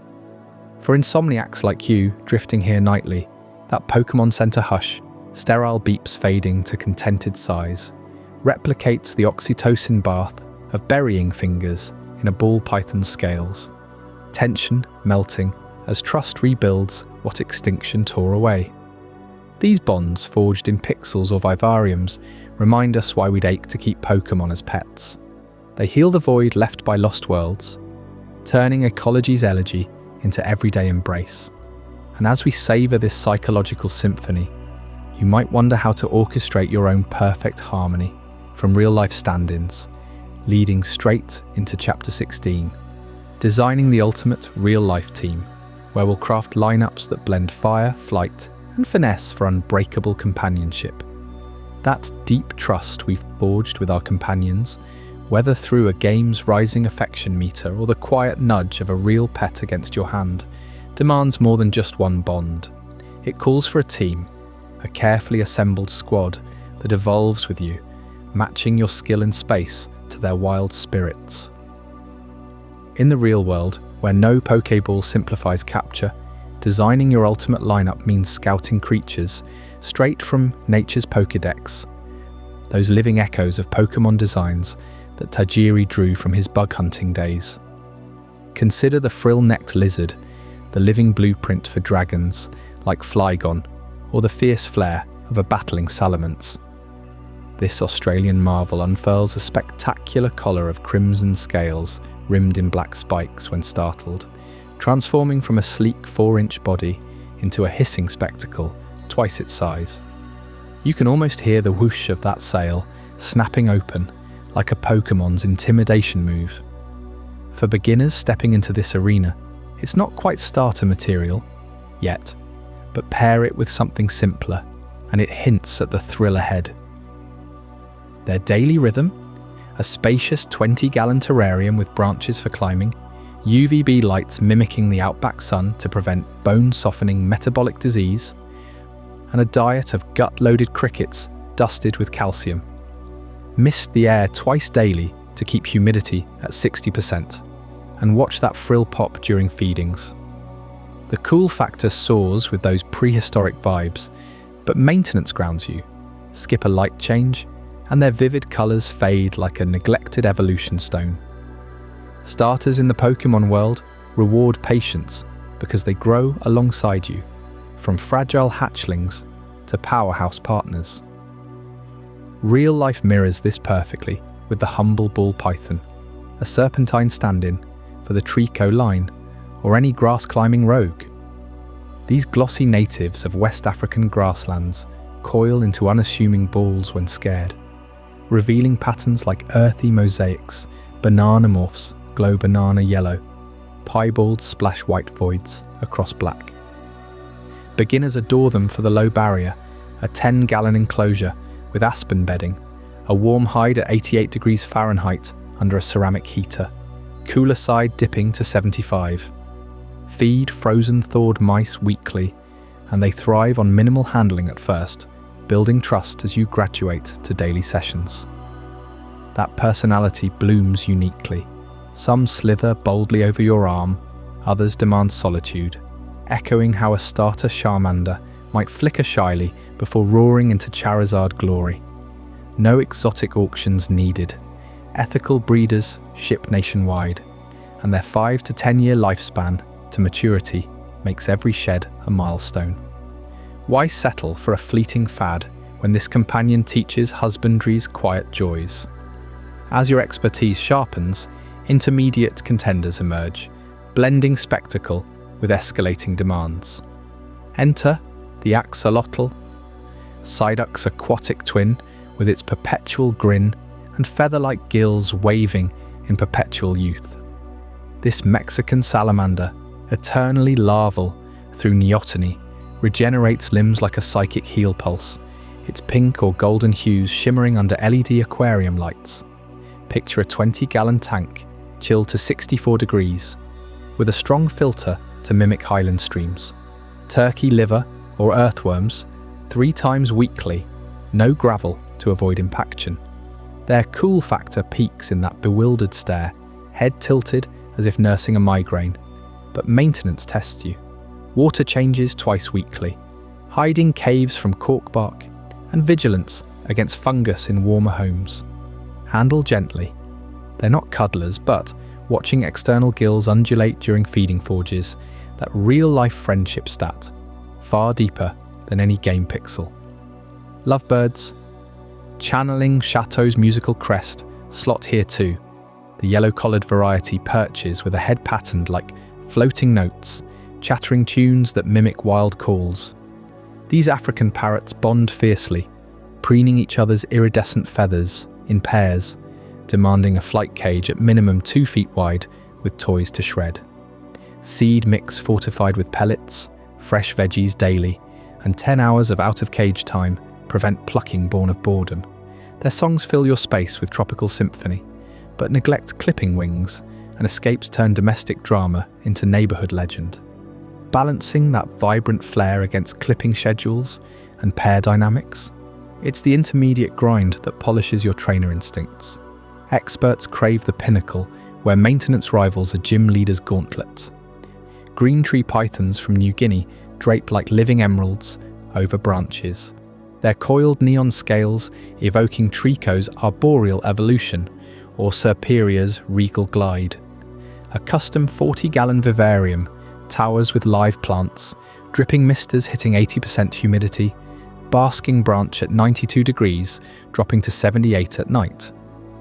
For insomniacs like you, drifting here nightly, that Pokémon Center hush, sterile beeps fading to contented sighs, replicates the oxytocin bath of burying fingers in a ball python's scales. Tension melting as trust rebuilds what extinction tore away. These bonds, forged in pixels or vivariums, remind us why we'd ache to keep Pokémon as pets. They heal the void left by lost worlds, turning ecology's elegy into everyday embrace. And as we savour this psychological symphony, you might wonder how to orchestrate your own perfect harmony from real-life stand-ins, leading straight into Chapter 16, designing the ultimate real-life team, where we'll craft lineups that blend fire, flight, and finesse for unbreakable companionship. That deep trust we've forged with our companions, whether through a game's rising affection meter or the quiet nudge of a real pet against your hand, demands more than just one bond. It calls for a team, a carefully assembled squad that evolves with you, matching your skill in space to their wild spirits. In the real world, where no Pokéball simplifies capture, designing your ultimate lineup means scouting creatures straight from nature's Pokédex, those living echoes of Pokémon designs that Tajiri drew from his bug hunting days. Consider the frill-necked lizard, the living blueprint for dragons like Flygon, or the fierce flare of a battling salamence. This Australian marvel unfurls a spectacular collar of crimson scales rimmed in black spikes when startled, transforming from a sleek 4-inch body into a hissing spectacle twice its size. You can almost hear the whoosh of that sail snapping open like a Pokémon's intimidation move. For beginners stepping into this arena, it's not quite starter material yet, but pair it with something simpler and it hints at the thrill ahead. Their daily rhythm, a spacious 20-gallon terrarium with branches for climbing, UVB lights mimicking the outback sun to prevent bone-softening metabolic disease, and a diet of gut-loaded crickets dusted with calcium. Mist the air twice daily to keep humidity at 60%, and watch that frill pop during feedings. The cool factor soars with those prehistoric vibes, but maintenance grounds you. Skip a light change, and their vivid colours fade like a neglected evolution stone. Starters in the Pokémon world reward patience because they grow alongside you, from fragile hatchlings to powerhouse partners. Real life mirrors this perfectly with the humble ball python, a serpentine stand-in for the Trico line or any grass-climbing rogue. These glossy natives of West African grasslands coil into unassuming balls when scared, revealing patterns like earthy mosaics, banana morphs glow banana yellow, piebalds splash white voids across black. Beginners adore them for the low barrier, a 10-gallon enclosure with aspen bedding, a warm hide at 88 degrees Fahrenheit under a ceramic heater, cooler side dipping to 75. Feed frozen thawed mice weekly, and they thrive on minimal handling at first, building trust as you graduate to daily sessions. That personality blooms uniquely. Some slither boldly over your arm, others demand solitude, echoing how a starter Charmander might flicker shyly before roaring into Charizard glory. No exotic auctions needed. Ethical breeders ship nationwide, and their 5 to 10 year lifespan to maturity makes every shed a milestone. Why settle for a fleeting fad when this companion teaches husbandry's quiet joys? As your expertise sharpens, intermediate contenders emerge, blending spectacle with escalating demands. Enter the axolotl, Psyduck's aquatic twin with its perpetual grin and feather-like gills waving in perpetual youth. This Mexican salamander, eternally larval through neoteny, regenerates limbs like a psychic heel pulse, its pink or golden hues shimmering under LED aquarium lights. Picture a 20-gallon tank, chilled to 64 degrees, with a strong filter to mimic highland streams. Turkey liver or earthworms, 3 times weekly, no gravel to avoid impaction. Their cool factor peaks in that bewildered stare, head tilted as if nursing a migraine. But maintenance tests you. Water changes twice weekly, hiding caves from corkbark, and vigilance against fungus in warmer homes. Handle gently. They're not cuddlers, but watching external gills undulate during feeding forges, that real-life friendship stat, far deeper than any game pixel. Lovebirds, channeling Chateau's musical crest, slot here too. The yellow-collared variety perches with a head patterned like floating notes, chattering tunes that mimic wild calls. These African parrots bond fiercely, preening each other's iridescent feathers in pairs, demanding a flight cage at minimum 2 feet wide with toys to shred. Seed mix fortified with pellets, fresh veggies daily, and 10 hours of out-of-cage time prevent plucking born of boredom. Their songs fill your space with tropical symphony, but neglect clipping wings, and escapes turn domestic drama into neighborhood legend. Balancing that vibrant flair against clipping schedules and pair dynamics, it's the intermediate grind that polishes your trainer instincts. Experts crave the pinnacle where maintenance rivals a gym leader's gauntlet. Green tree pythons from New Guinea drape like living emeralds over branches, their coiled neon scales evoking Trico's arboreal evolution or Serperia's regal glide. A custom 40-gallon vivarium towers with live plants, dripping misters hitting 80% humidity, basking branch at 92 degrees, dropping to 78 at night.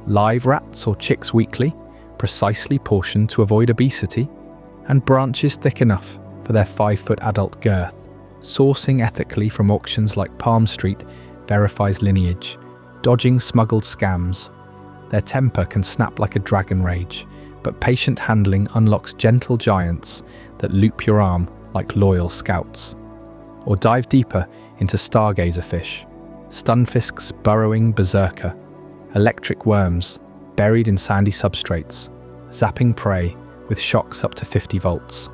Live rats or chicks weekly, precisely portioned to avoid obesity, and branches thick enough for their 5-foot adult girth. Sourcing ethically from auctions like Palm Street verifies lineage, dodging smuggled scams. Their temper can snap like a dragon rage, but patient handling unlocks gentle giants that loop your arm like loyal scouts. Or dive deeper into stargazer fish, stunfisks burrowing berserker, electric worms buried in sandy substrates, zapping prey with shocks up to 50 volts.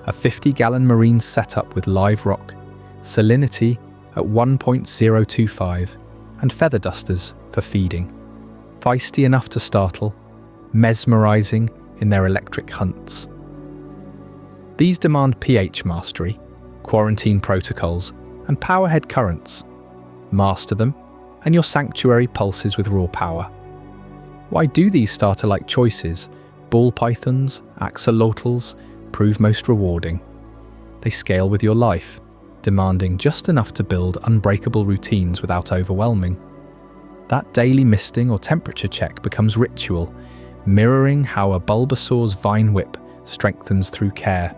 A 50-gallon marine setup with live rock, salinity at 1.025, and feather dusters for feeding. Feisty enough to startle, mesmerizing in their electric hunts. These demand pH mastery, quarantine protocols, and powerhead currents. Master them, and your sanctuary pulses with raw power. Why do these starter-like choices, ball pythons, axolotls, prove most rewarding? They scale with your life, demanding just enough to build unbreakable routines without overwhelming. That daily misting or temperature check becomes ritual, mirroring how a Bulbasaur's vine whip strengthens through care.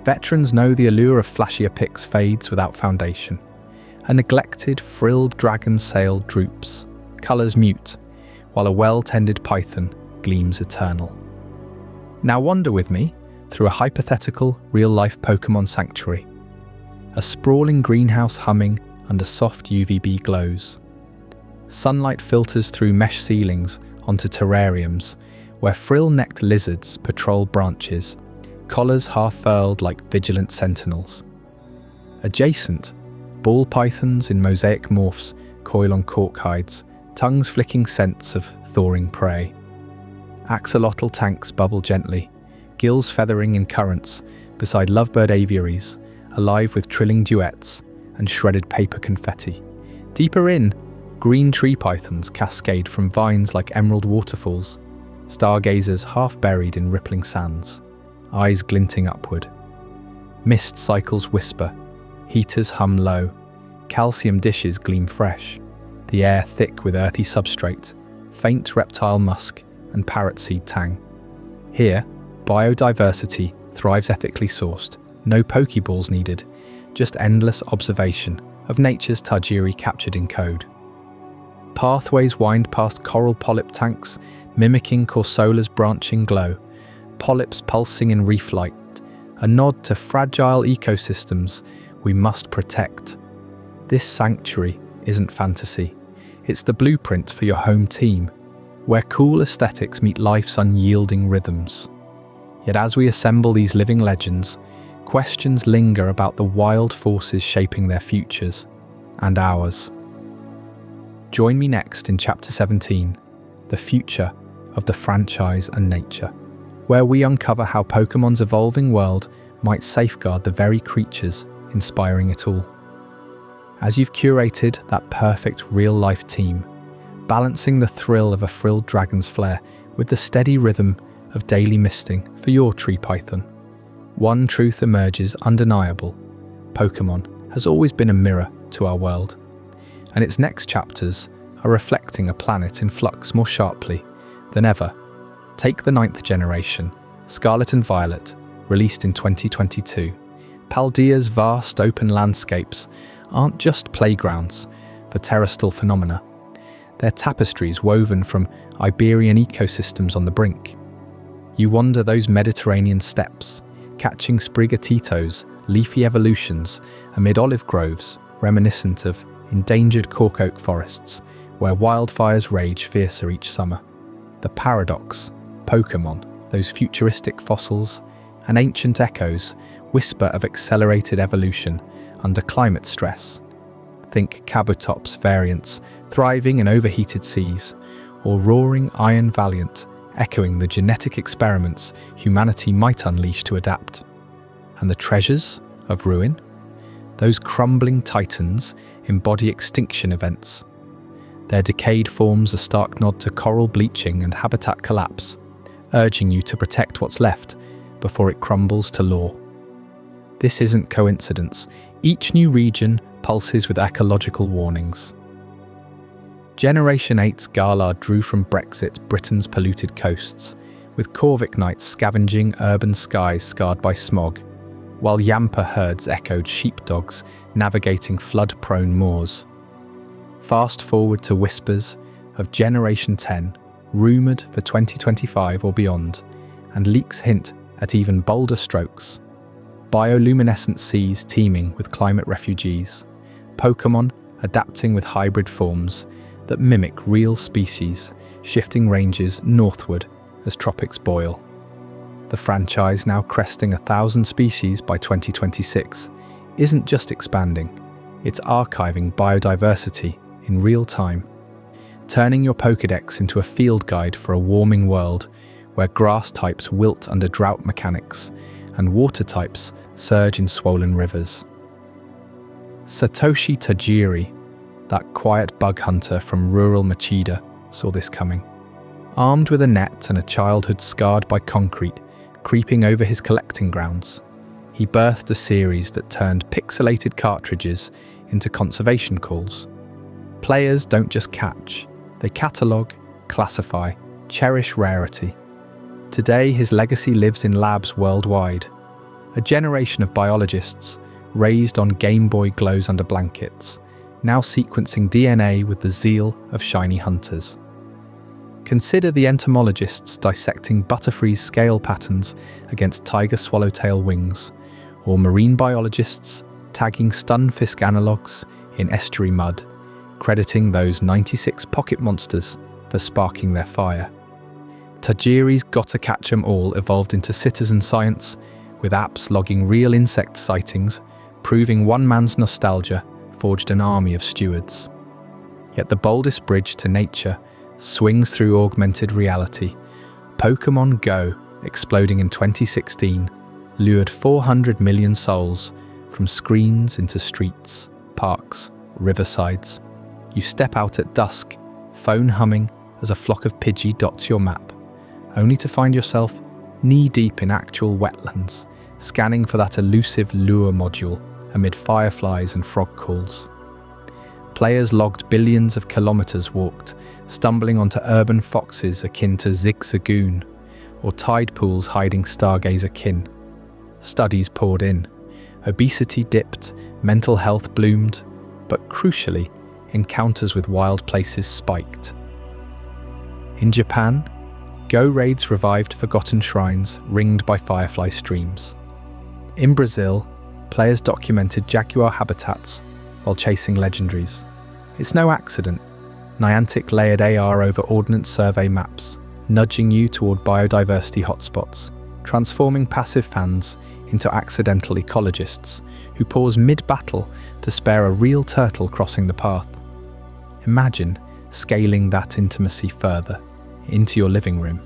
Veterans know the allure of flashier picks fades without foundation. A neglected, frilled dragon sail droops, colours mute, while a well-tended python gleams eternal. Now wander with me through a hypothetical, real-life Pokémon sanctuary. A sprawling greenhouse humming under soft UVB glows. Sunlight filters through mesh ceilings onto terrariums, where frill-necked lizards patrol branches, collars half-furled like vigilant sentinels. Adjacent, ball pythons in mosaic morphs coil on cork hides, tongues flicking scents of thawing prey. Axolotl tanks bubble gently, gills feathering in currents beside lovebird aviaries, alive with trilling duets and shredded paper confetti. Deeper in, green tree pythons cascade from vines like emerald waterfalls, stargazers half buried in rippling sands, eyes glinting upward. Mist cycles whisper, heaters hum low, calcium dishes gleam fresh, the air thick with earthy substrate, faint reptile musk and parrot seed tang. Here, biodiversity thrives ethically sourced, no pokeballs needed, just endless observation of nature's tajiri captured in code. Pathways wind past coral polyp tanks, mimicking Corsola's branching glow, polyps pulsing in reef light, a nod to fragile ecosystems we must protect. This sanctuary isn't fantasy, it's the blueprint for your home team, where cool aesthetics meet life's unyielding rhythms. Yet as we assemble these living legends, questions linger about the wild forces shaping their futures and ours. Join me next in Chapter 17, The Future of the Franchise and Nature, where we uncover how Pokemon's evolving world might safeguard the very creatures inspiring it all. As you've curated that perfect real-life team, balancing the thrill of a frilled dragon's flare with the steady rhythm of daily misting for your tree python, one truth emerges undeniable: Pokemon has always been a mirror to our world, and its next chapters are reflecting a planet in flux more sharply than ever. Take the 9th generation, Scarlet and Violet, released in 2022. Paldea's vast open landscapes aren't just playgrounds for terrestrial phenomena. They're tapestries woven from Iberian ecosystems on the brink. You wander those Mediterranean steppes, catching Sprigatito's leafy evolutions amid olive groves reminiscent of endangered cork oak forests, where wildfires rage fiercer each summer. The paradox, Pokémon, those futuristic fossils and ancient echoes, whisper of accelerated evolution under climate stress. Think Kabutops variants thriving in overheated seas, or roaring Iron Valiant echoing the genetic experiments humanity might unleash to adapt. And the treasures of ruin? Those crumbling titans embody extinction events. Their decayed forms a stark nod to coral bleaching and habitat collapse, urging you to protect what's left before it crumbles to lore. This isn't coincidence. Each new region pulses with ecological warnings. Generation 8's Garlard drew from Brexit Britain's polluted coasts, with Corvic nights scavenging urban skies scarred by smog, while Yampa herds echoed sheepdogs navigating flood-prone moors. Fast forward to whispers of Generation 10, rumoured for 2025 or beyond, and leaks hint at even bolder strokes. Bioluminescent seas teeming with climate refugees, Pokémon adapting with hybrid forms that mimic real species, shifting ranges northward as tropics boil. The franchise, now cresting 1,000 species by 2026, isn't just expanding, it's archiving biodiversity in real time, turning your Pokédex into a field guide for a warming world where grass types wilt under drought mechanics and water types surge in swollen rivers. Satoshi Tajiri, that quiet bug hunter from rural Machida, saw this coming. Armed with a net and a childhood scarred by concrete creeping over his collecting grounds, he birthed a series that turned pixelated cartridges into conservation calls. Players don't just catch, they catalogue, classify, cherish rarity. Today, his legacy lives in labs worldwide. A generation of biologists, raised on Game Boy glows under blankets, now sequencing DNA with the zeal of shiny hunters. Consider the entomologists dissecting Butterfree's scale patterns against tiger swallowtail wings, or marine biologists tagging stunfisk analogues in estuary mud, crediting those 96 pocket monsters for sparking their fire. Tajiri's Gotta Catch 'em All evolved into citizen science, with apps logging real insect sightings, proving one man's nostalgia forged an army of stewards. Yet the boldest bridge to nature swings through augmented reality. Pokémon Go, exploding in 2016, lured 400 million souls from screens into streets, parks, riversides. You step out at dusk, phone humming as a flock of Pidgey dots your map, only to find yourself knee-deep in actual wetlands, scanning for that elusive lure module amid fireflies and frog calls. Players logged billions of kilometers walked, stumbling onto urban foxes akin to Zigzagoon, or tide pools hiding stargazer kin. Studies poured in. Obesity dipped, mental health bloomed, but crucially, encounters with wild places spiked. In Japan, Go raids revived forgotten shrines ringed by firefly streams. In Brazil, players documented jaguar habitats while chasing legendaries. It's no accident. Niantic layered AR over Ordnance Survey maps, nudging you toward biodiversity hotspots, transforming passive fans into accidental ecologists who pause mid-battle to spare a real turtle crossing the path. Imagine scaling that intimacy further, into your living room.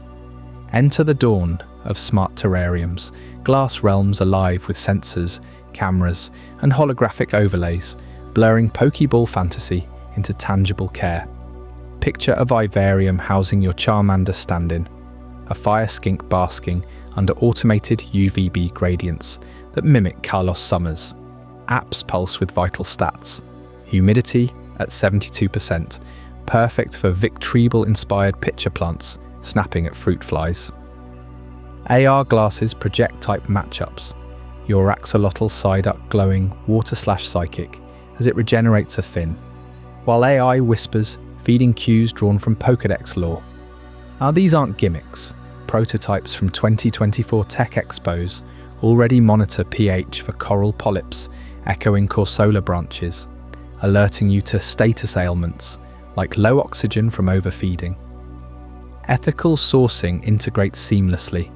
Enter the dawn of smart terrariums, glass realms alive with sensors, cameras, and holographic overlays, blurring Pokeball fantasy into tangible care. Picture a vivarium housing your Charmander stand-in, a fire skink basking under automated UVB gradients that mimic Carlos Summers. Apps pulse with vital stats. Humidity at 72%, perfect for Victreebel-inspired pitcher plants snapping at fruit flies. AR glasses project type matchups. Your axolotl Psyduck glowing water/psychic as it regenerates a fin, while AI whispers feeding cues drawn from Pokédex lore. Now these aren't gimmicks. Prototypes from 2024 Tech Expos already monitor pH for coral polyps echoing Corsola branches, alerting you to status ailments like low oxygen from overfeeding. Ethical sourcing integrates seamlessly.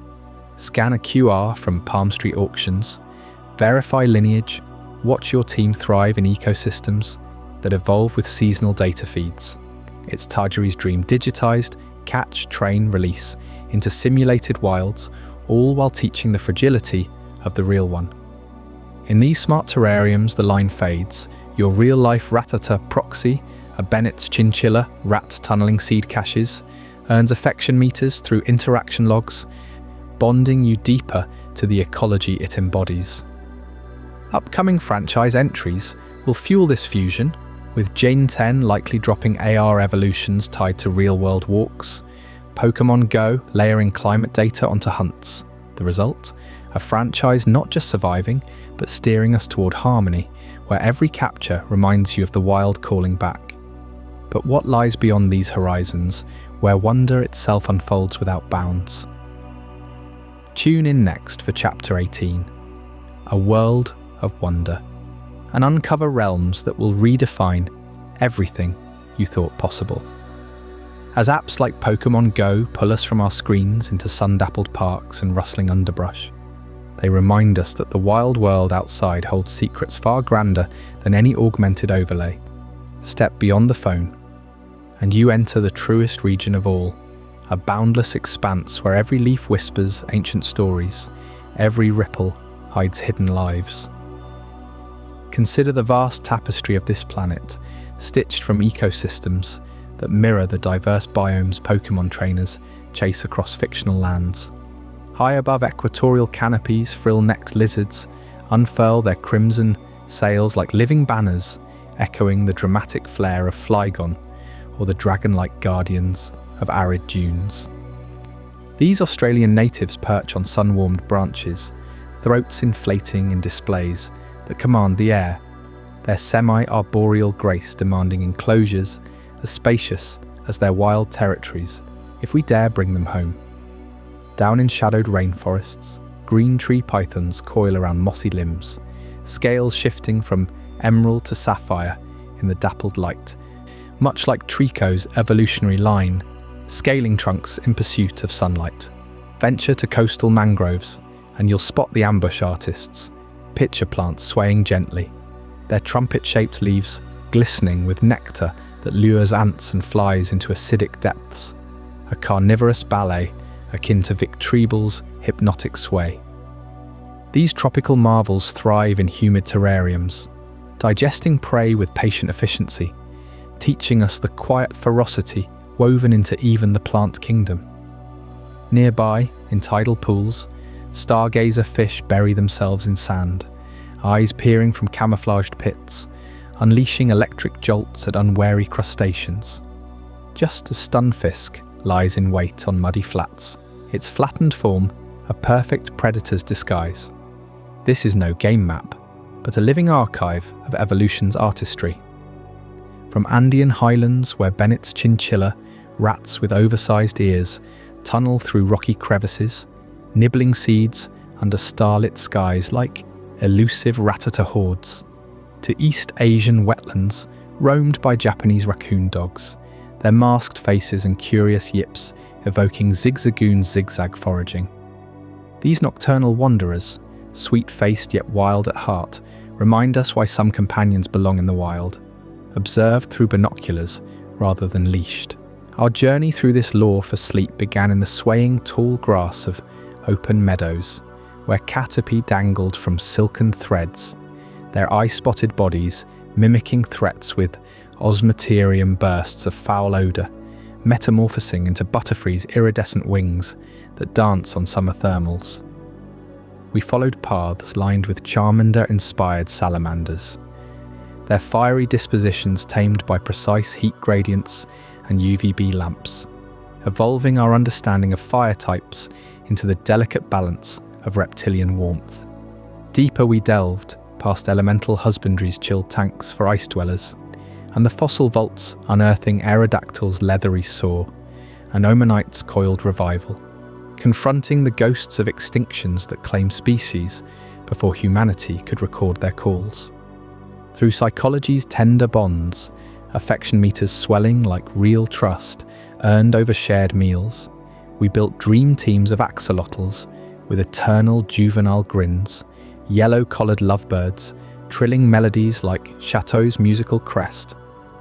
Scan a QR from Palm Street auctions, verify lineage, watch your team thrive in ecosystems that evolve with seasonal data feeds. It's Tajiri's dream digitized, catch, train, release into simulated wilds, all while teaching the fragility of the real one. In these smart terrariums, the line fades. Your real-life Rattata proxy, a Bennett's chinchilla rat tunneling seed caches, earns affection meters through interaction logs, bonding you deeper to the ecology it embodies. Upcoming franchise entries will fuel this fusion, with Gen 10 likely dropping AR evolutions tied to real-world walks, Pokémon Go layering climate data onto hunts. The result? A franchise not just surviving, but steering us toward harmony, where every capture reminds you of the wild calling back. But what lies beyond these horizons, where wonder itself unfolds without bounds? Tune in next for Chapter 18, A World of Wonder, and uncover realms that will redefine everything you thought possible. As apps like Pokémon Go pull us from our screens into sun-dappled parks and rustling underbrush, they remind us that the wild world outside holds secrets far grander than any augmented overlay. Step beyond the phone, and you enter the truest region of all, a boundless expanse where every leaf whispers ancient stories, every ripple hides hidden lives. Consider the vast tapestry of this planet, stitched from ecosystems that mirror the diverse biomes Pokémon trainers chase across fictional lands. High above equatorial canopies, frill-necked lizards unfurl their crimson sails like living banners, echoing the dramatic flair of Flygon or the dragon-like guardians of arid dunes. These Australian natives perch on sun-warmed branches, throats inflating in displays that command the air, their semi-arboreal grace demanding enclosures as spacious as their wild territories, if we dare bring them home. Down in shadowed rainforests, green tree pythons coil around mossy limbs, scales shifting from emerald to sapphire in the dappled light, much like Trico's evolutionary line, scaling trunks in pursuit of sunlight. Venture to coastal mangroves, and you'll spot the ambush artists, pitcher plants swaying gently, their trumpet-shaped leaves glistening with nectar that lures ants and flies into acidic depths, a carnivorous ballet akin to Vic Treble's hypnotic sway. These tropical marvels thrive in humid terrariums, digesting prey with patient efficiency, teaching us the quiet ferocity woven into even the plant kingdom. Nearby, in tidal pools, stargazer fish bury themselves in sand, eyes peering from camouflaged pits, unleashing electric jolts at unwary crustaceans. Just as stunfisk lies in wait on muddy flats, its flattened form a perfect predator's disguise. This is no game map, but a living archive of evolution's artistry. From Andean highlands where Bennett's chinchilla, rats with oversized ears, tunnel through rocky crevices, nibbling seeds under starlit skies like elusive ratata hordes, to East Asian wetlands roamed by Japanese raccoon dogs, their masked faces and curious yips evoking zigzagoon's zigzag foraging. These nocturnal wanderers, sweet-faced yet wild at heart, remind us why some companions belong in the wild, observed through binoculars rather than leashed. Our journey through this lore for sleep began in the swaying tall grass of open meadows, where caterpie dangled from silken threads, their eye-spotted bodies mimicking threats with osmoterium bursts of foul odour, metamorphosing into butterflies' iridescent wings that dance on summer thermals. We followed paths lined with Charmander-inspired salamanders, their fiery dispositions tamed by precise heat gradients and UVB lamps, evolving our understanding of fire types into the delicate balance of reptilian warmth. Deeper we delved, past elemental husbandry's chilled tanks for ice dwellers, and the fossil vaults unearthing Aerodactyl's leathery saw, and Omanite's coiled revival, confronting the ghosts of extinctions that claim species before humanity could record their calls. Through psychology's tender bonds, affection meters swelling like real trust earned over shared meals, we built dream teams of axolotls with eternal juvenile grins, yellow-collared lovebirds trilling melodies like Chateau's musical crest,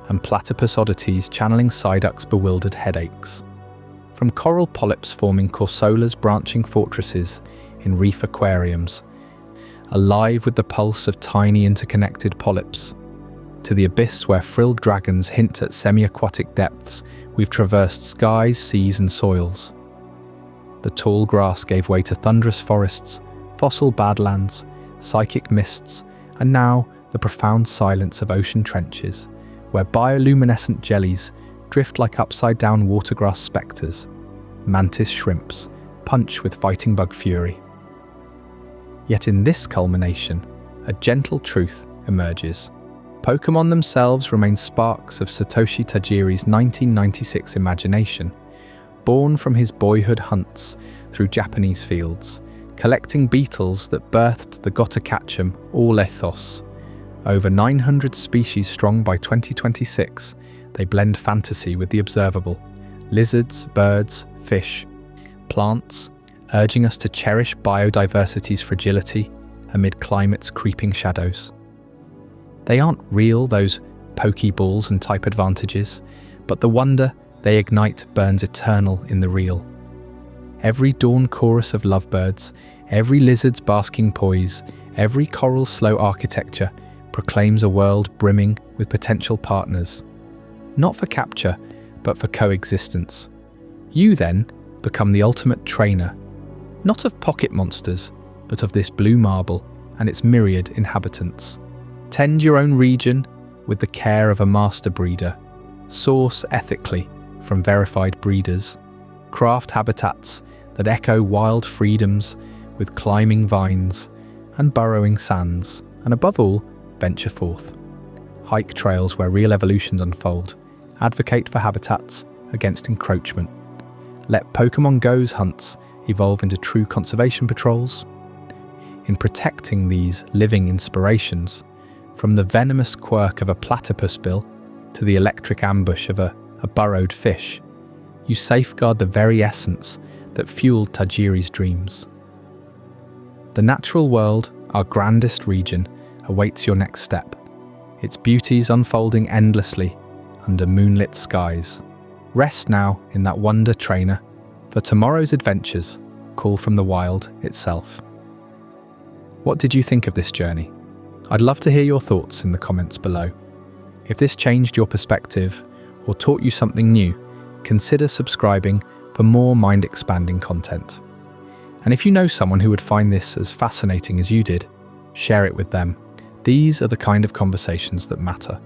and platypus oddities channeling Psyduck's bewildered headaches. From coral polyps forming Corsola's branching fortresses in reef aquariums, alive with the pulse of tiny interconnected polyps, to the abyss where frilled dragons hint at semi-aquatic depths, we've traversed skies, seas and soils. The tall grass gave way to thunderous forests, fossil badlands, psychic mists, and now the profound silence of ocean trenches, where bioluminescent jellies drift like upside-down watergrass spectres, mantis shrimps punch with fighting bug fury. Yet in this culmination, a gentle truth emerges. Pokémon themselves remain sparks of Satoshi Tajiri's 1996 imagination, born from his boyhood hunts through Japanese fields, collecting beetles that birthed the Gotokachum all ethos. Over 900 species strong by 2026, they blend fantasy with the observable. Lizards, birds, fish, plants, urging us to cherish biodiversity's fragility amid climate's creeping shadows. They aren't real, those Pokeballs and type advantages, but the wonder they ignite burns eternal in the real. Every dawn chorus of lovebirds, every lizard's basking poise, every coral's slow architecture proclaims a world brimming with potential partners. Not for capture, but for coexistence. You then become the ultimate trainer, not of pocket monsters, but of this blue marble and its myriad inhabitants. Tend your own region with the care of a master breeder. Source ethically from verified breeders. Craft habitats that echo wild freedoms with climbing vines and burrowing sands. And above all, venture forth. Hike trails where real evolutions unfold. Advocate for habitats against encroachment. Let Pokémon Go's hunts evolve into true conservation patrols. In protecting these living inspirations, from the venomous quirk of a platypus bill to the electric ambush of a burrowed fish, you safeguard the very essence that fueled Tajiri's dreams. The natural world, our grandest region, awaits your next step, its beauties unfolding endlessly under moonlit skies. Rest now in that wonder trainer, for tomorrow's adventures call from the wild itself. What did you think of this journey? I'd love to hear your thoughts in the comments below. If this changed your perspective or taught you something new, consider subscribing for more mind-expanding content. And if you know someone who would find this as fascinating as you did, share it with them. These are the kind of conversations that matter.